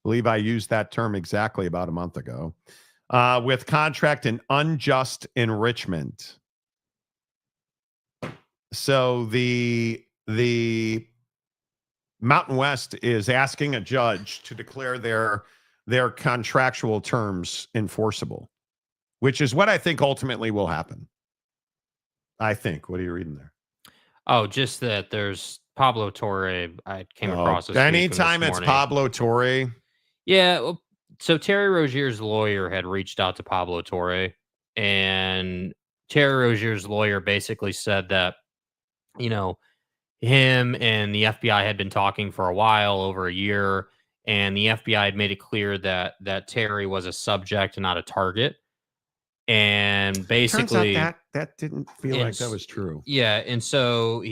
I believe I used that term exactly about a month ago. With contract and unjust enrichment. So the Mountain West is asking a judge to declare their contractual terms enforceable, which is what I think ultimately will happen. I think. What are you reading there? Oh, just that there's Pablo Torre. I came across this anytime it's Pablo Torre. Yeah. Well, so Terry Rozier's lawyer had reached out to Pablo Torre, and Terry Rozier's lawyer basically said that, you know, him and the FBI had been talking for a while, over a year, and the FBI had made it clear that Terry was a subject, not a target. And basically, turns out that didn't feel like that was true. Yeah, and so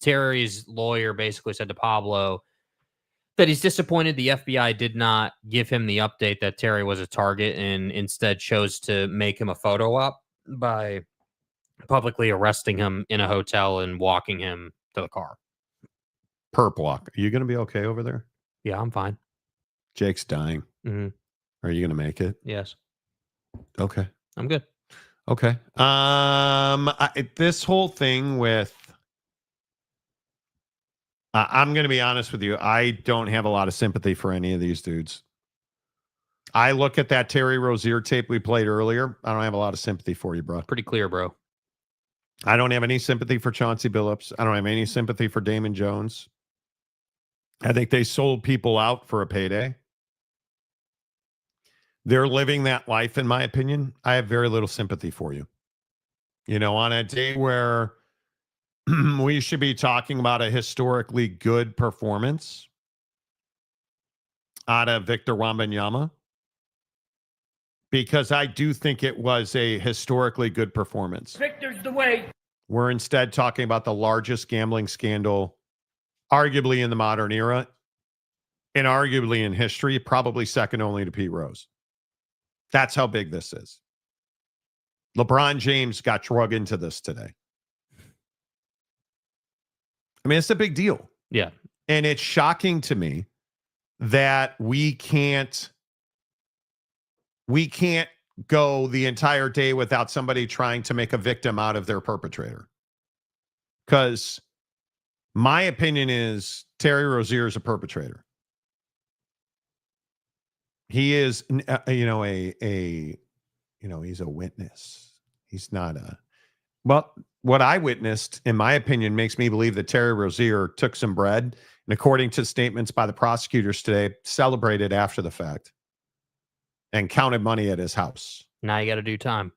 Terry's lawyer basically said to Pablo that he's disappointed the FBI did not give him the update that Terry was a target and instead chose to make him a photo op by publicly arresting him in a hotel and walking him to the car. Perp walk. Are you going to be okay over there? Yeah, I'm fine. Jake's dying. Mm-hmm. Are you going to make it? Yes. Okay. I'm good. Okay. This whole thing with, I'm going to be honest with you. I don't have a lot of sympathy for any of these dudes. I look at that Terry Rozier tape we played earlier. I don't have a lot of sympathy for you, bro. Pretty clear, bro. I don't have any sympathy for Chauncey Billups. I don't have any sympathy for Damon Jones. I think they sold people out for a payday. They're living that life, in my opinion. I have very little sympathy for you. You know, on a day where we should be talking about a historically good performance out of Victor Wembanyama, because I do think it was a historically good performance. Victor's the way. We're instead talking about the largest gambling scandal, arguably in the modern era, and arguably in history, probably second only to Pete Rose. That's how big this is. LeBron James got drug into this today. I mean, it's a big deal. Yeah. And it's shocking to me that we can't go the entire day without somebody trying to make a victim out of their perpetrator. Because my opinion is Terry Rozier is a perpetrator. He is, he's a witness. He's not well, what I witnessed, in my opinion, makes me believe that Terry Rozier took some bread and, according to statements by the prosecutors today, celebrated after the fact and counted money at his house. Now you got to do time.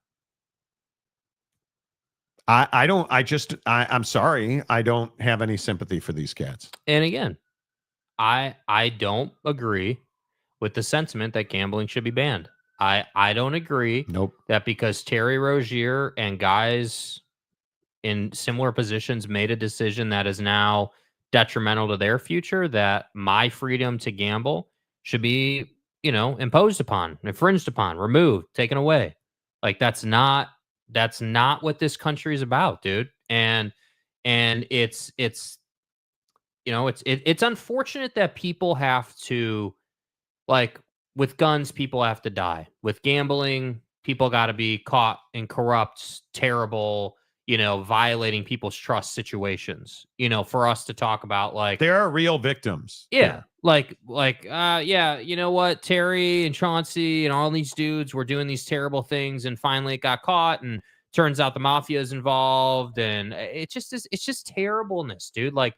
I'm sorry. I don't have any sympathy for these cats. And again, I don't agree with the sentiment that gambling should be banned. I don't agree that because Terry Rozier and guys in similar positions made a decision that is now detrimental to their future, that my freedom to gamble should be, imposed upon, infringed upon, removed, taken away. Like that's not what this country is about, dude. And it's unfortunate that people have to, like, with guns, people have to die. With gambling, people got to be caught in corrupt, terrible, violating people's trust situations, for us to talk about, like, there are real victims. Yeah. You know what? Terry and Chauncey and all these dudes were doing these terrible things, and finally it got caught, and turns out the mafia is involved, and it's just terribleness, dude. Like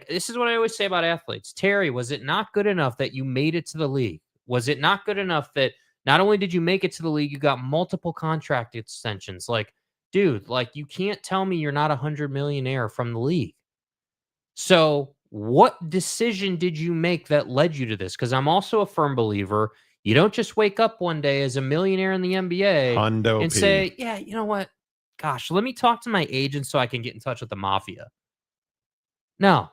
this is what I always say about athletes. Terry, was it not good enough that you made it to the league? Was it not good enough that not only did you make it to the league, you got multiple contract extensions? Like, dude, like, you can't tell me you're not $100 millionaire from the league. So what decision did you make that led you to this? Because I'm also a firm believer. You don't just wake up one day as a millionaire in the NBA and say, yeah, you know what? Gosh, let me talk to my agent so I can get in touch with the mafia. No.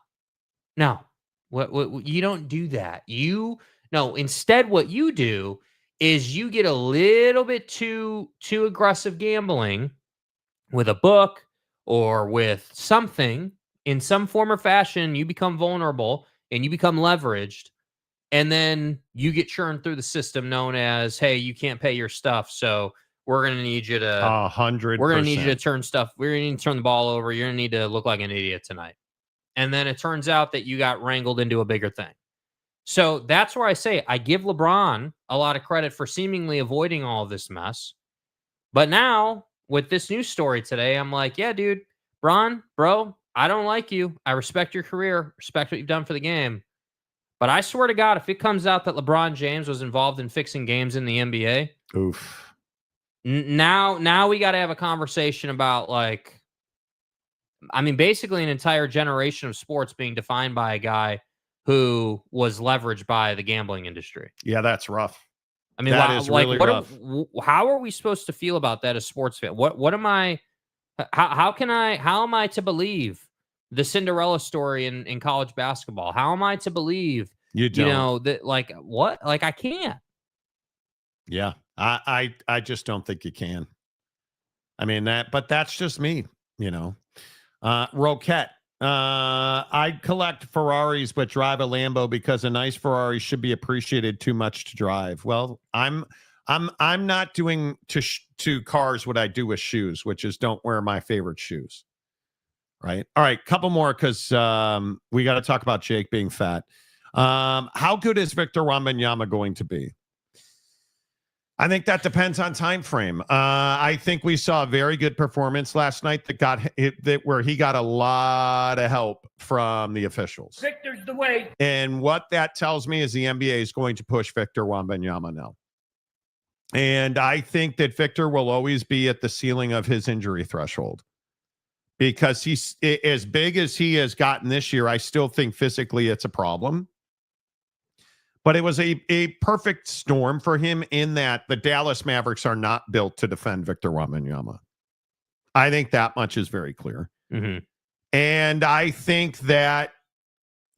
What you don't do that. Instead what you do is you get a little bit too aggressive gambling with a book or with something in some form or fashion. You become vulnerable and you become leveraged, and then you get churned through the system known as, hey, you can't pay your stuff, so we're going to need you to 100%. We're going to need you to turn stuff. We're going to need to turn the ball over. You're going to need to look like an idiot tonight. And then it turns out that you got wrangled into a bigger thing. So that's where I say I give LeBron a lot of credit for seemingly avoiding all of this mess. But now with this news story today, I'm like, yeah, dude, Bron, bro, I don't like you. I respect your career, respect what you've done for the game. But I swear to God, if it comes out that LeBron James was involved in fixing games in the NBA, oof. Now we got to have a conversation about, like, I mean, basically an entire generation of sports being defined by a guy who was leveraged by the gambling industry. Yeah, that's rough. I mean, that is really rough. How are we supposed to feel about that as sports fans? What am I? How am I to believe the Cinderella story in college basketball? How am I to believe that, like, what? Like, I can't. Yeah, I just don't think you can. I mean, but that's just me, Roquette. I collect Ferraris but drive a Lambo because a nice Ferrari should be appreciated too much to drive. Well, I'm not doing to cars what I do with shoes, which is don't wear my favorite shoes. Right. All right. Couple more because we got to talk about Jake being fat. How good is Victor Wembanyama going to be? I think that depends on time frame. I think we saw a very good performance last night where he got a lot of help from the officials. Victor's the way. And what that tells me is the NBA is going to push Victor Wembanyama now. And I think that Victor will always be at the ceiling of his injury threshold because he's as big as he has gotten this year. I still think physically it's a problem. But it was a perfect storm for him in that the Dallas Mavericks are not built to defend Victor Wembanyama. I think that much is very clear. Mm-hmm. And I think that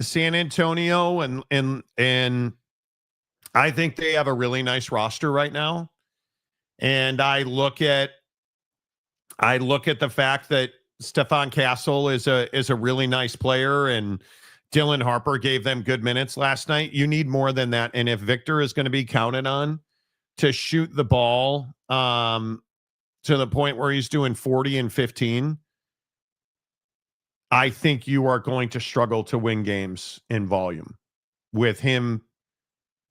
San Antonio and I think they have a really nice roster right now. And I look at the fact that Stephon Castle is a really nice player, and Dylan Harper gave them good minutes last night. You need more than that. And if Victor is going to be counted on to shoot the ball to the point where he's doing 40 and 15, I think you are going to struggle to win games in volume with him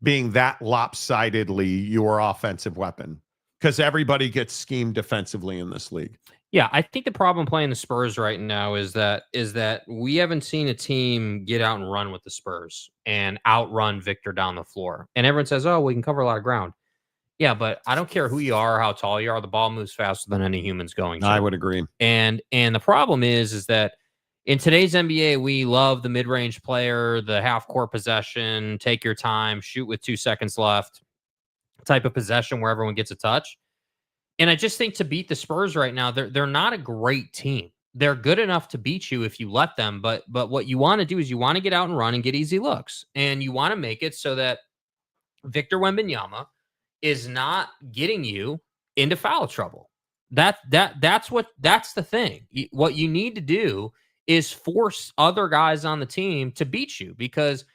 being that lopsidedly your offensive weapon, because everybody gets schemed defensively in this league. Yeah, I think the problem playing the Spurs right now is that we haven't seen a team get out and run with the Spurs and outrun Victor down the floor. And everyone says, oh, we can cover a lot of ground. Yeah, but I don't care who you are or how tall you are. The ball moves faster than any human's going to. I would agree. And the problem is that in today's NBA, we love the mid-range player, the half-court possession, take your time, shoot with 2 seconds left type of possession where everyone gets a touch. And I just think to beat the Spurs right now, they're not a great team. They're good enough to beat you if you let them, but what you want to do is you want to get out and run and get easy looks, and you want to make it so that Victor Wembanyama is not getting you into foul trouble. That's the thing. What you need to do is force other guys on the team to beat you, because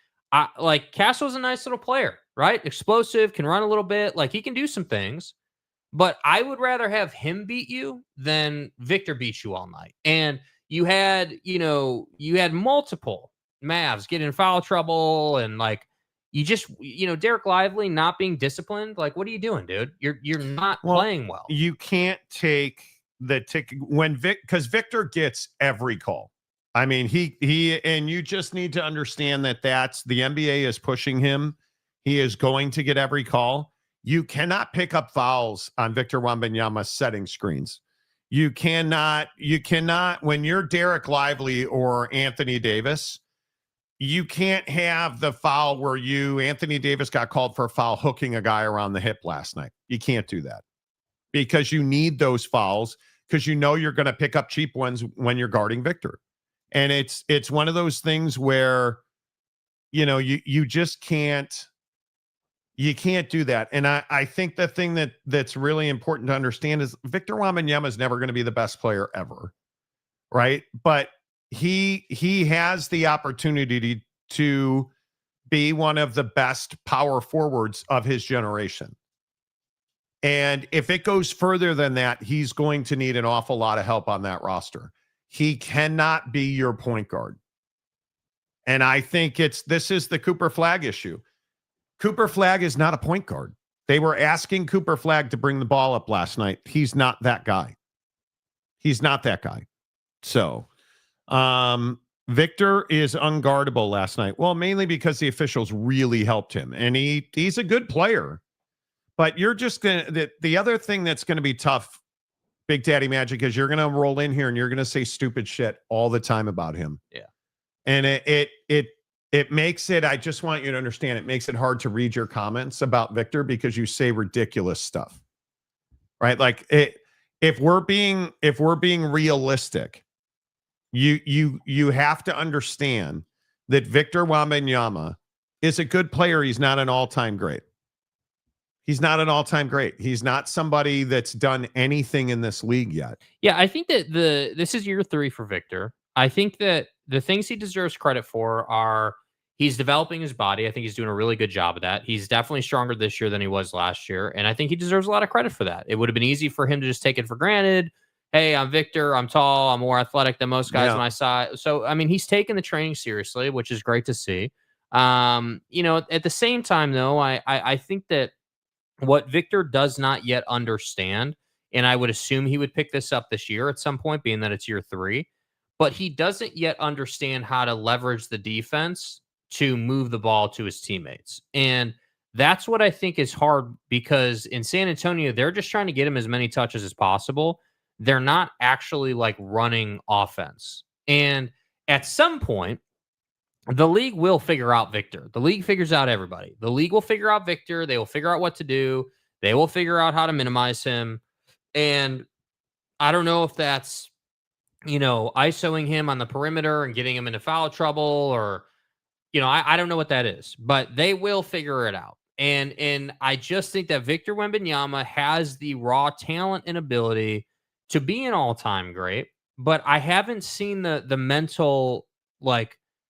Castle's a nice little player, right? Explosive, can run a little bit, like he can do some things. But I would rather have him beat you than Victor beat you all night. And you had multiple Mavs get in foul trouble, and Derek Lively not being disciplined. Like, what are you doing, dude? You're not playing well. You can't take the ticket because Victor gets every call. I mean, he and you just need to understand that's the NBA is pushing him. He is going to get every call. You cannot pick up fouls on Victor Wembanyama setting screens. You cannot, when you're Derek Lively or Anthony Davis, you can't have the foul where Anthony Davis got called for a foul hooking a guy around the hip last night. You can't do that because you need those fouls because you're going to pick up cheap ones when you're guarding Victor. And it's one of those things where, you just can't do that. And I think the thing that's really important to understand is Victor Wembanyama is never going to be the best player ever. Right. But he has the opportunity to be one of the best power forwards of his generation. And if it goes further than that, he's going to need an awful lot of help on that roster. He cannot be your point guard. And I think this is the Cooper Flagg issue. Cooper Flagg is not a point guard. They were asking Cooper Flagg to bring the ball up last night. He's not that guy. So, Victor is unguardable last night. Well, mainly because the officials really helped him. And he's a good player. But you're just going to, the other thing that's going to be tough, Big Daddy Magic, is you're going to roll in here and you're going to say stupid shit all the time about him. Yeah. And it makes it, I just want you to understand, it makes it hard to read your comments about Victor because you say ridiculous stuff. Right? Like if we're being realistic, you have to understand that Victor Wembanyama is a good player. He's not an all-time great. He's not an all-time great. He's not somebody that's done anything in this league yet. Yeah, I think that this is year 3 for Victor. I think that the things he deserves credit for are he's developing his body. I think he's doing a really good job of that. He's definitely stronger this year than he was last year, and I think he deserves a lot of credit for that. It would have been easy for him to just take it for granted. Hey, I'm Victor. I'm tall. I'm more athletic than most guys my size. So, I mean, he's taken the training seriously, which is great to see. At the same time, though, I think that what Victor does not yet understand, and I would assume he would pick this up this year at some point, being that it's year 3, but he doesn't yet understand how to leverage the defense to move the ball to his teammates. And that's what I think is hard because in San Antonio, they're just trying to get him as many touches as possible. They're not actually like running offense. And at some point, the league will figure out Victor. The league figures out everybody. The league will figure out Victor. They will figure out what to do. They will figure out how to minimize him. And I don't know if that's, ISOing him on the perimeter and getting him into foul trouble or, I don't know what that is, but they will figure it out. And I just think that Victor Wembanyama has the raw talent and ability to be an all-time great, but I haven't seen the mental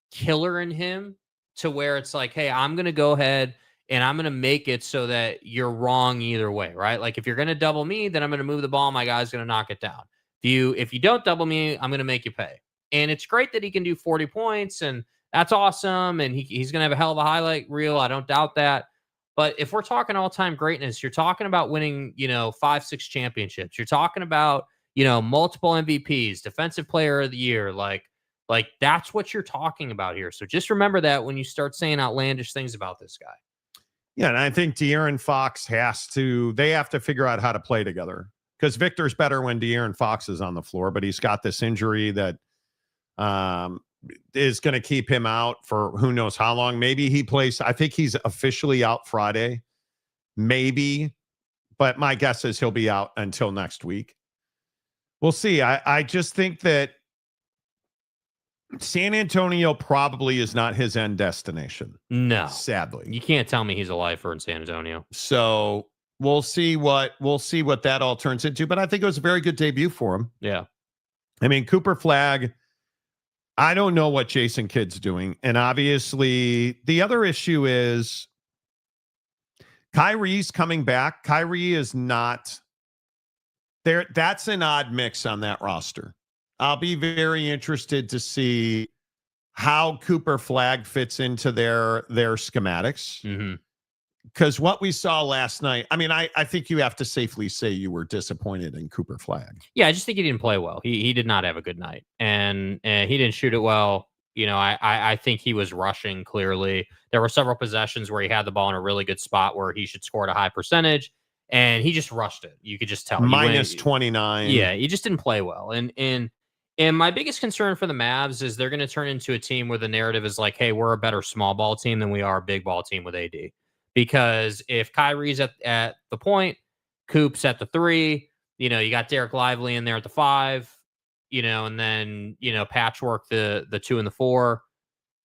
killer in him to where it's like, hey, I'm going to go ahead and I'm going to make it so that you're wrong either way, right? Like if you're going to double me, then I'm going to move the ball. My guy's going to knock it down. If you don't double me, I'm going to make you pay. And it's great that he can do 40 points and that's awesome. And he's going to have a hell of a highlight reel. I don't doubt that. But if we're talking all-time greatness, you're talking about winning, 5-6 championships. You're talking about, multiple MVPs, defensive player of the year. Like that's what you're talking about here. So just remember that when you start saying outlandish things about this guy. Yeah, and I think De'Aaron Fox they have to figure out how to play together because Victor's better when De'Aaron Fox is on the floor, but he's got this injury that is going to keep him out for who knows how long. Maybe he plays. I think he's officially out Friday, maybe, but my guess is he'll be out until next week. We'll see. I just think that San Antonio probably is not his end destination. No, sadly, you can't tell me he's a lifer in San Antonio. So we'll see what that all turns into. But I think it was a very good debut for him. Yeah, I mean Cooper Flagg. I don't know what Jason Kidd's doing, and obviously the other issue is Kyrie's coming back. Kyrie is not there. That's an odd mix on that roster. I'll be very interested to see how Cooper Flagg fits into their schematics. Because what we saw last night, I mean, I think you have to safely say you were disappointed in Cooper Flagg. Yeah, I just think he didn't play well. He did not have a good night, and he didn't shoot it well. I think he was rushing clearly. There were several possessions where he had the ball in a really good spot where he should score at a high percentage, and he just rushed it. You could just tell. Minus 29. Yeah, he just didn't play well, and And my biggest concern for the Mavs is they're going to turn into a team where the narrative is like, hey, we're a better small ball team than we are a big ball team with AD. Because if Kyrie's at the point, Coop's at the 3, you got Derek Lively in there at the 5, and then, patchwork the 2 and the 4.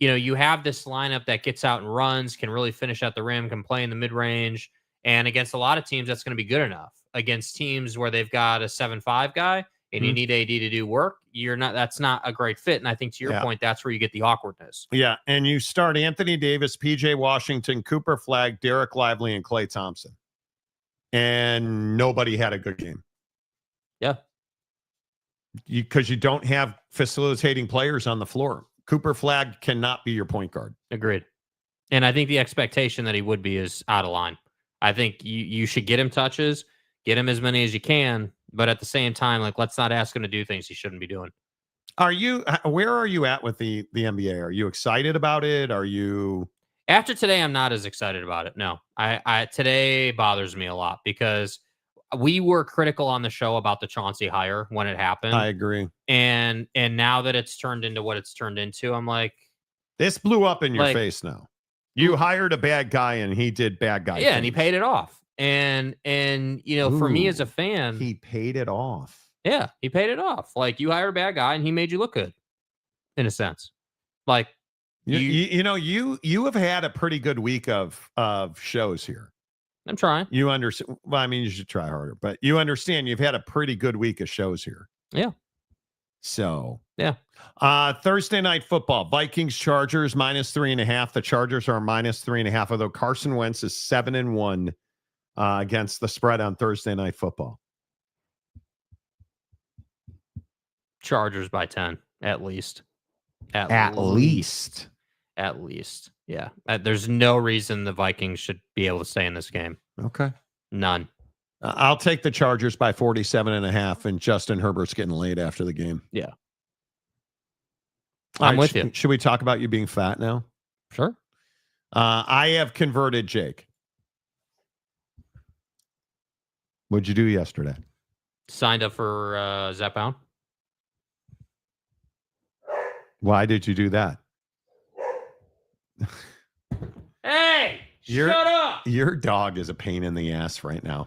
You have this lineup that gets out and runs, can really finish at the rim, can play in the mid-range. And against a lot of teams, that's going to be good enough. Against teams where they've got a 7-5 guy and you need AD to do work, that's not a great fit. And I think to your point, that's where you get the awkwardness. Yeah. And you start Anthony Davis, PJ Washington, Cooper Flagg, Derek Lively, and Klay Thompson. And nobody had a good game. Yeah. Because you don't have facilitating players on the floor. Cooper Flagg cannot be your point guard. Agreed. And I think the expectation that he would be is out of line. I think you should get him touches, get him as many as you can, but at the same time, let's not ask him to do things he shouldn't be doing. Where are you at with the NBA? Are you excited about it? Are you... After today, I'm not as excited about it. No, I today bothers me a lot because we were critical on the show about the Chauncey hire when it happened. I agree. And now that it's turned into what it's turned into, I'm like, this blew up in your face now. You hired a bad guy and he did bad guy. Yeah, things. And he paid it off. And for me as a fan, he paid it off. Yeah, he paid it off. You hired a bad guy and he made you look good, in a sense. You have had a pretty good week of shows here. I'm trying. You understand? Well, I mean, you should try harder, but you understand you've had a pretty good week of shows here. Yeah. So yeah. Thursday night football: Vikings Chargers -3.5. The Chargers are -3.5. Although Carson Wentz is 7-1 against the spread on Thursday night football. Chargers by 10 at least. At least. Yeah. There's no reason the Vikings should be able to stay in this game. Okay. None. I'll take the Chargers by 47.5, and Justin Herbert's getting laid after the game. Yeah. I'm with you. Should we talk about you being fat now? Sure. I have converted Jake. What'd you do yesterday? Signed up for Zep Bound. Why did you do that? Hey, shut up. Your dog is a pain in the ass right now.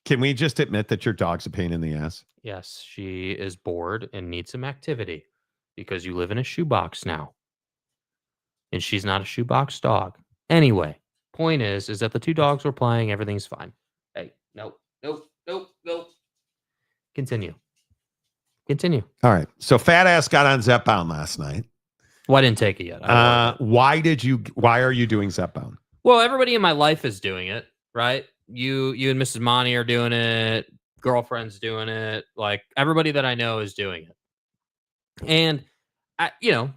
Can we just admit that your dog's a pain in the ass? Yes, she is bored and needs some activity because you live in a shoebox now. And she's not a shoebox dog. Anyway, point is that the two dogs were playing. Everything's fine. Hey, nope. Continue. All right. So fat ass got on Zep Bound last night. Well, I didn't take it yet. Why are you doing Zep Bound? Well, everybody in my life is doing it, right? You and Mrs. Monty are doing it. Girlfriend's doing it. Everybody that I know is doing it. And I don't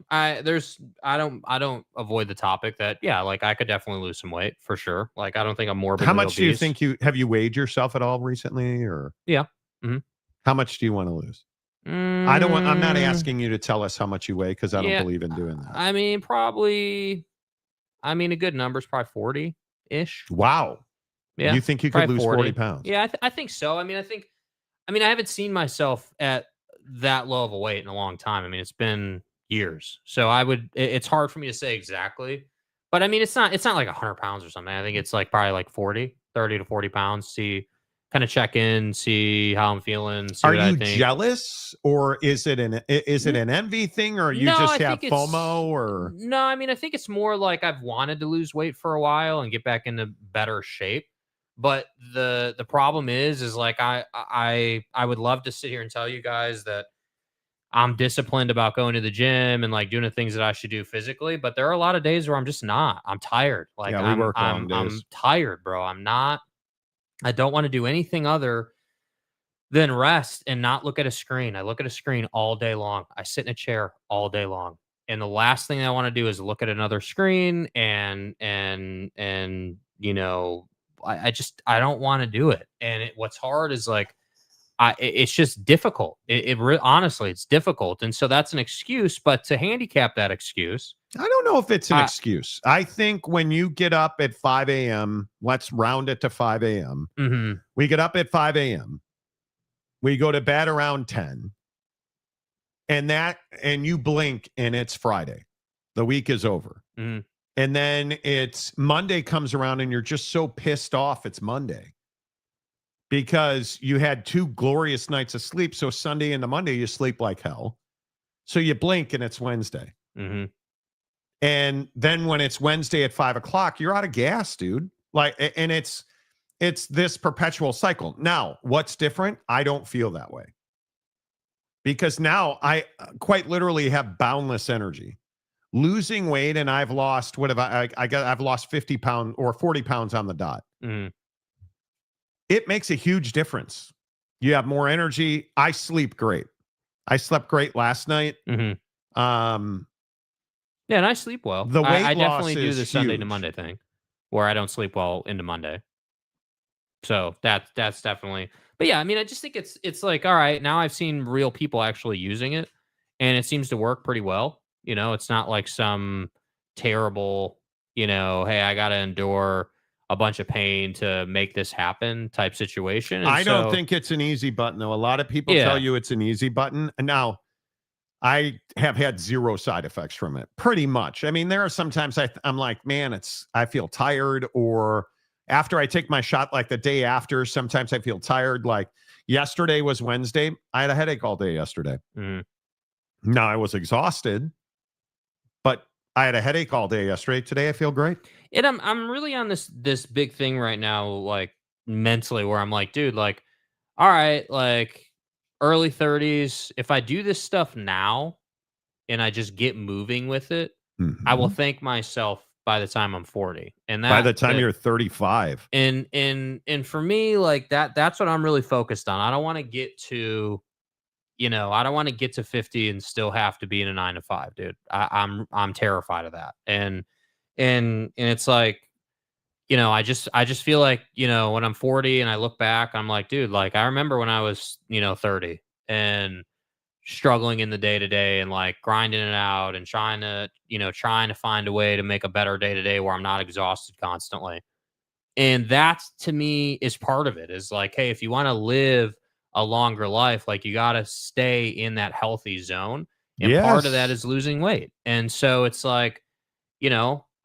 avoid the topic that, I could definitely lose some weight for sure. I don't think I'm morbidly How much obese. do you think have you weighed yourself at all recently, or? Yeah. Mm-hmm. How much do you want to lose? I'm not asking you to tell us how much you weigh because I don't believe in doing that. I mean, a good number is probably 40-ish. Wow. Yeah. You think you could lose 40 pounds? Yeah, I think so. I haven't seen myself at that low of a weight in a long time. It's been years. So it's hard for me to say exactly, but it's not like 100 pounds or something. I think it's probably 30 to 40 pounds. Kind of check in, see how I'm feeling. Are you jealous, or is it an envy thing, or you just have FOMO, or? No, I think it's more like I've wanted to lose weight for a while and get back into better shape. But the problem is I would love to sit here and tell you guys that I'm disciplined about going to the gym and doing the things that I should do physically. But there are a lot of days where I'm just not. I'm tired. I'm tired, bro. I don't want to do anything other than rest and not look at a screen. I look at a screen all day long. I sit in a chair all day long. And the last thing I want to do is look at another screen and I don't want to do it. And what's hard is it's just difficult. Honestly, it's difficult. And so that's an excuse, but to handicap that excuse, I don't know if it's an excuse. I think when you get up at 5 a.m., let's round it to 5 a.m. Mm-hmm. We get up at 5 a.m. We go to bed around 10. and you blink and it's Friday. The week is over. Mhm. And then it's Monday comes around and you're just so pissed off it's Monday because you had 2 glorious nights of sleep. So Sunday into Monday, you sleep like hell. So you blink and it's Wednesday. Mhm. And then when it's Wednesday at 5:00, you're out of gas, dude. Like, and it's this perpetual cycle. Now, what's different? I don't feel that way because now I quite literally have boundless energy. Losing weight, and I've lost, what have I've lost 50 pounds or 40 pounds on the dot. Mhm. It makes a huge difference. You have more energy. I sleep great. I slept great last night. Mhm. Yeah, and I sleep well. The weight I loss definitely do is the Sunday to huge. Monday thing, where I don't sleep well into Monday. So that's definitely. But yeah, I mean, I just think it's like, all right, now I've seen real people actually using it, and it seems to work pretty well. You know, it's not like some terrible, hey, I got to endure a bunch of pain to make this happen type situation. And I don't so, think it's an easy button, though. A lot of people Yeah. tell you it's an easy button. And now I have had 0 side effects from it, pretty much. I mean, there are sometimes I'm like, man, I feel tired, or after I take my shot, like the day after, sometimes I feel tired. Like yesterday was Wednesday. I had a headache all day yesterday. Mhm. Now I was exhausted, but I had a headache all day yesterday. Today I feel great. And I'm really on this big thing right now, like mentally, where I'm like, dude, like, all right, like early 30s. If I do this stuff now and I just get moving with it, I will Mhm. thank myself by the time I'm 40. And By the time you're 35. and for me, like that's what I'm really focused on. I don't want to get to, I don't want to get to 50 and still have to be in a 9 to 5, dude. I'm terrified of that. And it's like, I just feel like, when I'm 40 and I look back, I'm like, dude, like I remember when I was, 30 and struggling in the day to day and like grinding it out and trying to find a way to make a better day to day where I'm not exhausted constantly. And that to me is part of it, is like, hey, if you want to live a longer life, like you got to stay in that healthy zone. And part of that Yes. is losing weight. And so it's like,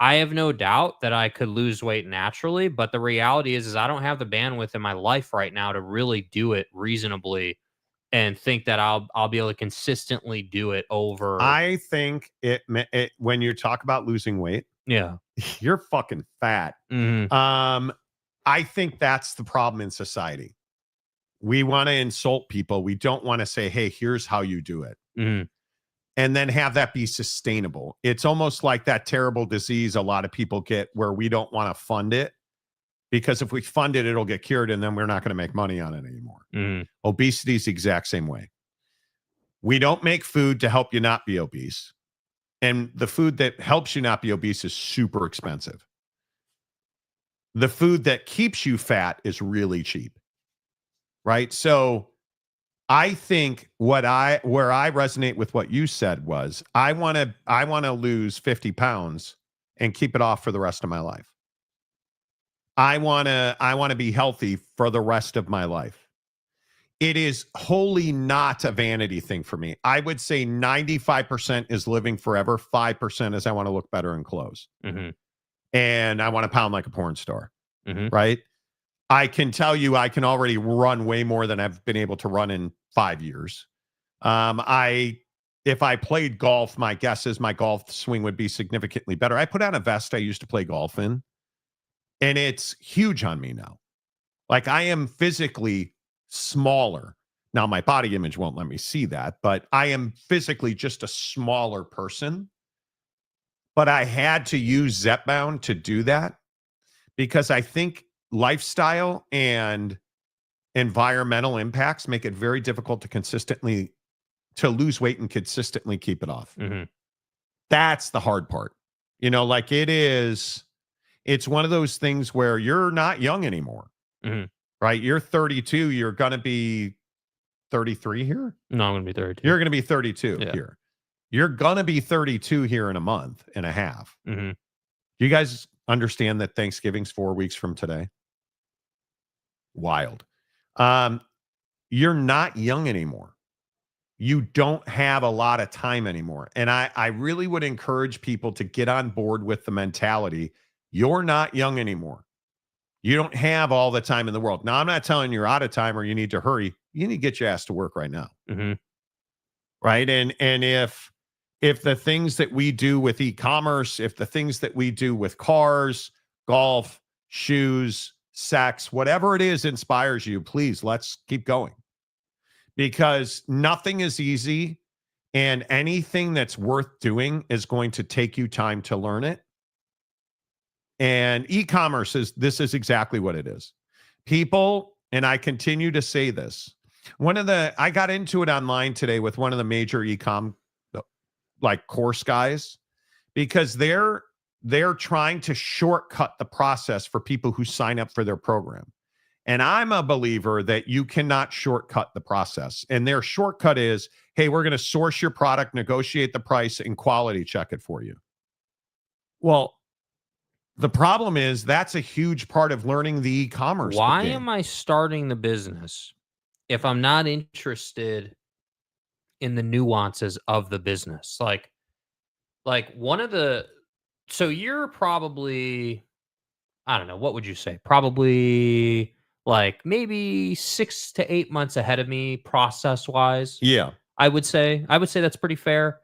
I have no doubt that I could lose weight naturally, but the reality is I don't have the bandwidth in my life right now to really do it reasonably and think that I'll be able to consistently do it over. I think when you talk about losing weight, Yeah. you're fucking fat. Mhm. I think that's the problem in society. We want to insult people. We don't want to say, hey, here's how you do it. Mhm. And then have that be sustainable. It's almost like that terrible disease a lot of people get where we don't want to fund it, because if we fund it, it'll get cured and then we're not going to make money on it anymore. Mhm. Obesity is the exact same way. We don't make food to help you not be obese. And the food that helps you not be obese is super expensive. The food that keeps you fat is really cheap. Right? So I think where I resonate with what you said was I want to lose 50 pounds and keep it off for the rest of my life. I want to be healthy for the rest of my life. It is wholly not a vanity thing for me. I would say 95% is living forever. 5% is I want to look better in clothes. Mhm. And I want to pound like a porn star. Mhm. Right? I can tell you I can already run way more than I've been able to run in 5 years. If I played golf, my guess is my golf swing would be significantly better. I put on a vest I used to play golf in, and it's huge on me now. Like I am physically smaller. Now my body image won't let me see that, but I am physically just a smaller person. But I had to use Zepbound to do that because I think lifestyle and environmental impacts make it very difficult to lose weight and consistently keep it off. Mhm. That's the hard part. Like it's one of those things where you're not young anymore. Mhm. Right? You're 32, you're going to be 33 here. No, I'm going to be 32. You're going to be 32 Yeah. here. You're going to be 32 here in a month and a half. Mhm. Do you guys understand that Thanksgiving's 4 weeks from today? Wild. You're not young anymore. you don't have a lot of time anymore. And I really would encourage people to get on board with the mentality, you're not young anymore. You don't have all the time in the world. Now, I'm not telling you you're out of time or you need to hurry. You need to get your ass to work right now. Mm-hmm. Right. And if the things that we do with e-commerce, if the things that we do with cars, golf, shoes, sex, whatever it is inspires you, please, let's keep going. Because nothing is easy, and anything that's worth doing is going to take you time to learn it. And e-commerce this is exactly what it is. People, and I continue to say this, I got into it online today with one of the major e-com like course guys, because they're trying to shortcut the process for people who sign up for their program. And I'm a believer that you cannot shortcut the process. And their shortcut is, hey, we're going to source your product, negotiate the price, and quality check it for you. Well, the problem is that's a huge part of learning the e-commerce. Why am I starting the business if I'm not interested in the nuances of the business? Like one of the, so you're probably, I don't know, what would you say? Probably like maybe 6 to 8 months ahead of me process wise. Yeah. I would say that's pretty fair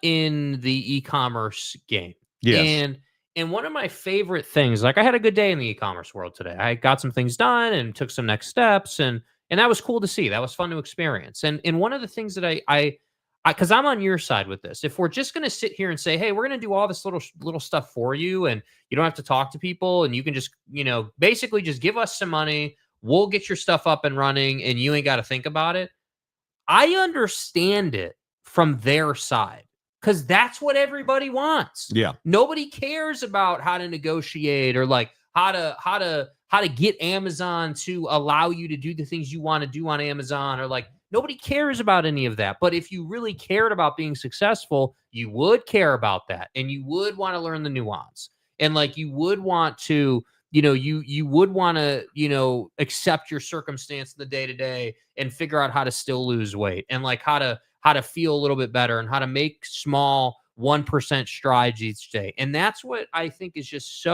in the e-commerce game. Yes. And one of my favorite things, like I had a good day in the e-commerce world today. I got some things done and took some next steps, and that was cool to see. That was fun to experience. And one of the things that I because I'm on your side with this. If we're just going to sit here and say, hey, we're going to do all this little stuff for you, and you don't have to talk to people, and you can just, basically just give us some money, we'll get your stuff up and running, and you ain't got to think about it. I understand it from their side, because that's what everybody wants. Yeah. Nobody cares about how to negotiate or like how to get Amazon to allow you to do the things you want to do on Amazon, or like nobody cares about any of that. But if you really cared about being successful, you would care about that, and you would want to learn the nuance, and like you would want to, you would want to, accept your circumstance in the day to day and figure out how to still lose weight, and like how to feel a little bit better, and how to make small 1% strides each day. And that's what I think is just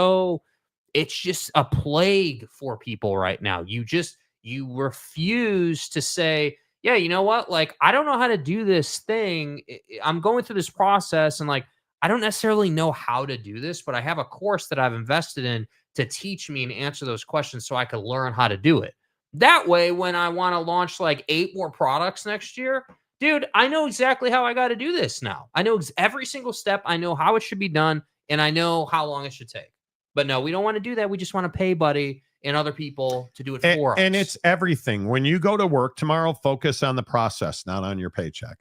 it's just a plague for people right now. You refuse to say, yeah, you know what? Like, I don't know how to do this thing. I'm going through this process, and like, I don't necessarily know how to do this, but I have a course that I've invested in to teach me and answer those questions so I can learn how to do it. That way, when I want to launch like 8 more products next year, dude, I know exactly how I got to do this now. I know every single step. I know how it should be done, and I know how long it should take. But no, we don't want to do that. We just want to pay Buddy and other people to do it for us. And it's everything. When you go to work tomorrow, focus on the process, not on your paycheck.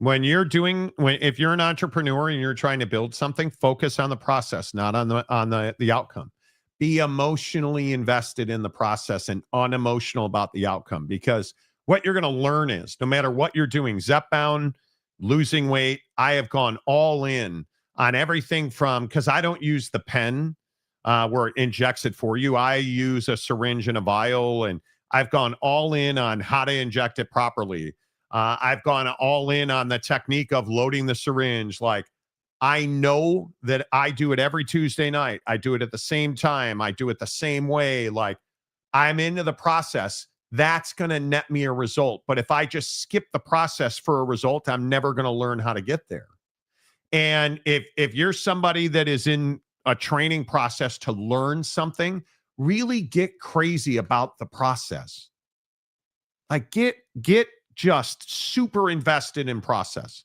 If you're an entrepreneur and you're trying to build something, focus on the process, not on the outcome. Be emotionally invested in the process and unemotional about the outcome, because what you're going to learn is, no matter what you're doing, Zepbound, losing weight, I have gone all in on everything from, because I don't use the pen where it injects it for you. I use a syringe and a vial, and I've gone all in on how to inject it properly. I've gone all in on the technique of loading the syringe. Like, I know that I do it every Tuesday night. I do it at the same time. I do it the same way. Like, I'm into the process. That's going to net me a result. But if I just skip the process for a result, I'm never going to learn how to get there. And if you're somebody that is in a training process to learn something, really get crazy about the process. Like, get just super invested in process.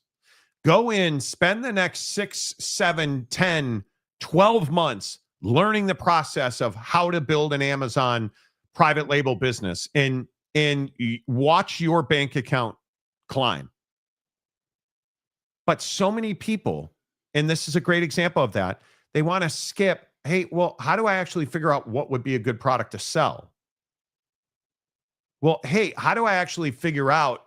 Go in, spend the next 6, 7, 10, 12 months learning the process of how to build an Amazon private label business, and watch your bank account climb. But so many people, and this is a great example of that, they want to skip, hey, well, how do I actually figure out what would be a good product to sell? Well, hey, how do I actually figure out,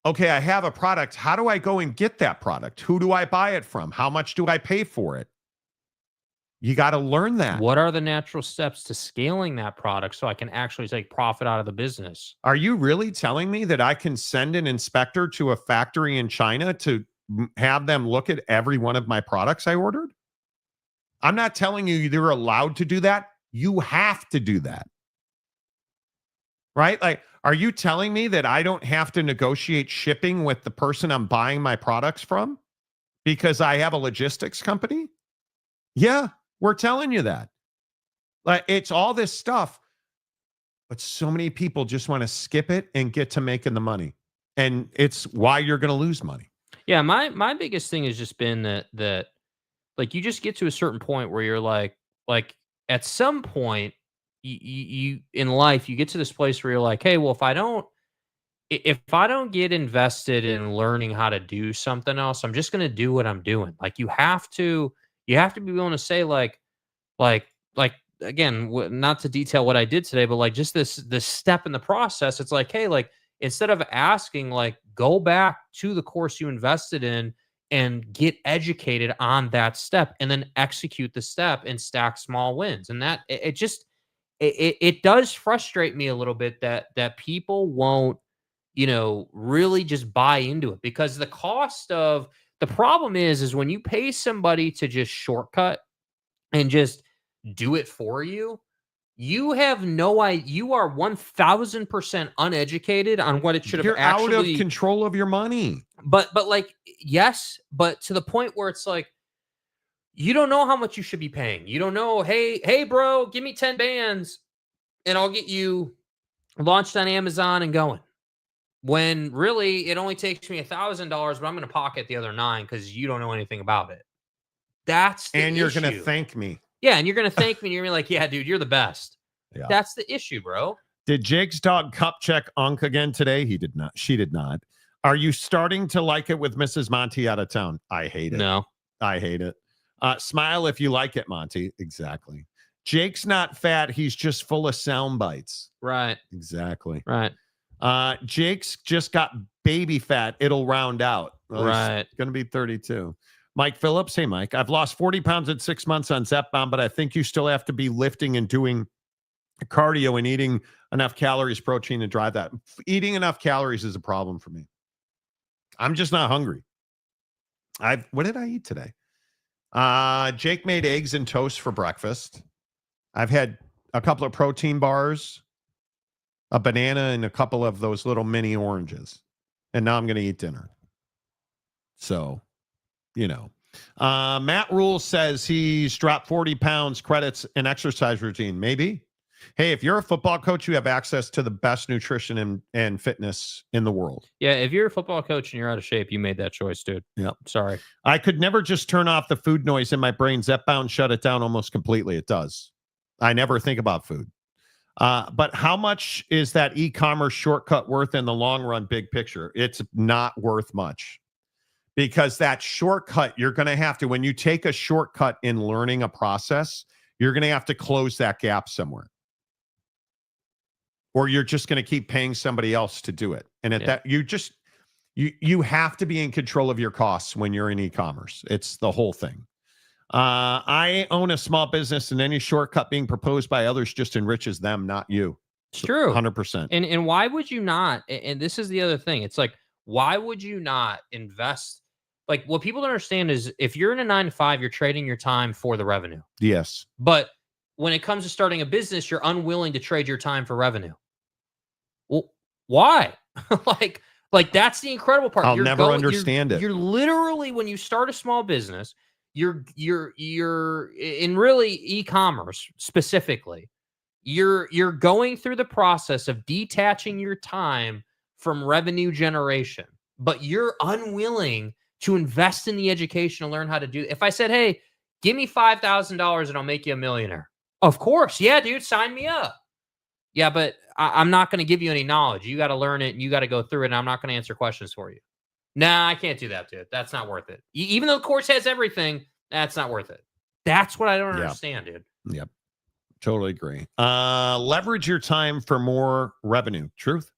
okay, I have a product. How do I go and get that product? Who do I buy it from? How much do I pay for it? You got to learn that. What are the natural steps to scaling that product so I can actually take profit out of the business? Are you really telling me that I can send an inspector to a factory in China to have them look at every one of my products I ordered? I'm not telling you you're allowed to do that. You have to do that. Right? Like, are you telling me that I don't have to negotiate shipping with the person I'm buying my products from because I have a logistics company? Yeah, we're telling you that. Like, it's all this stuff, but so many people just want to skip it and get to making the money. And it's why you're going to lose money. Yeah, my biggest thing has just been that like you just get to a certain point where you're like at some point you in life you get to this place where you're like, hey, well, if I don't get invested in learning how to do something else, I'm just going to do what I'm doing. Like you have to be willing to say like again, not to detail what I did today, but like just this step in the process. It's like, hey, like instead of asking, like go back to the course you invested in and get educated on that step and then execute the step and stack small wins. And that it does frustrate me a little bit that people won't, really just buy into it, because the problem is when you pay somebody to just shortcut and just do it for you, you have no idea. You are 1000% uneducated on what it should have actually. You're out of control of your money. But like, yes, but to the point where it's like, you don't know how much you should be paying. You don't know, hey, bro, give me 10 bands and I'll get you launched on Amazon and going. When really it only takes me $1,000, but I'm going to pocket the other 9 because you don't know anything about it. That's the and you're issue. going to thank me. Yeah, and you're going to thank me and you're gonna be like, yeah, dude, you're the best. Yeah. That's the issue, bro. Did Jake's dog cup check Unk again today? He did not. She did not. Are you starting to like it with Mrs. Monty out of town? I hate it. No. I hate it. Smile if you like it, Monty. Exactly. Jake's not fat. He's just full of sound bites. Right. Exactly. Right. Jake's just got baby fat. It'll round out. Well, right. It's going to be 32. Mike Phillips. Hey, Mike. I've lost 40 pounds in 6 months on Zepbound, but I think you still have to be lifting and doing cardio and eating enough calories, protein to drive that. Eating enough calories is a problem for me. I'm just not hungry. What did I eat today? Jake made eggs and toast for breakfast. I've had a couple of protein bars, a banana, and a couple of those little mini oranges. And now I'm going to eat dinner. So, Matt Rule says he's dropped 40 pounds, credits an exercise routine. Maybe. Hey, if you're a football coach, you have access to the best nutrition and fitness in the world. Yeah, if you're a football coach and you're out of shape, you made that choice, dude. Yeah. Sorry. I could never just turn off the food noise in my brain. Zepbound shut it down almost completely. It does. I never think about food. But how much is that e-commerce shortcut worth in the long run, big picture? It's not worth much. Because that shortcut, you're going to have to, when you take a shortcut in learning a process, you're going to have to close that gap somewhere. Or you're just going to keep paying somebody else to do it. And at that, you have to be in control of your costs when you're in e-commerce. It's the whole thing. I own a small business, and any shortcut being proposed by others just enriches them, not you. It's true. 100%. And why would you not? And this is the other thing. It's like, why would you not invest? Like, what people don't understand is if you're in a 9-to-5, you're trading your time for the revenue. Yes. But when it comes to starting a business, you're unwilling to trade your time for revenue. Well, why? like that's the incredible part. I'll never understand it. You're literally, when you start a small business, you're in really e-commerce specifically, you're going through the process of detaching your time from revenue generation, but you're unwilling to invest in the education and learn how to do it. If I said, hey, give me $5,000 and I'll make you a millionaire. Of course. Yeah, dude, sign me up. Yeah, but I'm not going to give you any knowledge. You got to learn it and you got to go through it. And I'm not going to answer questions for you. Nah, I can't do that, dude. That's not worth it. Even though the course has everything, that's not worth it. That's what I don't understand, dude. Yep. Totally agree. Leverage your time for more revenue. Truth.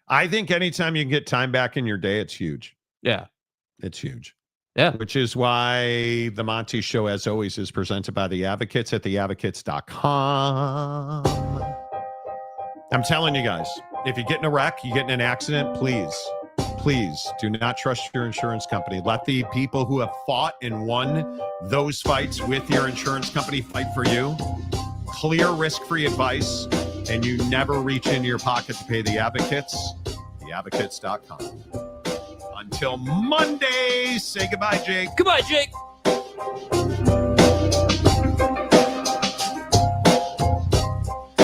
I think anytime you can get time back in your day, it's huge. Yeah. It's huge. Yeah. Which is why the Monty Show, as always, is presented by the Advocates at theadvocates.com. I'm telling you guys, if you get in a wreck, you get in an accident, please do not trust your insurance company. Let the people who have fought and won those fights with your insurance company fight for you. Clear, risk-free advice, and you never reach into your pocket to pay the Advocates. Theadvocates.com. Until Monday, say goodbye, Jake. Goodbye, Jake.